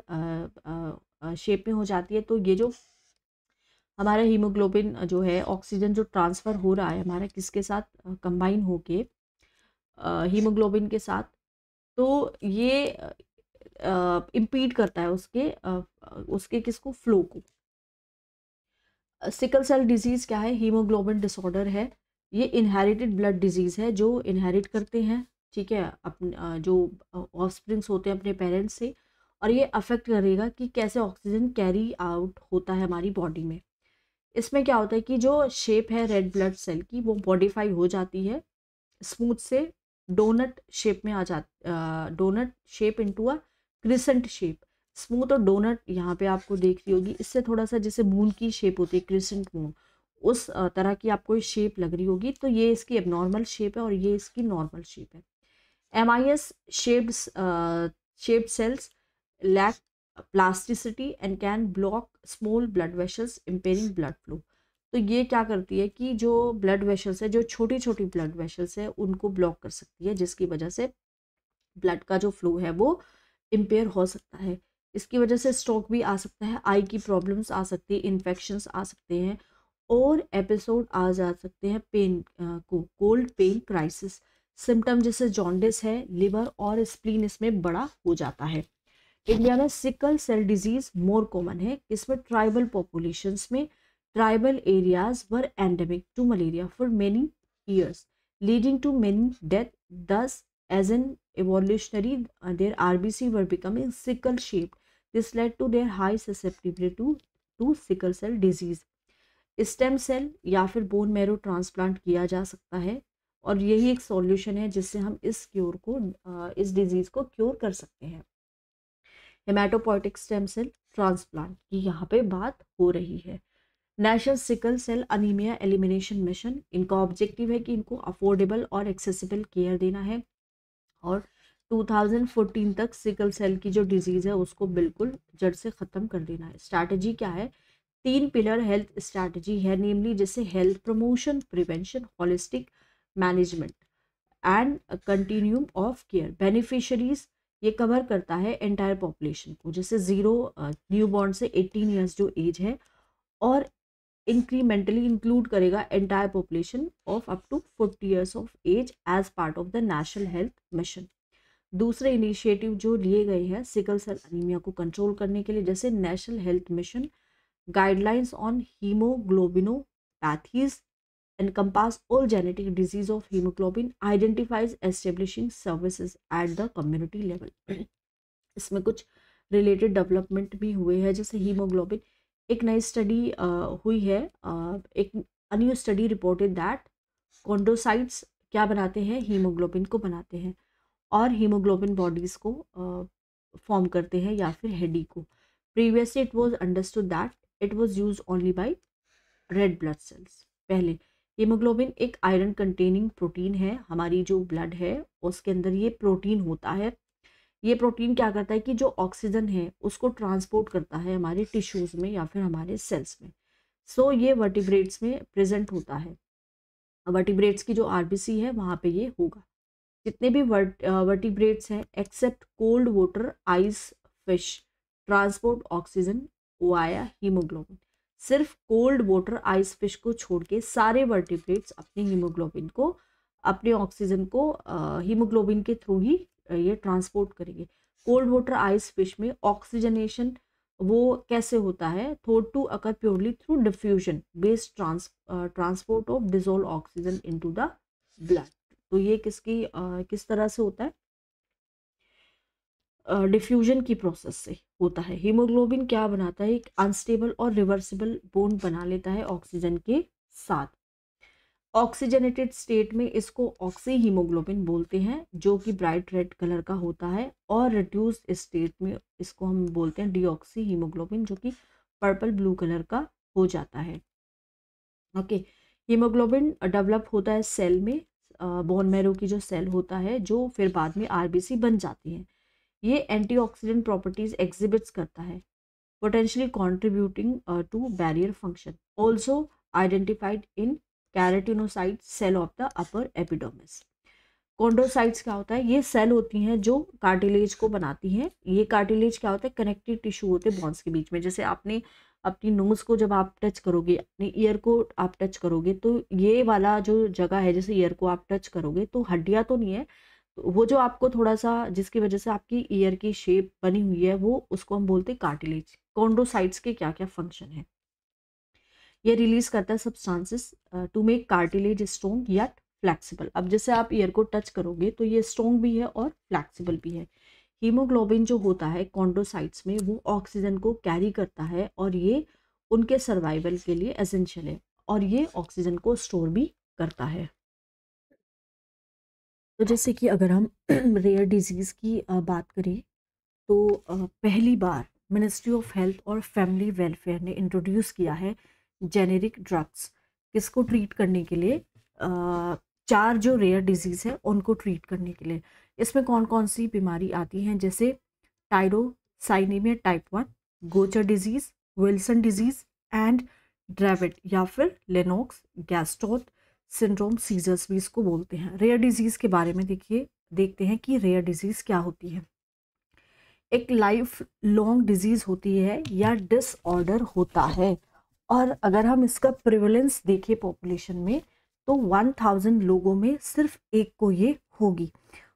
शेप में हो जाती है, तो ये जो हमारा हीमोग्लोबिन जो है, ऑक्सीजन जो ट्रांसफ़र हो रहा है हमारा किसके साथ कंबाइन होके हीमोग्लोबिन के साथ, तो ये इम्पीड करता है उसके किसको, फ्लो को। सिकल सेल डिजीज़ क्या है? हीमोग्लोबिन डिसऑर्डर है। ये इनहेरिटेड ब्लड डिजीज़ है जो इनहेरिट करते हैं, ठीक है, अपने जो ऑफस्प्रिंग्स होते हैं अपने पेरेंट्स से, और ये अफेक्ट करेगा कि कैसे ऑक्सीजन कैरी आउट होता है हमारी बॉडी में। इसमें क्या होता है कि जो शेप है रेड ब्लड सेल की वो मॉडिफाई हो जाती है, स्मूथ से डोनट शेप में आ जाती, doughnut shape into a crescent shape. Smooth और डोनट यहाँ पे आपको देख रही होगी, इससे थोड़ा सा जैसे मून की शेप होती है, क्रिसेंट मून, उस तरह की आपको शेप लग रही होगी, तो ये इसकी एबनॉर्मल शेप है और ये इसकी नॉर्मल शेप है। MIS shaped cells lack plasticity and can block small blood vessels impairing blood flow. तो ये क्या करती है कि जो ब्लड वेसल्स है, जो छोटी छोटी ब्लड वेसल्स है, उनको ब्लॉक कर सकती है, जिसकी वजह से ब्लड का जो फ्लो है वो इम्पेयर हो सकता है। इसकी वजह से स्ट्रोक भी आ सकता है, आई की प्रॉब्लम्स आ सकती है, इन्फेक्शंस आ सकते हैं और एपिसोड आ जा सकते हैं पेन को कोल्ड पेन क्राइसिस। सिम्टम जैसे जॉन्डिस है, लिवर और स्प्लीन इसमें बड़ा हो जाता है। इंडिया में sickle cell disease more common है, इसमें ट्राइबल पॉपुलेशंस में tribal areas were endemic to malaria for many years leading to many death. दस as an evolutionary their RBC were becoming sickle shaped. This led to their high susceptibility to sickle cell disease. Stem cell या फिर बोन मैरो ट्रांसप्लांट किया जा सकता है और यही एक सॉल्यूशन है जिससे हम इस क्योर को इस डिजीज को क्योर कर सकते हैं। हेमाटोपोइटिक स्टेम सेल ट्रांसप्लांट की यहाँ पे बात हो रही है। National sickle cell anaemia elimination mission, इनका ऑब्जेक्टिव है कि इनको अफोर्डेबल और एक्सेसिबल केयर देना है और 2014 तक सिकल सेल की जो डिजीज़ है उसको बिल्कुल जड़ से ख़त्म कर देना है। स्ट्रैटेजी क्या है? 3 पिलर हेल्थ स्ट्रैटेजी है, नेमली जैसे health promotion, prevention, holistic management and continuum of care. Beneficiaries ये कवर करता है एंटायर पॉपुलेशन को, जैसे 0 न्यूबॉर्न से 18 ईयर्स जो एज है, और इंक्रीमेंटली इंक्लूड करेगा entire population of up to 40 years of age as part of the national health mission. दूसरे इनिशिएटिव जो लिए गए हैं सिकल सेल अनीमिया को कंट्रोल करने के लिए, जैसे national health mission guidelines on haemoglobinopathies encompass all genetic disease of hemoglobin, identifies establishing services at the community level। इसमें कुछ रिलेटेड डेवलपमेंट भी हुए हैं, जैसे हीमोग्लोबिन एक नई स्टडी हुई है, एक new study reported that chondrocytes क्या बनाते हैं, हीमोग्लोबिन को बनाते हैं और हीमोग्लोबिन बॉडीज़ को फॉर्म करते हैं या फिर हेडी को। Previously it was understood that it was used only by red blood cells. पहले हीमोग्लोबिन एक आयरन कंटेनिंग प्रोटीन है, हमारी जो ब्लड है उसके अंदर ये प्रोटीन होता है। ये प्रोटीन क्या करता है कि जो ऑक्सीजन है उसको ट्रांसपोर्ट करता है हमारे टिश्यूज़ में या फिर हमारे सेल्स में। सो ये वर्टिब्रेट्स में प्रेजेंट होता है। वर्टिब्रेट्स की जो आरबीसी है वहाँ पे ये होगा। जितने भी वर्टिब्रेट्स हैं except cold water ice fish transport oxygen via haemoglobin. सिर्फ कोल्ड वाटर आइस फिश को छोड़ के सारे वर्टिब्रेट्स अपने हीमोग्लोबिन को, अपने ऑक्सीजन को हीमोग्लोबिन के थ्रू ही ये ट्रांसपोर्ट करेंगे। कोल्ड वाटर आइस फिश में ऑक्सीजनेशन वो कैसे होता है, thought to occur purely through diffusion based transport of dissolve oxygen into the blood. तो ये किस तरह से होता है, डिफ्यूजन की प्रोसेस से होता है। हीमोग्लोबिन क्या बनाता है, एक अनस्टेबल और रिवर्सिबल बॉन्ड बना लेता है ऑक्सीजन के साथ। ऑक्सीजनेटेड स्टेट में इसको ऑक्सी हीमोग्लोबिन बोलते हैं जो कि ब्राइट रेड कलर का होता है, और रिड्यूस्ड स्टेट में इसको हम बोलते हैं डीऑक्सी हीमोग्लोबिन जो कि पर्पल ब्लू कलर का हो जाता है। ओके, हीमोग्लोबिन डेवलप होता है सेल में, बोन मैरो की जो सेल होता है जो फिर बाद में आरबीसी बन जाती है। ये एंटीऑक्सीडेंट प्रॉपर्टीज एग्जिबिट्स करता है, potentially contributing to barrier function, also identified in keratinocyte cell of the upper epidermis. Chondrocytes क्या होता है, ये सेल होती हैं जो कार्टिलेज को बनाती हैं। ये कार्टिलेज क्या होता है, कनेक्टिव टिश्यू होते हैं बॉन्स के बीच में। जैसे आपने अपनी नोज को जब आप टच करोगे, अपने ईयर को आप टच करोगे, तो ये वाला जो जगह है जैसे ईयर को आप टच करोगे तो हड्डियां तो नहीं है, तो वो जो आपको थोड़ा सा जिसकी वजह से आपकी ईयर की शेप बनी हुई है वो उसको हम बोलते हैं कार्टिलेज। कॉन्ड्रोसाइट्स के क्या क्या फंक्शन है, ये रिलीज करता है substances to make cartilage strong yet flexible. अब जैसे आप ईयर को टच करोगे तो ये स्ट्रॉन्ग भी है और फ्लेक्सिबल भी है। हीमोग्लोबिन जो होता है कॉन्ड्रोसाइट्स में वो ऑक्सीजन को कैरी करता है और ये उनके सर्वाइवल के लिए एसेंशियल है, और ये ऑक्सीजन को स्टोर भी करता है। तो जैसे कि अगर हम रेयर डिजीज़ की बात करें तो पहली बार मिनिस्ट्री ऑफ हेल्थ और फैमिली वेलफेयर ने इंट्रोड्यूस किया है जेनेरिक ड्रग्स, किसको ट्रीट करने के लिए, 4 जो रेयर डिजीज़ है उनको ट्रीट करने के लिए। इसमें कौन कौन सी बीमारी आती हैं, जैसे साइनेमिया टाइप 1, गोचर डिजीज, विल्सन डिजीज एंड ड्रेविड या फिर लेनॉक्स गैस्ट्रोथ सिंड्रोम, सीजर्स भी इसको बोलते हैं। रेयर डिजीज के बारे में देखते हैं कि रेयर डिजीज क्या होती है। एक लाइफ लॉन्ग डिजीज होती है या डिसऑर्डर होता है, और अगर हम इसका प्रिवलेंस देखें पॉपुलेशन में तो 1000 लोगों में सिर्फ एक को ये होगी।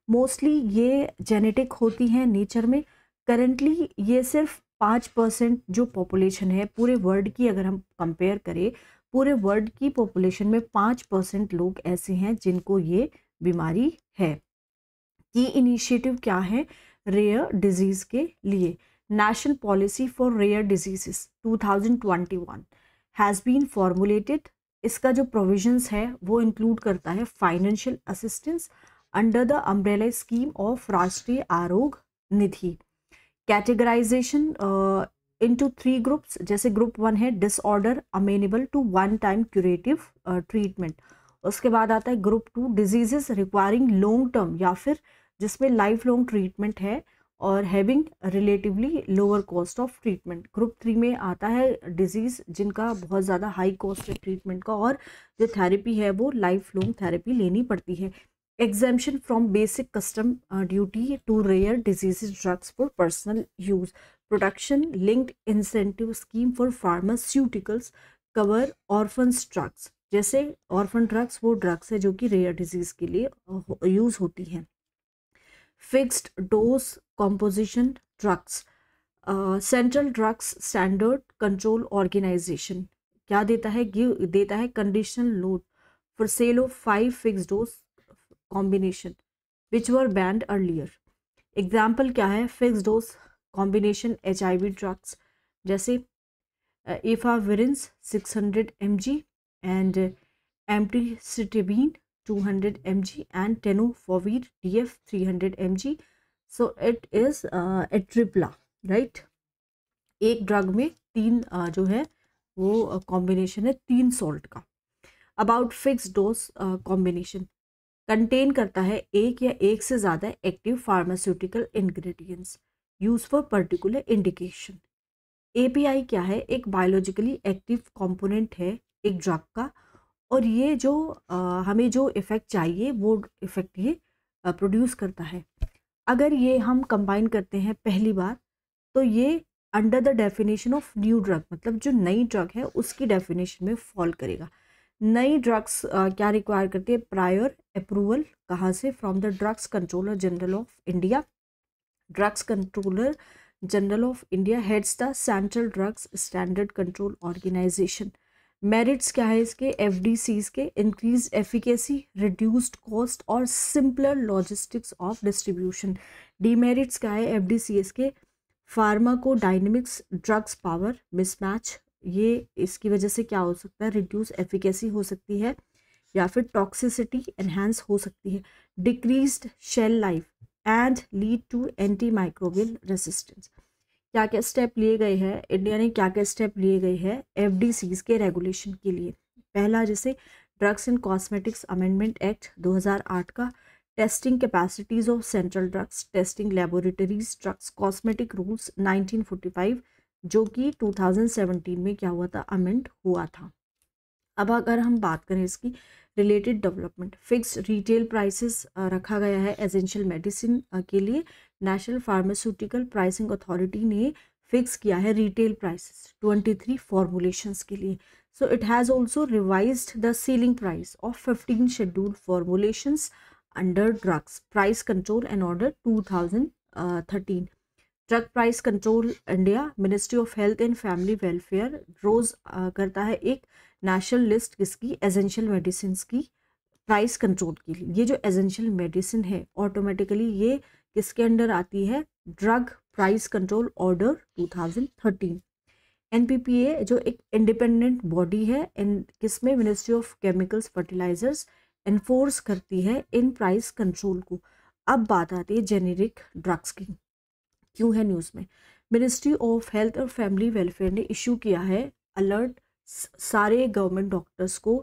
मोस्टली ये जेनेटिक होती हैं नेचर में। करंटली ये सिर्फ 5% जो पॉपुलेशन है पूरे वर्ल्ड की, अगर हम कंपेयर करें पूरे वर्ल्ड की पॉपुलेशन में 5% लोग ऐसे हैं जिनको ये बीमारी है। की इनिशिएटिव क्या है रेयर डिजीज के लिए? National policy for rare diseases 2021 has been formulated. इसका जो प्रोविजंस है वो इंक्लूड करता है financial assistance under the umbrella scheme of Rashtriya Arogya Nidhi. Categorisation into 3 groups, जैसे ग्रुप 1 है disorder amenable to one time curative treatment. उसके बाद आता है group 2 diseases requiring long term या फिर जिसमें लाइफ लॉन्ग ट्रीटमेंट है और having relatively lower cost of treatment. Group 3 में आता है डिजीज़ जिनका बहुत ज़्यादा हाई कॉस्ट है ट्रीटमेंट का और जो थेरेपी है वो लाइफ लॉन्ग थेरेपी लेनी पड़ती है। Exemption from basic custom duty to rare diseases drugs for personal use. Production linked incentive scheme for pharmaceuticals cover orphans drugs. जैसे ऑर्फन ड्रग्स वो ड्रग्स है जो कि रेयर डिजीज़ के लिए यूज़ होती हैं। Fixed dose composition drugs. Central drugs standard control organisation क्या देता है? देता है conditional load for sale of 5 fixed dose combination which were banned earlier. Example क्या है? Fixed dose combination HIV drugs जैसे efavirenz 600 mg and emtricitabine 200 mg and tenofovir DF 300 mg. So it is a tripla, right? एक ड्रग में 3 जो है वो कॉम्बिनेशन है 3 सॉल्ट का। About fix dose combination contain करता है एक या एक से ज़्यादा active pharmaceutical ingredients use for particular indication. API क्या है? एक बायोलॉजिकली एक्टिव कंपोनेंट है एक ड्रग का, और ये जो हमें जो इफ़ेक्ट चाहिए वो इफ़ेक्ट ये प्रोड्यूस करता है। अगर ये हम कंबाइन करते हैं पहली बार तो ये under the definition of new drug, मतलब जो नई ड्रग है उसकी डेफिनेशन में फॉल करेगा। नई ड्रग्स क्या रिक्वायर करती है? Prior approval. कहाँ से? From the drugs controller general of India. Drugs controller general of India heads the central drugs standard control organisation. Merits क्या है इसके? FDCs के इंक्रीज एफिकेसी, रिड्यूस्ड कॉस्ट और simpler logistics of distribution. Demerits क्या है FDCs के? फार्माकोडायनेमिक्स, ड्रग्स पावर मिसमैच, ये इसकी वजह से क्या हो सकता है? रिड्यूस एफिकेसी हो सकती है या फिर टॉक्सिसिटी एनहांस हो सकती है। Decreased shelf life and lead to anti microbial resistance. क्या क्या स्टेप लिए गए हैं? इंडिया ने क्या क्या स्टेप लिए गए हैं FDCs के रेगुलेशन के लिए? पहला, जैसे drugs and cosmetics amendment act 2008 का, testing capacities of central drugs, testing laboratories, drugs cosmetic rules 1945 जो कि 2017 में क्या हुआ था? अमेंड हुआ था। अब अगर हम बात करें इसकी related development, fix retail prices रखा गया है एसेंशियल मेडिसिन के लिए। नेशनल फार्मास्यूटिकल प्राइसिंग अथॉरिटी ने फिक्स किया है रिटेल प्राइसेस 23 फॉर्मुलेशंस के लिए। So it has also revised the ceiling price of 15 scheduled formulations under drugs price control and order 2013। Drug price control India, ministry of health and family welfare रोज़ करता है एक नेशनल लिस्ट किसकी? एसेंशियल मेडिसिन की प्राइस कंट्रोल के लिए। ये जो एसेंशियल मेडिसिन है ऑटोमेटिकली ये किसके अंडर आती है? Drug price control order 2013। NPPA जो एक इंडिपेंडेंट बॉडी है किसमें? Ministry of chemicals fertilisers enforce करती है इन प्राइस कंट्रोल को। अब बात आती है जेनेरिक ड्रग्स की, क्यों है न्यूज़ में? मिनिस्ट्री ऑफ हेल्थ और फैमिली वेलफेयर ने इशू किया है अलर्ट सारे गवर्नमेंट डॉक्टर्स को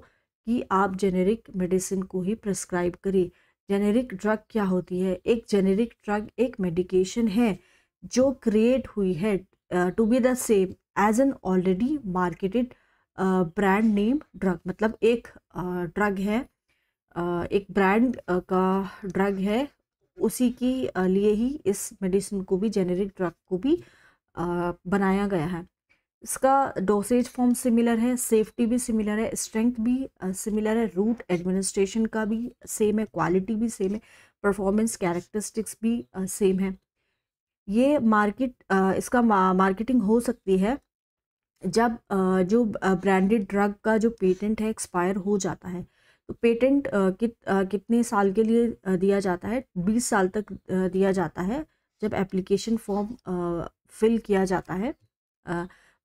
कि आप जेनेरिक मेडिसिन को ही प्रिस्क्राइब करिए। जेनेरिक ड्रग क्या होती है? एक जेनेरिक ड्रग एक मेडिकेशन है जो क्रिएट हुई है to be the same as an already marketed brand name drug. मतलब एक ड्रग है, एक ब्रांड का ड्रग है, उसी की लिए ही इस मेडिसिन को भी, जेनेरिक ड्रग को भी बनाया गया है। इसका डोसेज फॉर्म सिमिलर है, सेफ्टी भी सिमिलर है, स्ट्रेंथ भी सिमिलर है, रूट एडमिनिस्ट्रेशन का भी सेम है, क्वालिटी भी सेम है, परफॉर्मेंस कैरेक्टरिस्टिक्स भी सेम है। ये इसका मार्केटिंग हो सकती है जब जो ब्रांडेड ड्रग का जो पेटेंट है एक्सपायर हो जाता है। तो पेटेंट कितने साल के लिए दिया जाता है? 20 साल तक दिया जाता है जब एप्लीकेशन फॉर्म फिल किया जाता है।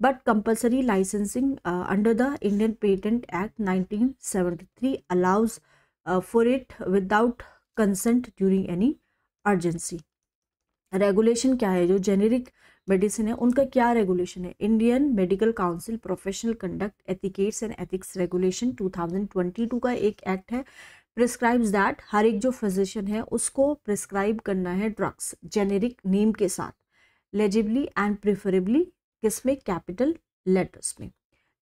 But compulsory licensing under the Indian patent act 1973 allows for it without consent during any urgency. Regulation क्या है? जो जेनेरिक मेडिसिन है उनका क्या रेगुलेशन है? Indian medical council professional conduct etiquettes and ethics regulation 2022 का एक एक्ट है, प्रिस्क्राइब्स दैट हर एक जो फिजिशियन है उसको प्रिस्क्राइब करना है ड्रग्स जेनेरिक नेम के साथ, लेजिबली एंड प्रेफरेबली किसमें? कैपिटल लेटर्स में।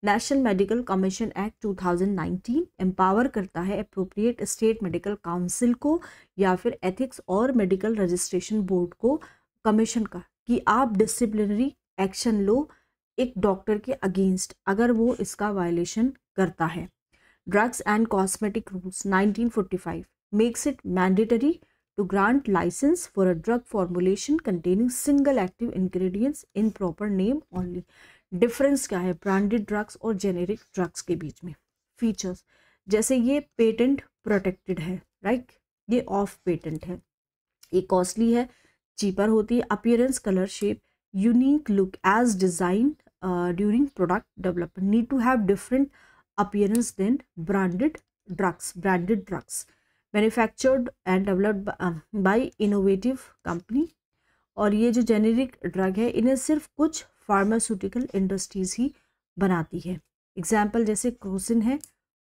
National medical commission act 2019 empower करता है अप्रोप्रिएट स्टेट मेडिकल काउंसिल को या फिर एथिक्स और मेडिकल रजिस्ट्रेशन बोर्ड को कमीशन का कि आप डिसिप्लिनरी एक्शन लो एक डॉक्टर के अगेंस्ट अगर वो इसका वायलेशन करता है। Drugs and cosmetic rules 1945 makes it mandatory to grant licence for a drug formulation containing single active ingredients in proper name only. Difference क्या है ब्रांडेड ड्रग्स और जेनेरिक ड्रग्स के बीच में? फीचर्स जैसे ये पेटेंट प्रोटेक्टेड है, राइट, ये ऑफ पेटेंट है, ये कॉस्टली है, चीपर होती है, appearance colour shape unique look as design during product development, need to have different appearance then branded drugs, manufactured and developed by innovative company. और ये जो जेनेरिक ड्रग है इन्हें सिर्फ कुछ फार्मास्यूटिकल इंडस्ट्रीज ही बनाती है। एग्जाम्पल जैसे क्रोसिन है,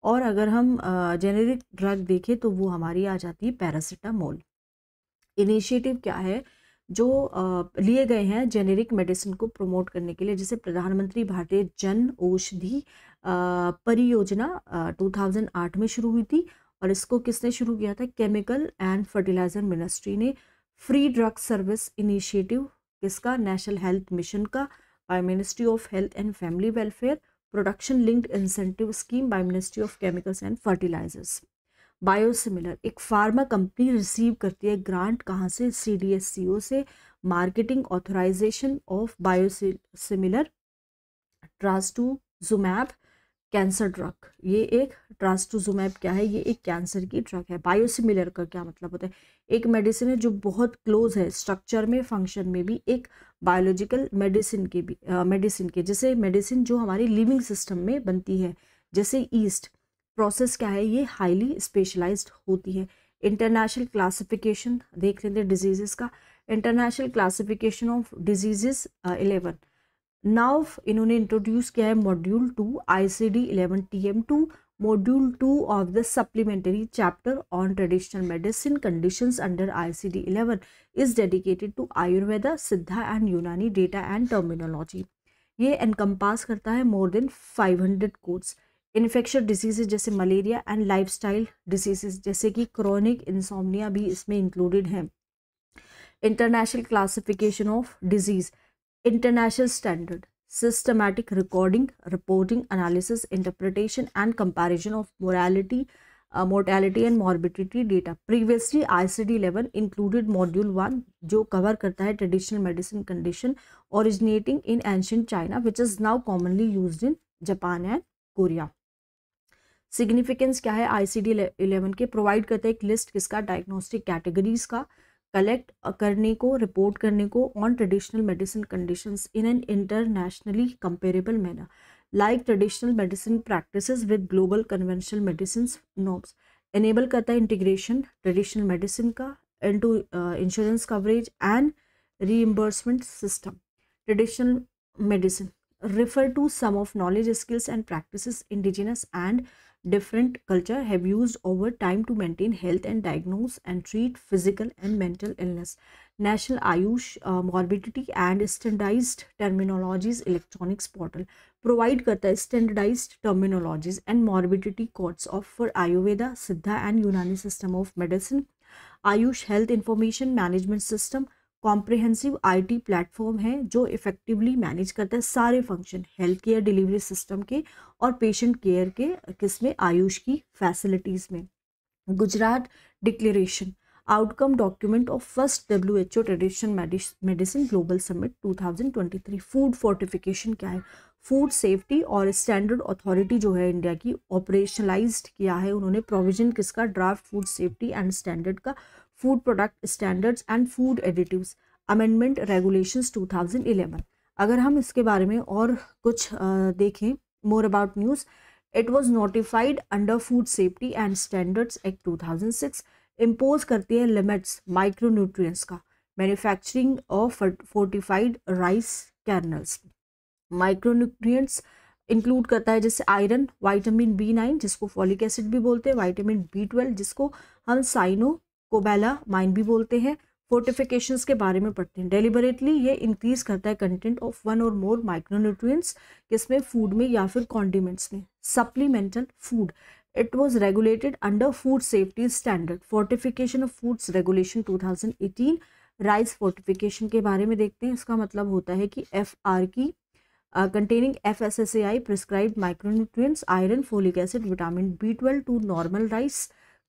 और अगर हम जेनेरिक ड्रग देखें तो वो हमारी आ जाती है पैरासीटामोल। इनिशिएटिव क्या है जो लिए गए हैं जेनेरिक मेडिसिन को प्रमोट करने के लिए, जैसे प्रधानमंत्री भारतीय जन औषधि परियोजना 2008 में शुरू हुई थी, और इसको किसने शुरू किया था? केमिकल एंड फर्टिलाइजर मिनिस्ट्री ने। फ्री ड्रग सर्विस इनिशिएटिव किसका? नेशनल हेल्थ मिशन का, by ministry of health and family welfare. Production linked incentive scheme by ministry of chemicals and fertilisers. Biosimilar एक फार्मा कंपनी रिसीव करती है ग्रांट कहाँ से? CDSCO से, marketing authorisation of biosimilar trastuzumab cancer drug. ये एक ट्रास्टुजुमैब क्या है? ये एक कैंसर की ड्रग है। बायोसिमिलर का क्या मतलब होता है? एक मेडिसिन है जो बहुत क्लोज है स्ट्रक्चर में, फंक्शन में भी, एक बायोलॉजिकल मेडिसिन के जैसे मेडिसिन जो हमारी लिविंग सिस्टम में बनती है, जैसे ईस्ट। प्रोसेस क्या है? ये हाईली स्पेशलाइज्ड होती है। इंटरनेशनल क्लासिफिकेशन देख लेते हैं डिजीजेस का। International classification of diseases 11 now इन्होंने इंट्रोड्यूस किया है module 2 ICD 11 TM2, module 2 of the supplementary chapter on traditional medicine conditions under ICD 11 is dedicated to Ayurveda, Siddha and Unani data and terminology. ये एनकम्पास करता है more than 500 codes. Infection diseases जैसे मलेरिया एंड लाइफस्टाइल डिजीजेज जैसे कि क्रोनिक इंसोम्निया भी इसमें इंक्लूडेड है। International classification of disease, international standard, systematic recording, reporting, analysis, interpretation and comparison of mortality and morbidity data. Previously ICD 11 included module 1 जो cover करता है traditional medicine condition originating in ancient China which is now commonly used in Japan and Korea. Significance क्या है ICD 11 के? प्रोवाइड करता है एक लिस्ट किसका? डायग्नोस्टिक कैटेगरीज का, कलेक्ट करने को, रिपोर्ट करने को on traditional medicine conditions in an internationally comparable manner like traditional medicine practices with global conventional medicine norms. Enable करता है इंटीग्रेशन ट्रेडिशनल मेडिसिन का into insurance coverage and reimbursement system. Traditional medicine refer to some of knowledge, skills and practices indigenous and different culture have used over time to maintain health and diagnose and treat physical and mental illness. National AYUSH morbidity and standardised terminologies electronics portal provide करता है standardised terminologies and morbidity codes of for Ayurveda, Siddha and Unani system of medicine. AYUSH health information management system comprehensive IT platform है जो इफेक्टिवली मैनेज करता है सारे function health care delivery system के और पेशेंट केयर के किसमें, आयुष की फैसिलिटीज़ में। Gujarat declaration outcome document of first WHO traditional medicine global summit 2023। Food fortification क्या है, फूड सेफ्टी और स्टैंडर्ड अथॉरिटी जो है इंडिया की ऑपरेशनलाइज्ड किया है उन्होंने प्रोविजन किसका, draft food safety and standard का, food product standards and food additives amendment regulations 2011। अगर हम इसके बारे में और कुछ देखें, more about news, it was notified under food safety and standards act 2006, impose करती है लिमिट्स माइक्रोन्यूट्रिएंट्स का, manufacturing of fortified rice kernels. Micronutrients include करता है जैसे आयरन, विटामिन B9 जिसको फॉलिक एसिड भी बोलते हैं, विटामिन B12 जिसको हम साइनोकोबैलामाइन भी बोलते हैं। फोर्टिफिकेशंस के बारे में पढ़ते हैं, डेलिबरेटली ये इंक्रीज करता है कंटेंट ऑफ वन और मोर माइक्रोन्यूट्रिएंट्स किसमें, फूड में या फिर कॉन्डिमेंट्स में। Supplemental food, it was regulated under food safety standard, fortification of foods regulation 2018। Rice fortification के बारे में देखते हैं, इसका मतलब होता है कि FR की containing FSSAI prescribed micronutrients, iron, folic acid, vitamin B12 to normal rice,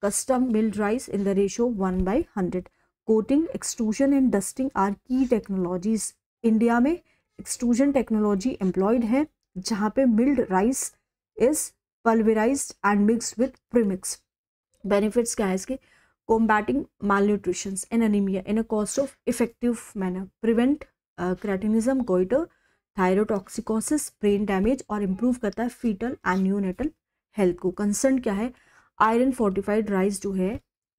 custom milled rice in the ratio 1/100. Coating, extrusion and dusting are key technologies. India में एक्सट्रूजन टेक्नोलॉजी एम्प्लॉयड है जहाँ पे mild rice is pulverised and mixed with premix. Benefits क्या है इसके, combating malnutrition and anemia in a cost of effective manner, prevent cretinism, goiter, thyrotoxicosis, brain damage और इम्प्रूव करता है फीटल एंड न्यूनेटल हेल्थ को। कंसर्न क्या है, आयरन फोर्टिफाइड राइस जो है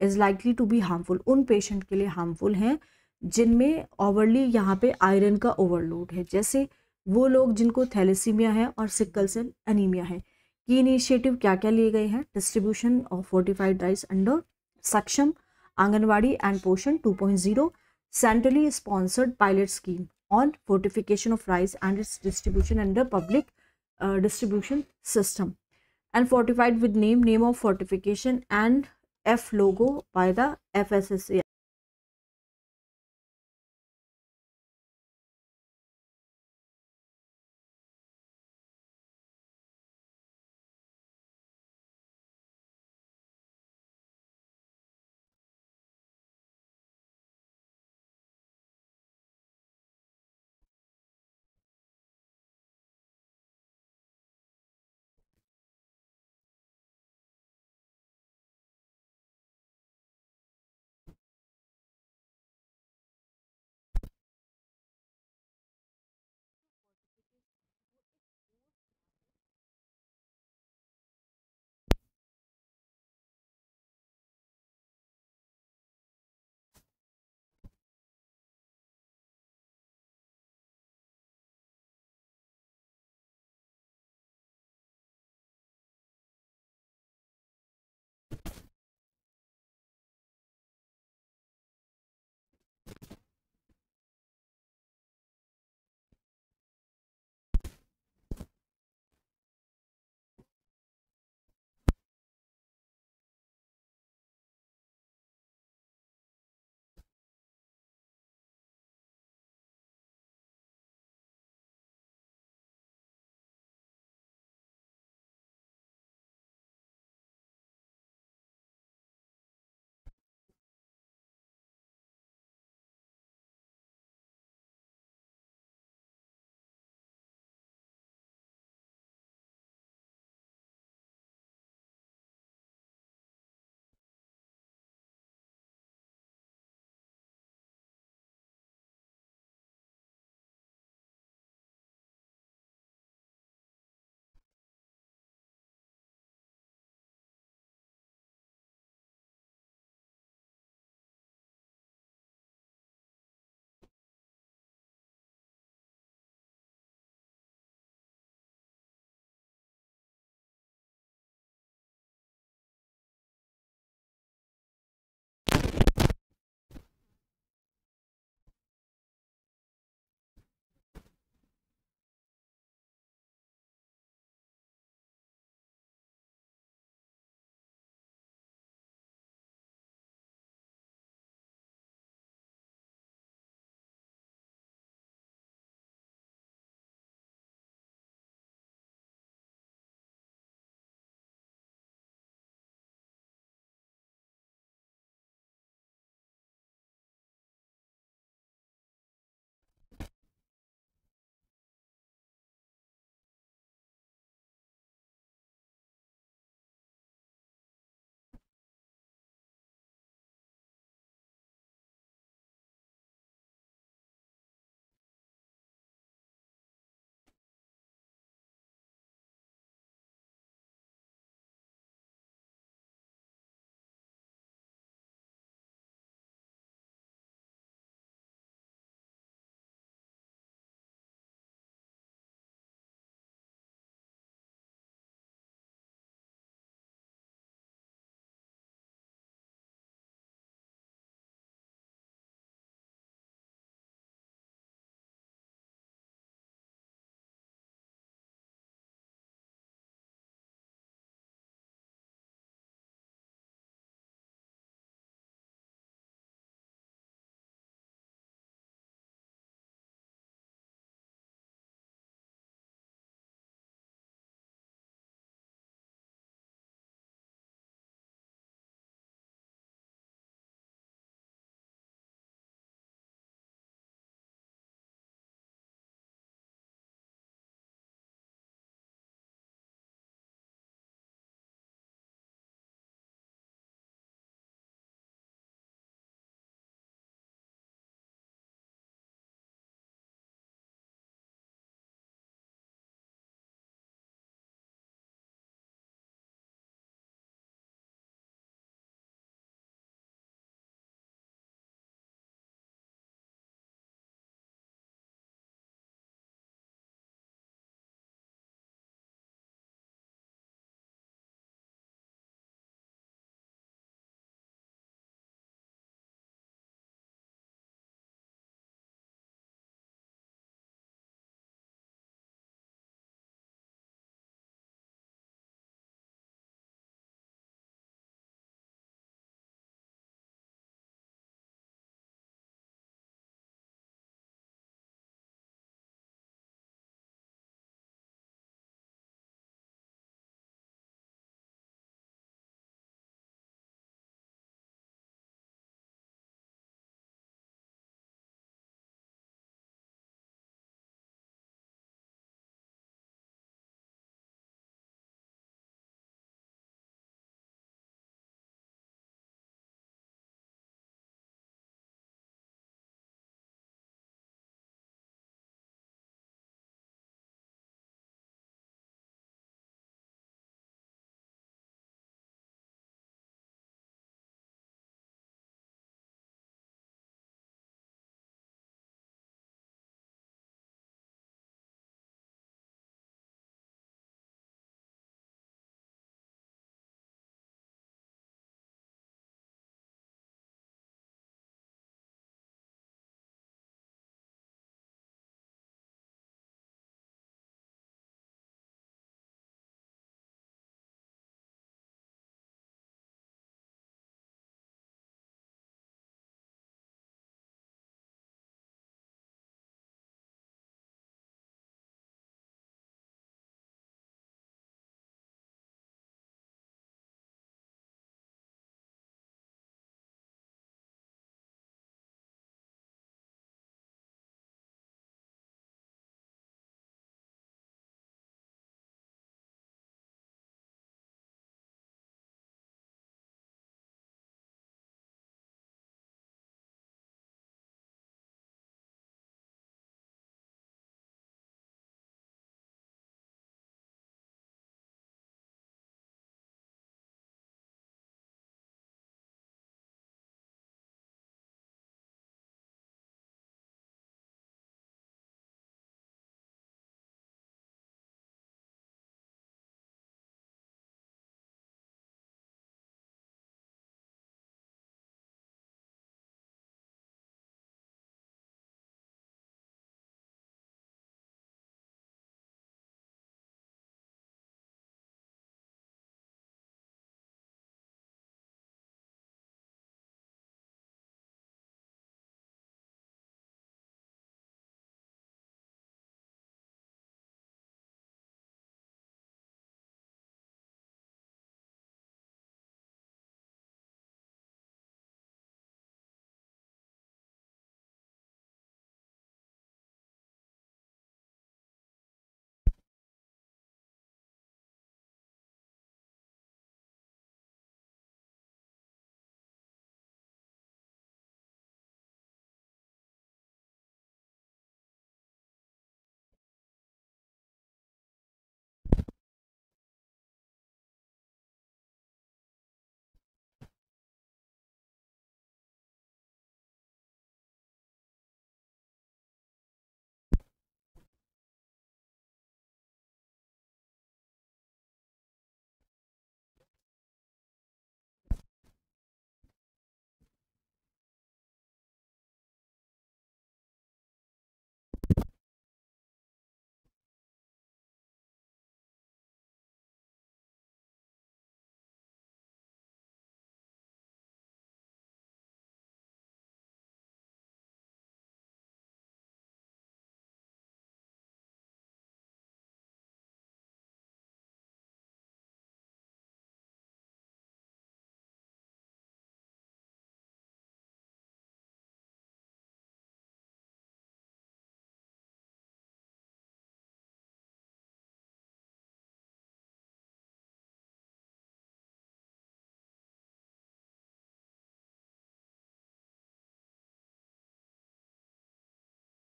is likely to be harmful, उन पेशेंट के लिए हार्मफुल हैं जिनमें ओवरली यहाँ पे आयरन का ओवरलोड है, जैसे वो लोग जिनको थैलेसीमिया है और सिकल सेल एनीमिया है। की इनिशिएटिव क्या क्या लिए गए हैं, distribution of fortified rice under सक्षम, आंगनवाड़ी एंड पोषण 2.0, centrally sponsored pilot scheme on fortification of rice and its distribution under public distribution system, and fortified with name of fortification and F logo by the FSSAI.